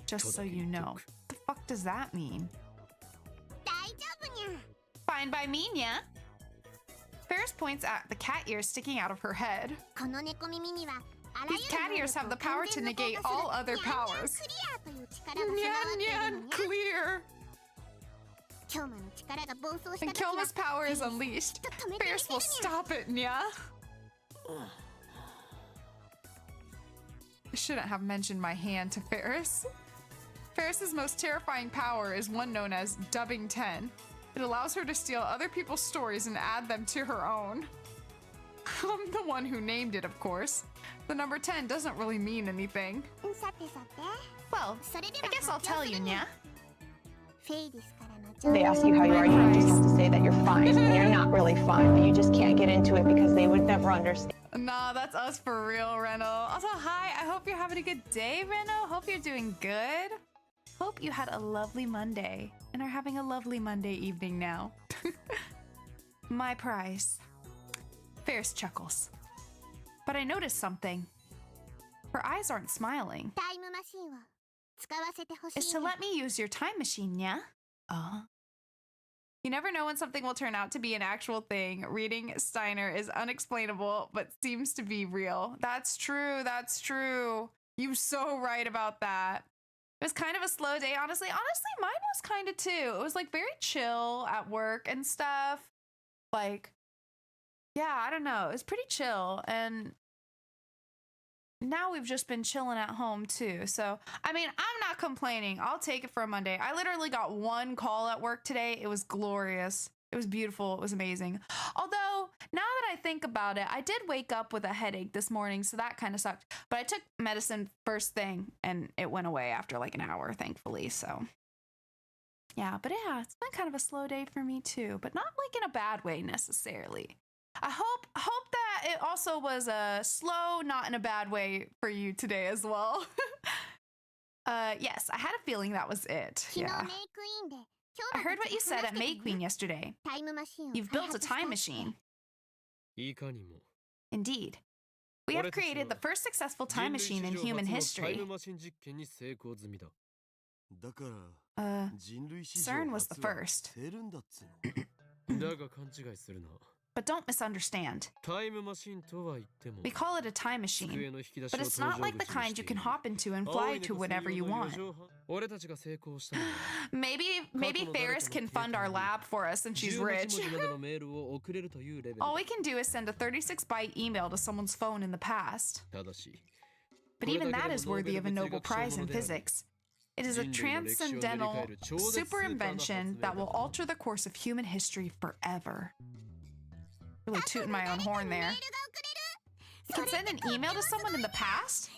Just so you know. What the fuck does that mean? 大丈夫にゃ。 Fine by me, Nya. Ferris points at the cat ears sticking out of her head. この猫耳にはあらゆる These cat ears have the power to negate all other powers. クリアという力が備わっている Nyan のにゃ。 clear. 今日の力が暴走した When 時は Kyoma's power is unleashed, きっと止めてみ Ferris せる will にゃ。 stop it, Nya. I shouldn't have mentioned my hand to Ferris. Ferris's most terrifying power is one known as Dubbing 10. It allows her to steal other people's stories and add them to her own. I'm the one who named it, of course. The number 10 doesn't really mean anything. さてさて、 Well, それで I は guess I'll 発 tell 表す you, るにゃ。 Nya. フェイリスからの情 They 報。 ask you how you are, you just have to say that you're fine. And you're not really fine, but you just can't get into it because they would never understand. Nah, that's us for real, Reno. Also, hi, I hope you're having a good day, Reno. Hope you're doing good. Hope you had a lovely Monday and are having a lovely Monday evening now. My prize. Ferris chuckles. But I noticed something. Her eyes aren't smiling. タイムマシンを使わせてほしい Is に to ゃ。 let me use your time machine, yeah? You never know when something will turn out to be an actual thing. Reading Steiner is unexplainable, but seems to be real. That's true. That's true. You're so right about that. It was kind of a slow day, honestly. Honestly, mine was kind of too. It was like very chill at work and stuff. Like, yeah, I don't know. It was pretty chill. And now we've just been chilling at home too. So, I mean, I'm not complaining. I'll take it for a Monday. I literally got one call at work today. It was glorious. It was beautiful. It was amazing. Although, now that I think about it, I did wake up with a headache this morning, so that kind of sucked. But I took medicine first thing, and it went away after like an hour, thankfully. So, yeah. But yeah, it's been kind of a slow day for me too, but not like in a bad way necessarily. I hope that it also was a slow, not in a bad way for you today as well. Yes, I had a feeling that was it. 昨日 Yeah. メイクインで I heard what you said at May Queen yesterday. タイムマシンを You've 開 built a 発した time って machine. いかにも。 Indeed. We have created the first successful time machine in human タイ history. ムマシン実験に成功済みだ。だから人類史上 CERN was the 初は first. セルンだっつうの。だが勘違いするな。 But don't misunderstand. タイムマシンとは言っても We call it a time machine, 机の引き出し but を it's 搭 not 乗 like the 口に kind し you てい can る hop into and 青 fly い to 猫 whenever 専 you 用の want. 四畳半俺たちが成功したのは Maybe Ferris can fund our lab for us since she's 18 rich. 文字までのメールを送れるというレベル All we can do is send a 36-byte email to someone's phone in the past. ただし But even that is worthy of a Nobel Prize in physics. It is a transcendental super invention that will alter the course of human history forever. Really tooting my own horn there. You can send an email to someone in the past?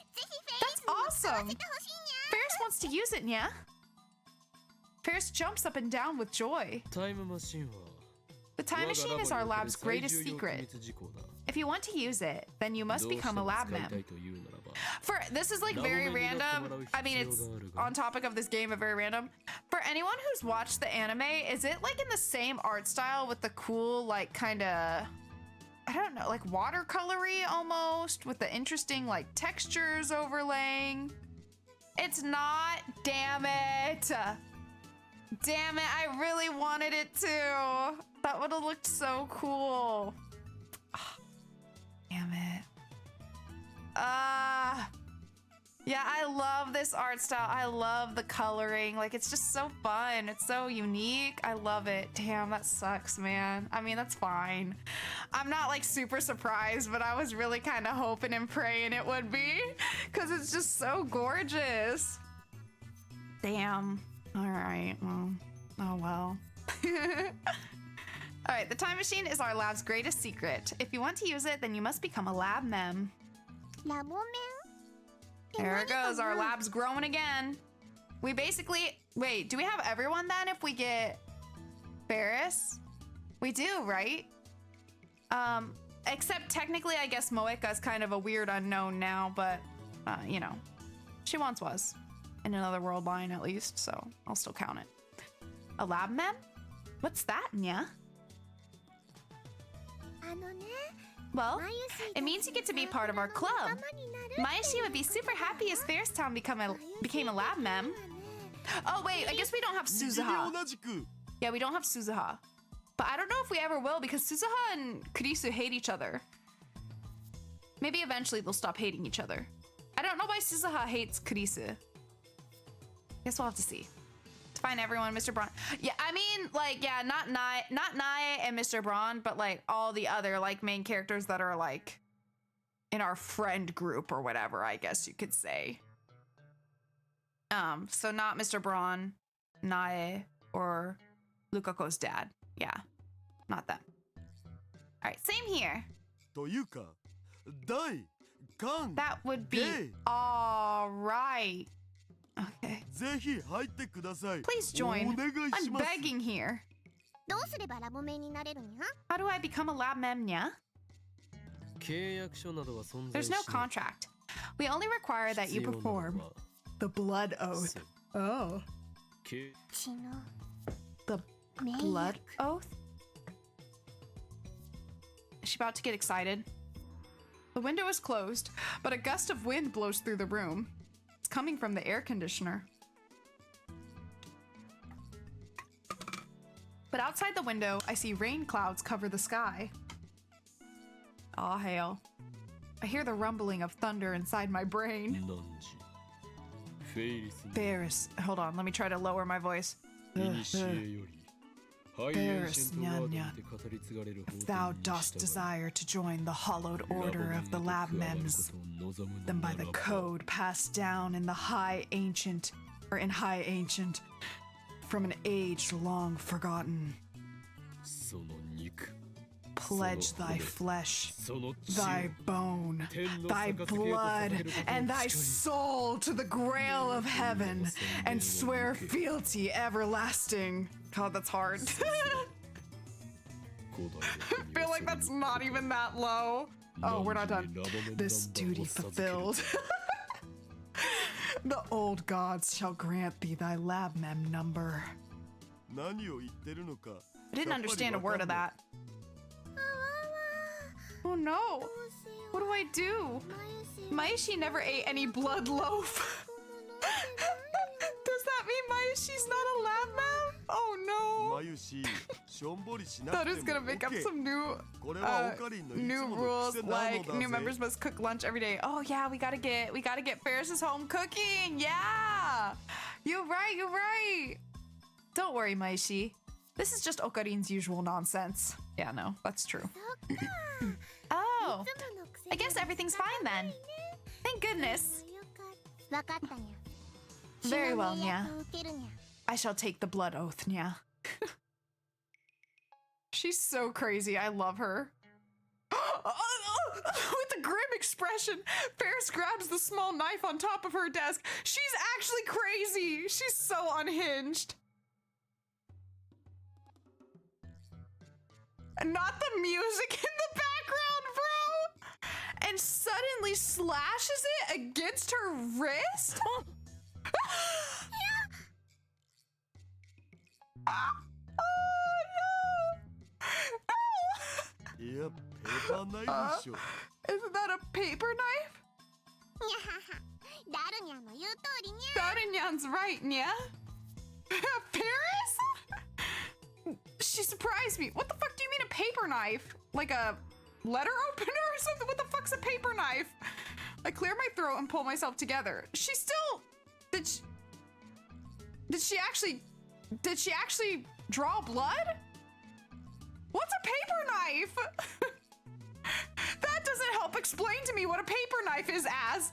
That's awesome! Ferris wants to use it, Nya. Ferris jumps up and down with joy. タイムマシンは The time machine is our lab's greatest secret. If you want to use it, then you must どうして become a も lab 使い mem. たいというならば For this is like very random. I mean, it's on topic of this game, but very random. For anyone who's watched the anime, is it like in the same art style with the cool, like kind of, I don't know, like watercolory almost with the interesting like textures overlaying? It's not. Damn it. Damn it. I really wanted it to. That would have looked so cool. Damn it. Yeah, I love this art style. I love the coloring. Like, it's just so fun. It's so unique. I love it. Damn, that sucks, man. I mean, that's fine. I'm not like super surprised, but I was really kind of hoping and praying it would be because it's just so gorgeous. Damn. All right. Well, oh well. All right, the time machine is our lab's greatest secret. If you want to use it, then you must become a lab mem. ラボメン There it goes. Our lab's growing again. We basically... Wait, do we have everyone then if we get Ferris? We do, right? Except technically, I guess Moeka's kind of a weird unknown now, but, you know, she once was. In another world line, at least, so I'll still count it. A lab mem? What's that, Nya? あのね Well, it means you get to be part of our club. Maeshi would be super happy if Fairstown became a lab mem. Oh wait, I guess we don't have 右に Suzuha. 同じく Yeah, we don't have Suzuha. But I don't know if we ever will because Suzuha and Kurisu hate each other. Maybe eventually they'll stop hating each other. I don't know why Suzuha hates Kurisu. Guess we'll have to see. To find everyone, Mr. Braun. Yeah, I mean, like, yeah, not Nae and Mr. Braun, but like all the other like main characters that are like in our friend group or whatever, I guess you could say. So not Mr. Braun, Nae, or Lukako's dad. Yeah, not them. All right, same here. というか大歓 That would be Gay. all right. Okay, ぜひ入ってください please お join. 願いし I'm ます begging here. どうすればラボメンになれるにゃ How do I become a lab mem, Nya? 契約書などは存在 There's し no ない contract. We only require that you 必要なの perform は the blood oath. そう Oh, 契血の the 名 blood 薬 oath? Is she about to get excited? The window is closed, but a gust of wind blows through the room. It's coming from the air conditioner. But outside the window, I see rain clouds cover the sky. Aw, hail. I hear the rumbling of thunder inside my brain. 何時フェイリス Ferris, hold on, let me try to lower my voice. に古よりハイエン Ferris, シェントワードに Nya, て語り継がれる If 法 thou 典に dost 従い desire to join the hallowed ラボ order メン of へ the と加 lab わる mems, ことを望む then の by な the らば code passed down in the high ancient, or in high ancient, from an age long forgotten, その肉 pledge thy flesh, その血 thy bone, 天の thy 杯へと blood, 捧げることを and thy 誓い soul to the grail of heaven, and swear fealty everlasting. God, that's hard. 古代の I feel like that's not even that low. Oh, we're not done. This duty fulfilled. The old gods shall grant thee thy lab mem number. 何を言ってるのか I didn't understand a word of that. Oh no. What do I do? Maeshi never ate any blood loaf. Does that mean Maeshi's not a lab mem? Oh no. 眉ししょんぼりしな That く is て gonna も make up OK some new これはオカリンのいつ new もの rules 癖な like の new だ members ぜ must cook lunch every day. Oh yeah, we gotta get Ferris's home cooking. Yeah, you're right. Don't worry, Maishi. This is just Okarin's usual nonsense. Yeah, no, that's true. Oh, I guess everything's fine then. Thank goodness. わかったにゃ Very well, 血の名 Nya. 薬を受けるにゃ I shall take the blood oath, Nya. She's so crazy. I love her. With a grim expression, Ferris grabs the small knife on top of her desk. She's actually crazy. She's so unhinged. And not the music in the background, bro. and suddenly slashes it against her wrist? Oh no! いや、ペーパーナイフでしょ。 Isn't that a paper knife? にゃははダルニャンの言う通りにゃ Darinyan's right, Nya. Paris? She surprised me. What the fuck do you mean a paper knife? Like a letter opener or something? What the fuck's a paper knife? I clear my throat and pull myself together. She still... Did she actually draw blood? What's a paper knife? That doesn't help explain to me what a paper knife is as.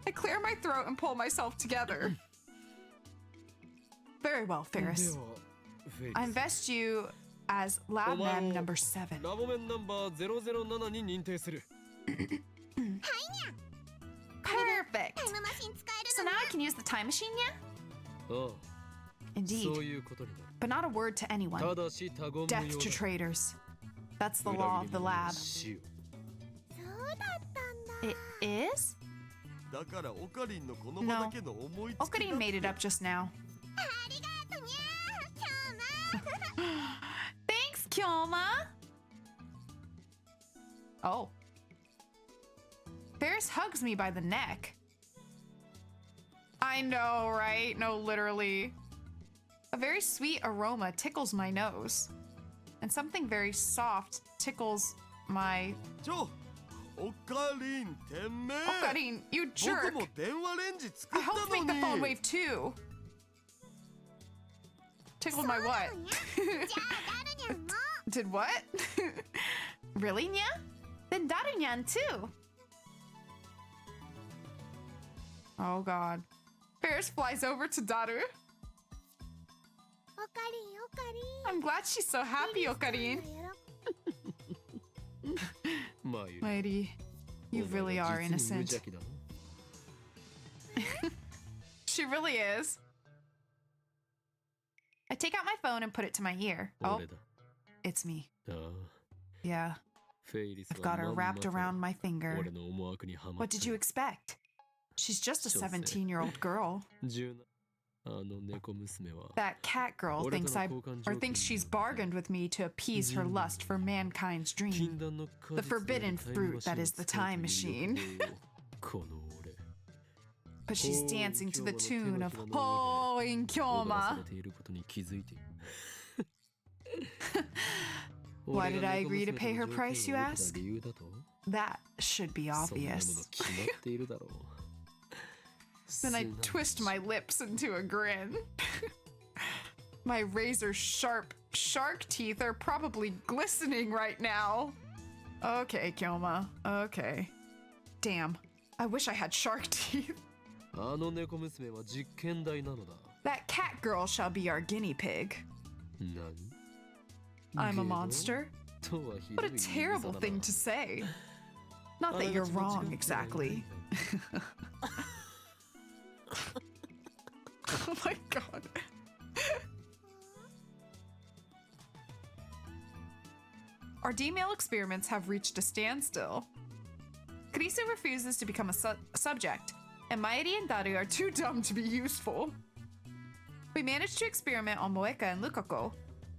I clear my throat and pull myself together. Very well, で Ferris. はフェイ I ス invest you as lab man number 7. ラボメンナンバー007に認定する。 Perfect. タイムマシン使え So る now の I can use the time machine, yeah? ああ、 Indeed. そういうことになる。 But not a word to anyone. ただし他言無 Death 用 to だ。 traitors. That's the law of the 裏 lab. 切り者に死を。そうだったんだ It is? だからオカリンのこの場だけの思いつきだって Okarin made it up just now. ありがとにゃ今日も Thanks, Kyoma. Oh. Ferris hugs me by the neck. I know, right? No, literally. A very sweet aroma tickles my nose. And something very soft tickles my... ちょ、オカリンてめえ Okarin, you 僕 jerk. も電話レンジ作 I っ helped たの make the phone に wave too. Tickled my そう what? なのにゃじゃあダルニャンも Did what? Really, Nya? Then Darunyan too. Oh god. Ferris flies over to Daru. オカリンオカリン I'm glad she's so happy, Okarin. まあ言う。 Lady, you お前 really は are 実に無 innocent. 邪気だな。 She really is. I take out my phone and put it to my ear. Oh, 俺だ。 it's me. ああ、 Yeah, フェイリス I've は got her まんま wrapped と around my finger. 俺の思惑にはま What って did you expect? She's just a 所詮 17-year-old girl. 17あの猫娘は That cat girl 俺 thinks との I've 交換 or 条件 thinks she's に bargained with me to appease her lust for mankind's 禁 dream. 断の果実 The である forbidden タイムマ fruit シン that を is the 使うという time machine. 欲望をこの俺 But she's おー dancing to the 今日 tune の of 手のひらの Oh 上 in で踊らさ Kyoma. れていることに気づいている Why did I 俺 agree が to pay her 猫娘の条件を price, you 受けた ask? 理由だと That should be そんなもの obvious. 決まっているだろう Then I すなわち twist my lips into a grin. My razor sharp shark teeth are probably glistening right now. Okay, Kyoma. Okay. Damn. I wish I had shark teeth. あの猫娘は実験台なのだ That cat girl shall be our guinea pig. 何 I'm a ゲド monster. とはひ What ど a い言い草 terrible だな thing to say. Not that you're wrong exactly. Oh my god. Our D-mail experiments have reached a standstill. Karisu refuses to become a subject, and Maeri and Daru are too dumb to be useful. We managed to experiment on Moeka and Lukako,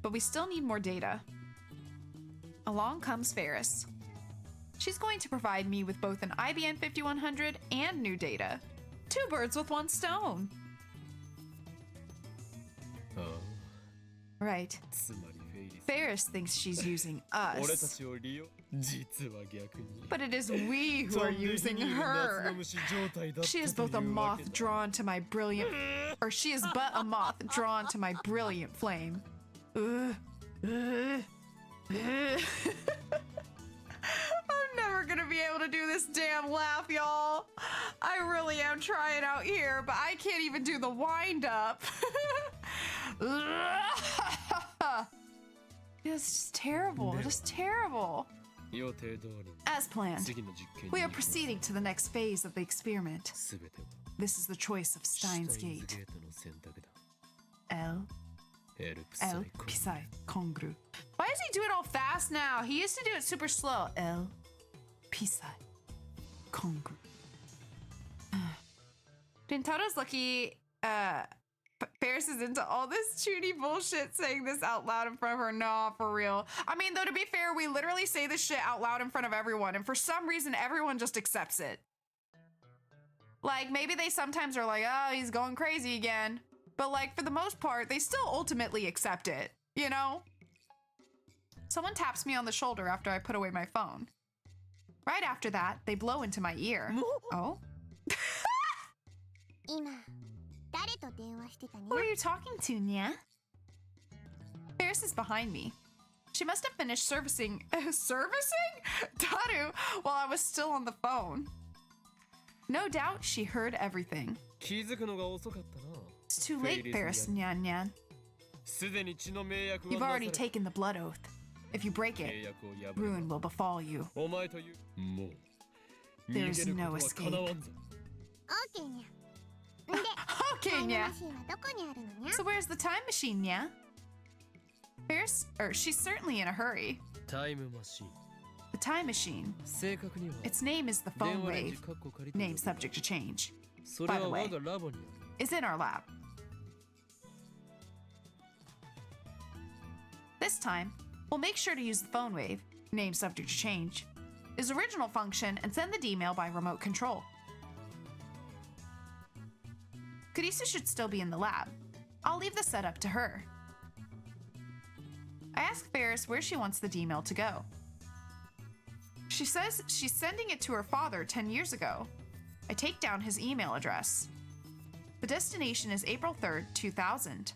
but we still need more data. Along comes Ferris. She's going to provide me with both an IBN 5100 and new data. Two birds with one stone. ああ Right. つまりフェイリス Ferris thinks she's using 俺た us, ちを利用実は逆に but it is we who are using 夏の her. 虫状態だった She is と both a いうわ moth けだ drawn to my brilliant, or she is but a moth drawn to my brilliant flame. Ugh. Ugh. Ugh. I'm never gonna be able to do this damn laugh, y'all. I really am trying out here, but I can't even do the wind up. It's just terrible, just terrible. 予定通り As planned, 次の実験 we に are proceeding to the next phase of the experiment. 全ては This is the choice of シュタイン Steins ズ Gate. ゲートの選択だ L. エルプサイ El コン Pisai Kongru. Why does he do it all fast now? He used to do it super slow. El Pisa. Kongu. Rintaro's lucky Ferris is into all this chuny bullshit saying this out loud in front of her. Nah, for real. I mean, though, to be fair, we literally say this shit out loud in front of everyone, and for some reason, everyone just accepts it. Like, maybe they sometimes are like, oh, he's going crazy again. But, like, for the most part, they still ultimately accept it, you know? Someone taps me on the shoulder after I put away my phone. Right after that, they blow into my ear. Oh? Who are you talking to, Nya? Ferris is behind me. She must have finished servicing Taru while I was still on the phone. No doubt she heard everything. It's too late, Ferris, Nyan Nyan. You've already taken the blood oath. If you break it, ruin will befall you. There's no escape. Okay, Nya. So where's the time machine, Nya? Ferris, she's certainly in a hurry. The time machine. Its name is the phone wave. Name subject to change. By the way, is in our lab. This time, we'll make sure to use the phone wave, name subject to change, its original function, and send the D-mail by remote control. Kurisu should still be in the lab. I'll leave the setup to her. I ask Ferris where she wants the D-mail to go. She says she's sending it to her father 10 years ago. I take down his email address. The destination is April 3rd, 2000.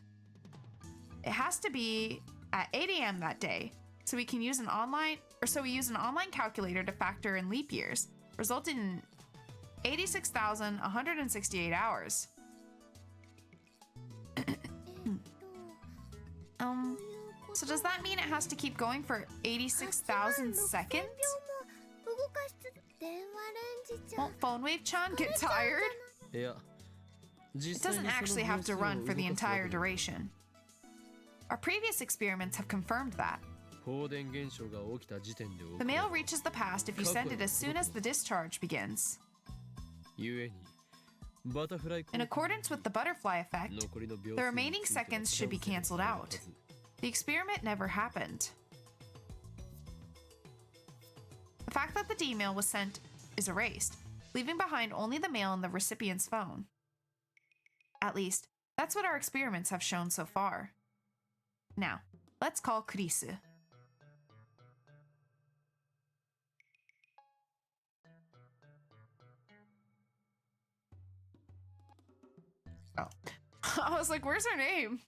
It has to be at 8 a.m. that day, so we use an online calculator to factor in leap years, resulting in 86,168 hours. So does that mean it has to keep going for 86,000 seconds? Won't Phone Wave-chan get tired? It doesn't actually have to run for the entire duration. Our previous experiments have confirmed that. The mail reaches the past if you send it as soon as the discharge begins. In accordance with the butterfly effect, the remaining seconds should be cancelled out. The experiment never happened. The fact that the D-mail was sent is erased, leaving behind only the mail in the recipient's phone. At least, that's what our experiments have shown so far. Now, let's call Kurisu. Oh. I was like, where's her name?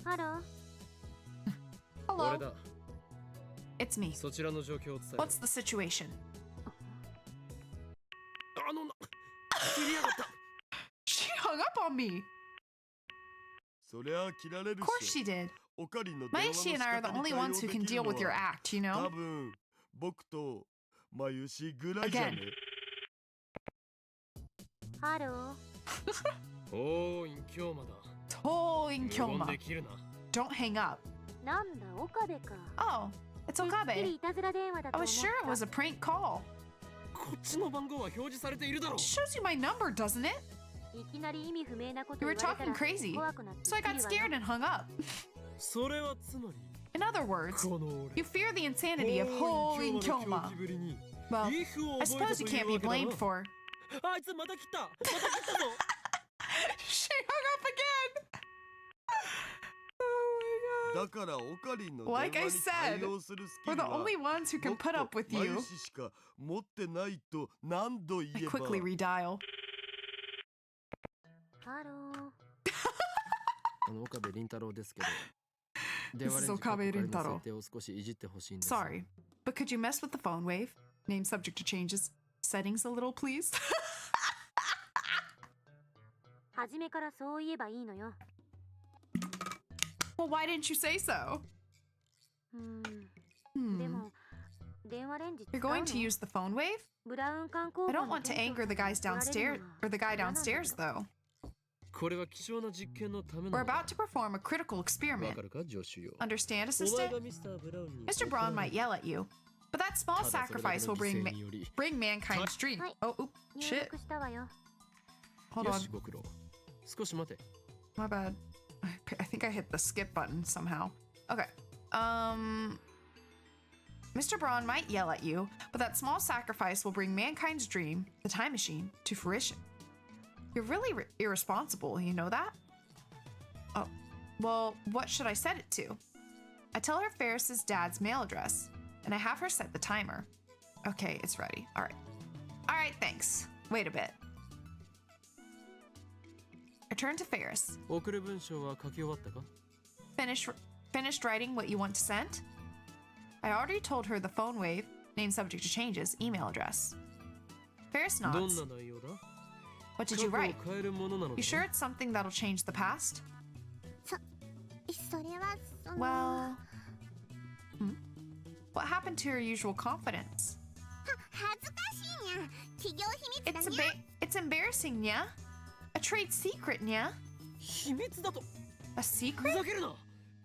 Hello. Hello. It's me. What's the situation? She hung up on me. Of course she did. Maeshi and I are the only ones who can deal with your act, you know? Again. Hello. Don't hang up. Oh, it's Okabe. I was sure it was a prank call. It shows you my number, doesn't it? You were talking crazy, so I got scared and hung up. In other words, you fear the insanity of Hoin Kyoma. Well, I suppose you can't be blamed for... She hung up again! Oh my god. Like I said, we're the only ones who can put up with you. I quickly redial. This is Okabe Rintaro. Sorry, but could you mess with the phone wave? Name subject to changes. Settings a little, please? Well, why didn't you say so? You're going to use the phone wave? I don't want to anger the guys downstairs, or the guy downstairs, though. これは貴重な実験のため We're なのだ。 about to perform a critical わ experiment. かるか、助手よ。 Understand, お前 assistant? がミスター・ブラウンに Mr. Braun might yell at you, but that small ただそれだけ sacrifice の will 犠 bring 牲により bring mankind's dream. Hi. Oh, oop, 入 shit. 力したわよ。 Hold よ on, しご苦労。少し待て。 my bad. I think I hit the skip button somehow. Okay. Mr. Braun might yell at you, but that small sacrifice will bring mankind's dream, the time machine, to fruition. You're really irresponsible, you know that? Oh, well, what should I set it to? I tell her Ferris's dad's mail address, and I have her set the timer. Okay, it's ready. All right. All right, thanks. Wait a bit. I turn to Ferris. 送る文章は書き終わったか？ Finished writing what you want to send? I already told her the phone wave, name subject to changes, email address. Ferris どん nods. な内容だ？ What 過 did 去 you を write? 変えるものなの You か？ sure it's something that'll change the past? それはその。 Well, what happened to your usual confidence? 恥ずかしいにゃ。企業秘密だ It's にゃ。 it's embarrassing, yeah? A trade secret, yeah? 秘密だと。 A ふ secret? ざけるな。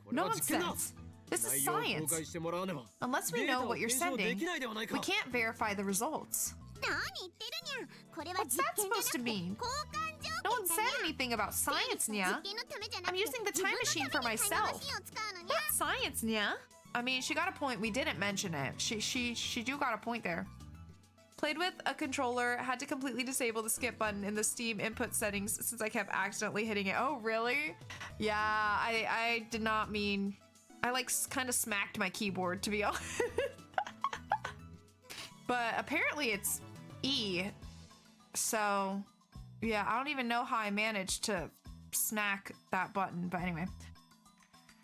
これは実験だ。 Nonsense. This is 内容を公 science. 開してもらわねば。 Unless we デー know タを what you're 検証で sending, きないではないか。 we can't verify the results. 何言ってるにゃ。これは What's 実 that 験じゃな supposed く to て mean? 交換条 No one 件 said だにゃ。 anything about science, 実 Nya. 験のためじゃなく I'm て using the time machine for 自分のためにタイム myself. マシンを使うのにゃ。 Science, Nya. I mean, she got a point. We didn't mention it. She do got a point there. Played with a controller, had to completely disable the skip button in the Steam input settings since I kept accidentally hitting it. Oh, really? Yeah, I did not mean... I like kind of smacked my keyboard, to be honest. But apparently it's E. So, yeah, I don't even know how I managed to smack that button. But anyway.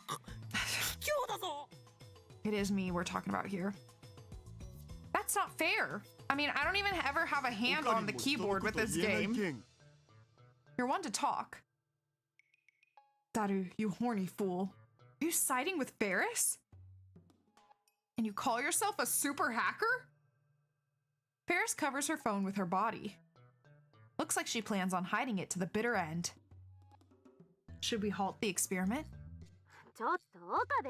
今日だぞ。 It is me we're talking about here. That's not fair. I mean, I don't even ever have a hand on the keyboard with this game. You're one to talk. Daru, you horny fool. Are you siding with Ferris? And you call yourself a super hacker? Ferris covers her phone with her body. Looks like she plans on hiding it to the bitter end. Should we halt the experiment? ちょっと岡部。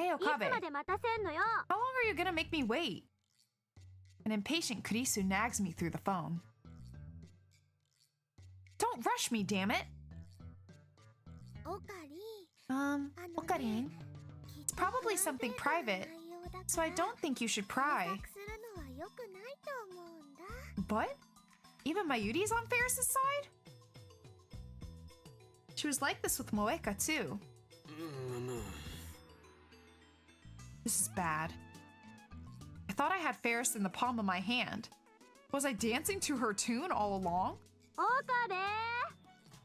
Hey, いつ Okabe. まで待たせんのよ。 How long are you gonna make me wait? An impatient Kurisu nags me through the phone. Don't rush me, damn it! オカリ。 Okarin, it's probably something private, so I don't think you should pry. するのは良くないと思うんだ。 But? Even Mayuri's on Ferris's side? She was like this with Moeka, too. This is bad. I thought I had Ferris in the palm of my hand. Was I dancing to her tune all along? 岡部。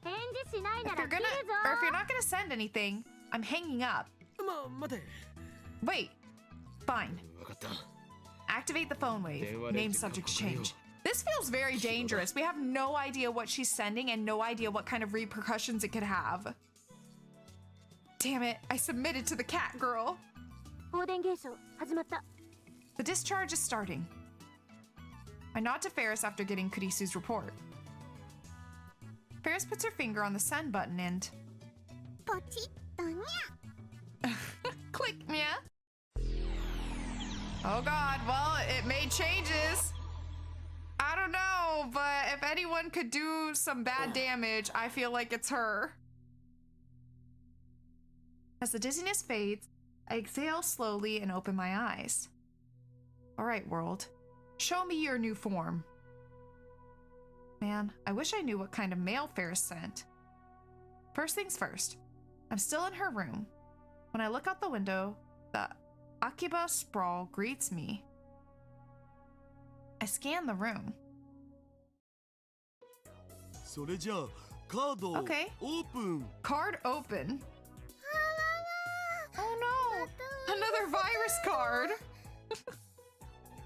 返事しないな If ら you're 切る gonna, ぞ。 or if you're not gonna send anything, I'm hanging up. 待て。 Wait. Fine. わかった。 Activate the phone wave. Dewa Name de subject to Kakakari. change. This feels very dangerous. We have no idea what she's sending and no idea what kind of repercussions it could have. Damn it. I submitted to the cat girl. 放電現象始まった。 The discharge is starting. I nod to Ferris after getting Kurisu's report. Ferris puts her finger on the send button and ポチッとにゃ。 click, yeah. Oh god, well, it made changes. I don't know, but if anyone could do some bad damage, I feel like it's her. As the dizziness fades, I exhale slowly and open my eyes. All right, world. Show me your new form. Man, I wish I knew what kind of mail Ferris sent. First things first, I'm still in her room. When I look out the window, the Akiba sprawl greets me. I scan the room. それじゃあカードを Okay. オープン。 Card open. Oh no! Another virus card!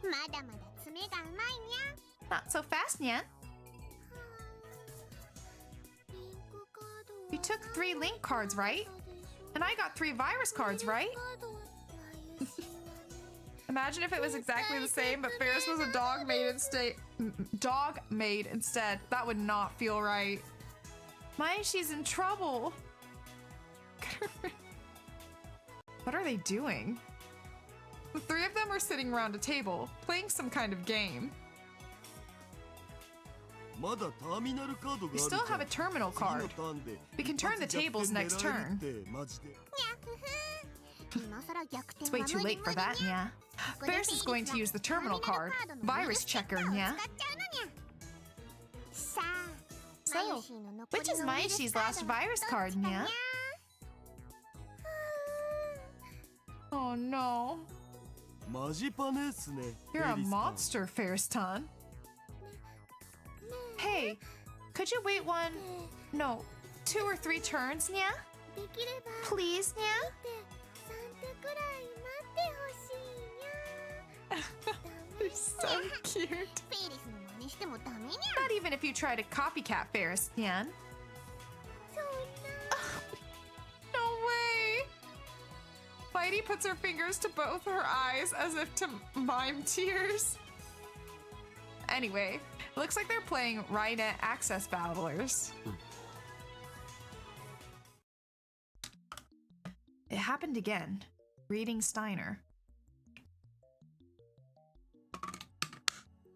まだまだ爪がうまいにゃ。 Not so fast, Nya. リンクカードは You took 3 link cards, right? And I got 3 virus cards, right? カードは怪しいわね。 Imagine if it was exactly the same, but Ferris was a dog maid instead. That would not feel right. Maishi's in trouble. What are they doing? The three of them are sitting around a table, playing some kind of game. まだターミナルカードがあ We る still じゃ have a ん terminal 次の card. ターンで We can turn the 一発逆 tables 転 next 狙える turn. ってマジで It's way too late for that, nya. Ferris is going to use the terminal card. Virus checker, nya. So, which is Maishi's last virus card, nya? Oh no. マジパネっすね You're a エリスさん monster, Ferris-tan. Hey, could you wait one, no, 2 or 3 turns, nya? できれば Please, nya? 3手くらい待ってほしいにゃ You're so cute. フェイリスの真似してもダメにゃ Not even if you try to copycat Ferris-tan. そんな No way! Mighty puts her fingers to both her eyes as if to mime tears. Anyway, it looks like they're playing Rhinet Access Battlers. It happened again. Reading Steiner.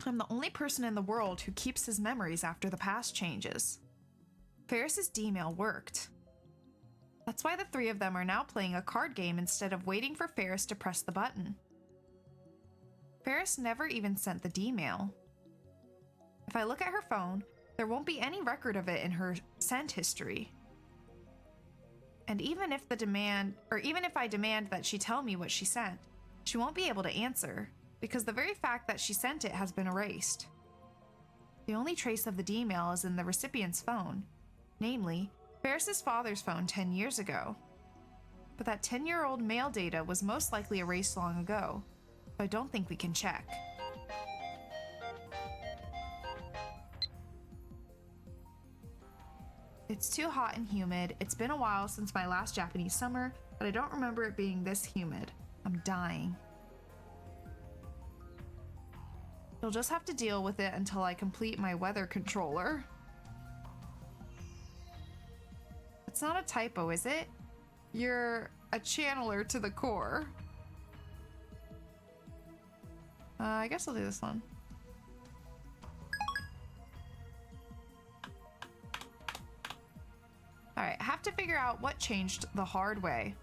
I'm the only person in the world who keeps his memories after the past changes. Ferris's D-mail worked. That's why the three of them are now playing a card game instead of waiting for Ferris to press the button. Ferris never even sent the D-mail. If I look at her phone, there won't be any record of it in her sent history. And even if I demand that she tell me what she sent, she won't be able to answer, because the very fact that she sent it has been erased. The only trace of the D-mail is in the recipient's phone, namely, Ferris's father's phone 10 years ago. But that 10-year-old mail data was most likely erased long ago, so I don't think we can check. It's too hot and humid. It's been a while since my last Japanese summer, but I don't remember it being this humid. I'm dying. You'll just have to deal with it until I complete my weather controller. It's not a typo, is it? You're a channeler to the core. I guess I'll do this one. Alright, I have to figure out what changed the hard way.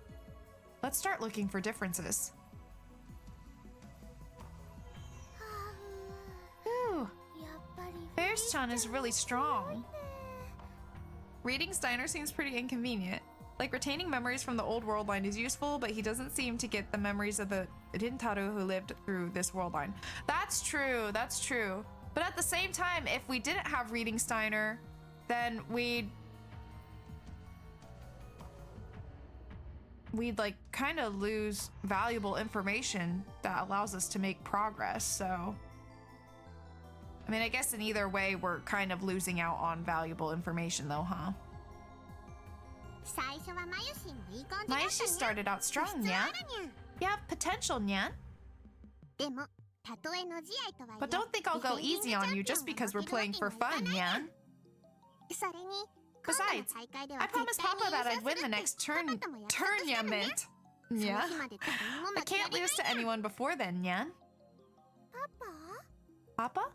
Let's start looking for differences. Ooh, やっぱり Ferris-chan is really strong. Reading Steiner seems pretty inconvenient. Like, retaining memories from the old world line is useful, but he doesn't seem to get the memories of the Rintaru who lived through this world line. That's true, that's true. But at the same time, if we didn't have Reading Steiner, then we'd like kind of lose valuable information that allows us to make progress. So I mean, I guess in either way we're kind of losing out on valuable information though, huh? 最初はマユシンもいい感じだったにゃ Maishi started out strong, 素質は nya. あるにゃ You have potential, nya. でもたとえの試合とはいえ But don't think I'll go easy on you just because we're playing for fun, nya. それに Besides, I promised Papa that I'd win the next tournament, nya. I can't lose to anyone before then, nya. パパ Papa?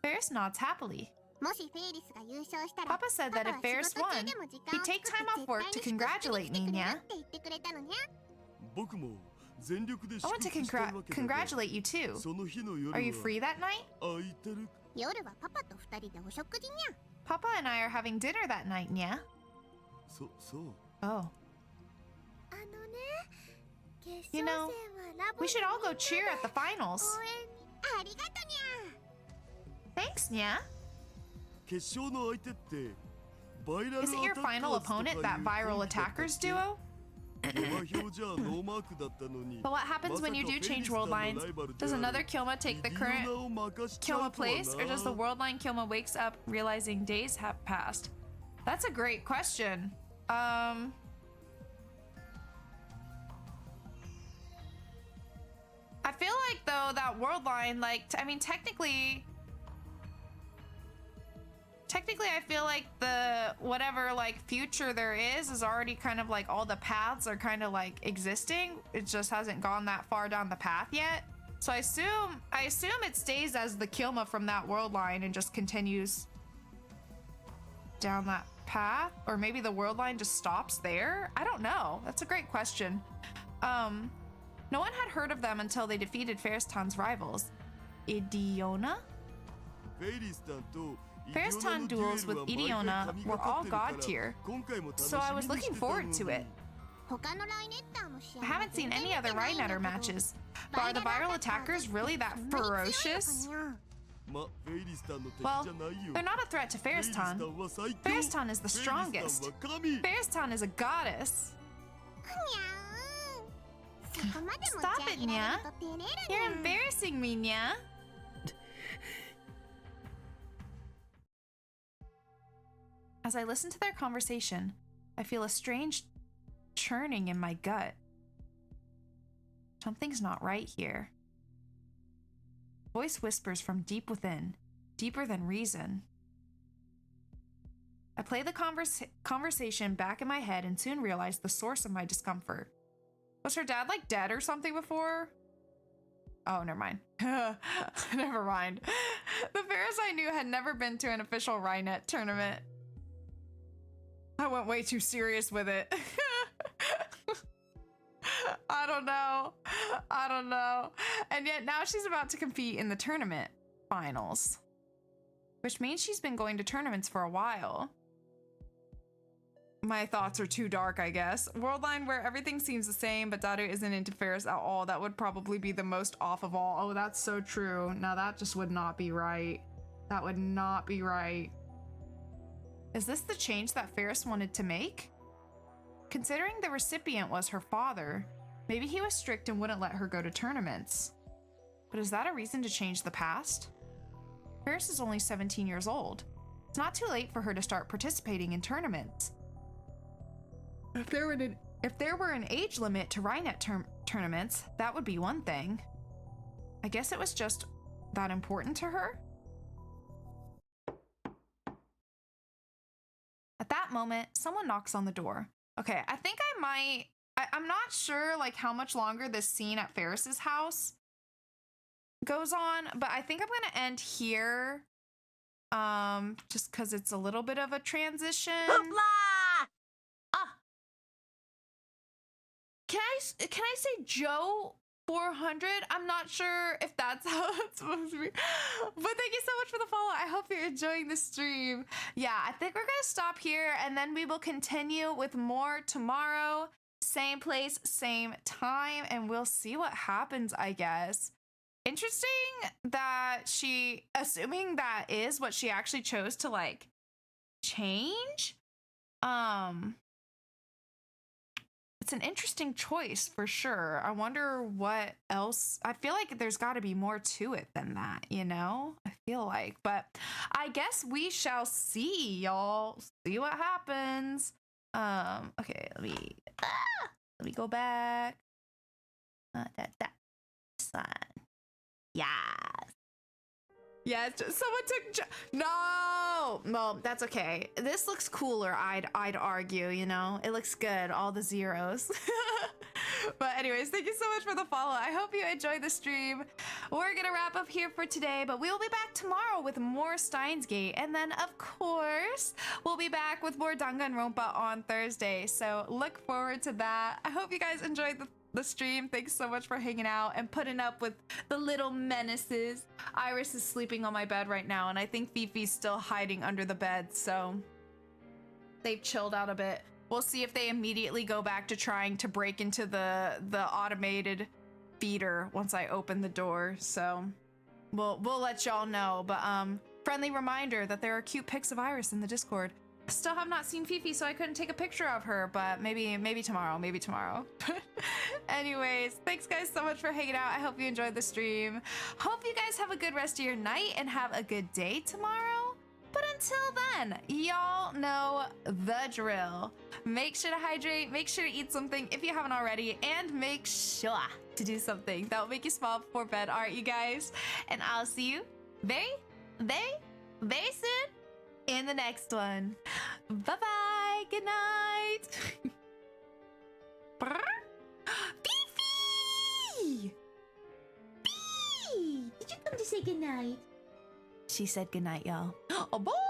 Ferris nods happily. もしフェイリスが優勝したら Papa said that if Ferris won, he'd take time off work to congratulate me, nya. って言ってくれたのにゃ僕も全力で I 祝 want to 福したいわけだけど congratulate you too. その日の夜 Are you は free that night? 空いてる夜はパパと二人でお食事にゃ Papa and I are having dinner that night, nya. そう Oh. あのね決勝 You 戦 know, はラボ we should all go cheer at the finals. 応援ありがとにゃ Thanks, nya. 決勝の相手ってバイラル Isn't your アタッカーズ final とか opponent いう that コ viral ンビだったっけ attackers duo? ヨガ表じゃノーマークだったのに But what happens when you do change world lines? Does another Kilma take the current Kilma place, or does the world line Kilma wakes up realizing days have passed? That's a great question. I feel like though that world line, like, I mean, technically, technically I feel like the whatever like future there is already kind of like all the paths are kind of like existing. It just hasn't gone that far down the path yet. So I assume it stays as the Kilma from that world line and just continues down that path, or maybe the world line just stops there. I don't know. That's a great question. No one had heard of them until they defeated Ferristan's rivals, Idiona. Ferristan duels with Idiona were all god tier, so I was looking forward to it. I haven't seen any other Rhinetter matches, but are the viral attackers really that ferocious? Well, they're not a threat to Ferristan. Ferristan is the strongest. Ferristan is a goddess. Stop it, Nya. You're embarrassing me, Nya. As I listen to their conversation, I feel a strange churning in my gut. Something's not right here. Voice whispers from deep within, deeper than reason. I play the conversation back in my head and soon realize the source of my discomfort. Was her dad like dead or something before? Oh, never mind. Never mind. The Ferris I knew had never been to an official Rhinet tournament. I went way too serious with it. I don't know. And yet now she's about to compete in the tournament finals, which means she's been going to tournaments for a while. My thoughts are too dark, I guess. Worldline where everything seems the same, but Daru isn't into Ferris at all. That would probably be the most off of all. Oh, that's so true. Now that just would not be right. That would not be right. Is this the change that Ferris wanted to make? Considering the recipient was her father, maybe he was strict and wouldn't let her go to tournaments. But is that a reason to change the past? Ferris is only 17 years old. It's not too late for her to start participating in tournaments. If there were an age limit to Rhinet tournaments, that would be one thing. I guess it was just that important to her? At that moment, someone knocks on the door. Okay, I think I'm not sure like how much longer this scene at Ferris's house goes on, but I think I'm gonna end here. Just cause it's a little bit of a transition. Can I say Joe 400? I'm not sure if that's how it's supposed to be. But thank you so much for the follow. I hope you're enjoying the stream. Yeah, I think we're gonna stop here and then we will continue with more tomorrow. Same place, same time, and we'll see what happens, I guess. Interesting that assuming that is what she actually chose to like change. It's an interesting choice for sure. I wonder what else. I feel like there's got to be more to it than that, you know? I feel like, but I guess we shall see, y'all. See what happens. Okay, let me go back. That's fine. Yes. Yeah, someone took no, that's okay. This looks cooler, I'd argue, you know? It looks good, all the zeros. But anyways, thank you so much for the follow. I hope you enjoyed the stream. We're gonna wrap up here for today, but we will be back tomorrow with more Steins Gate. And then, of course, we'll be back with more Danganronpa on Thursday. So look forward to that. I hope you guys enjoyed the stream. Thanks so much for hanging out and putting up with the little menaces. Iris is sleeping on my bed right now, and I think Fifi's still hiding under the bed, so they've chilled out a bit. We'll see if they immediately go back to trying to break into the automated feeder once I open the door. So we'll let y'all know. But friendly reminder that there are cute pics of Iris in the Discord. Still have not seen Fifi, so I couldn't take a picture of her, but maybe tomorrow, Anyways, thanks guys so much for hanging out. I hope you enjoyed the stream. Hope you guys have a good rest of your night and have a good day tomorrow. But until then, y'all know the drill. Make sure to hydrate, make sure to eat something if you haven't already, and make sure to do something that will make you smile before bed. All right, you guys, and I'll see you very, very, very soon. in the next one. Bye bye. Good night. Fifi! Hey, did you come to say goodnight? She said goodnight, y'all. Oh boy.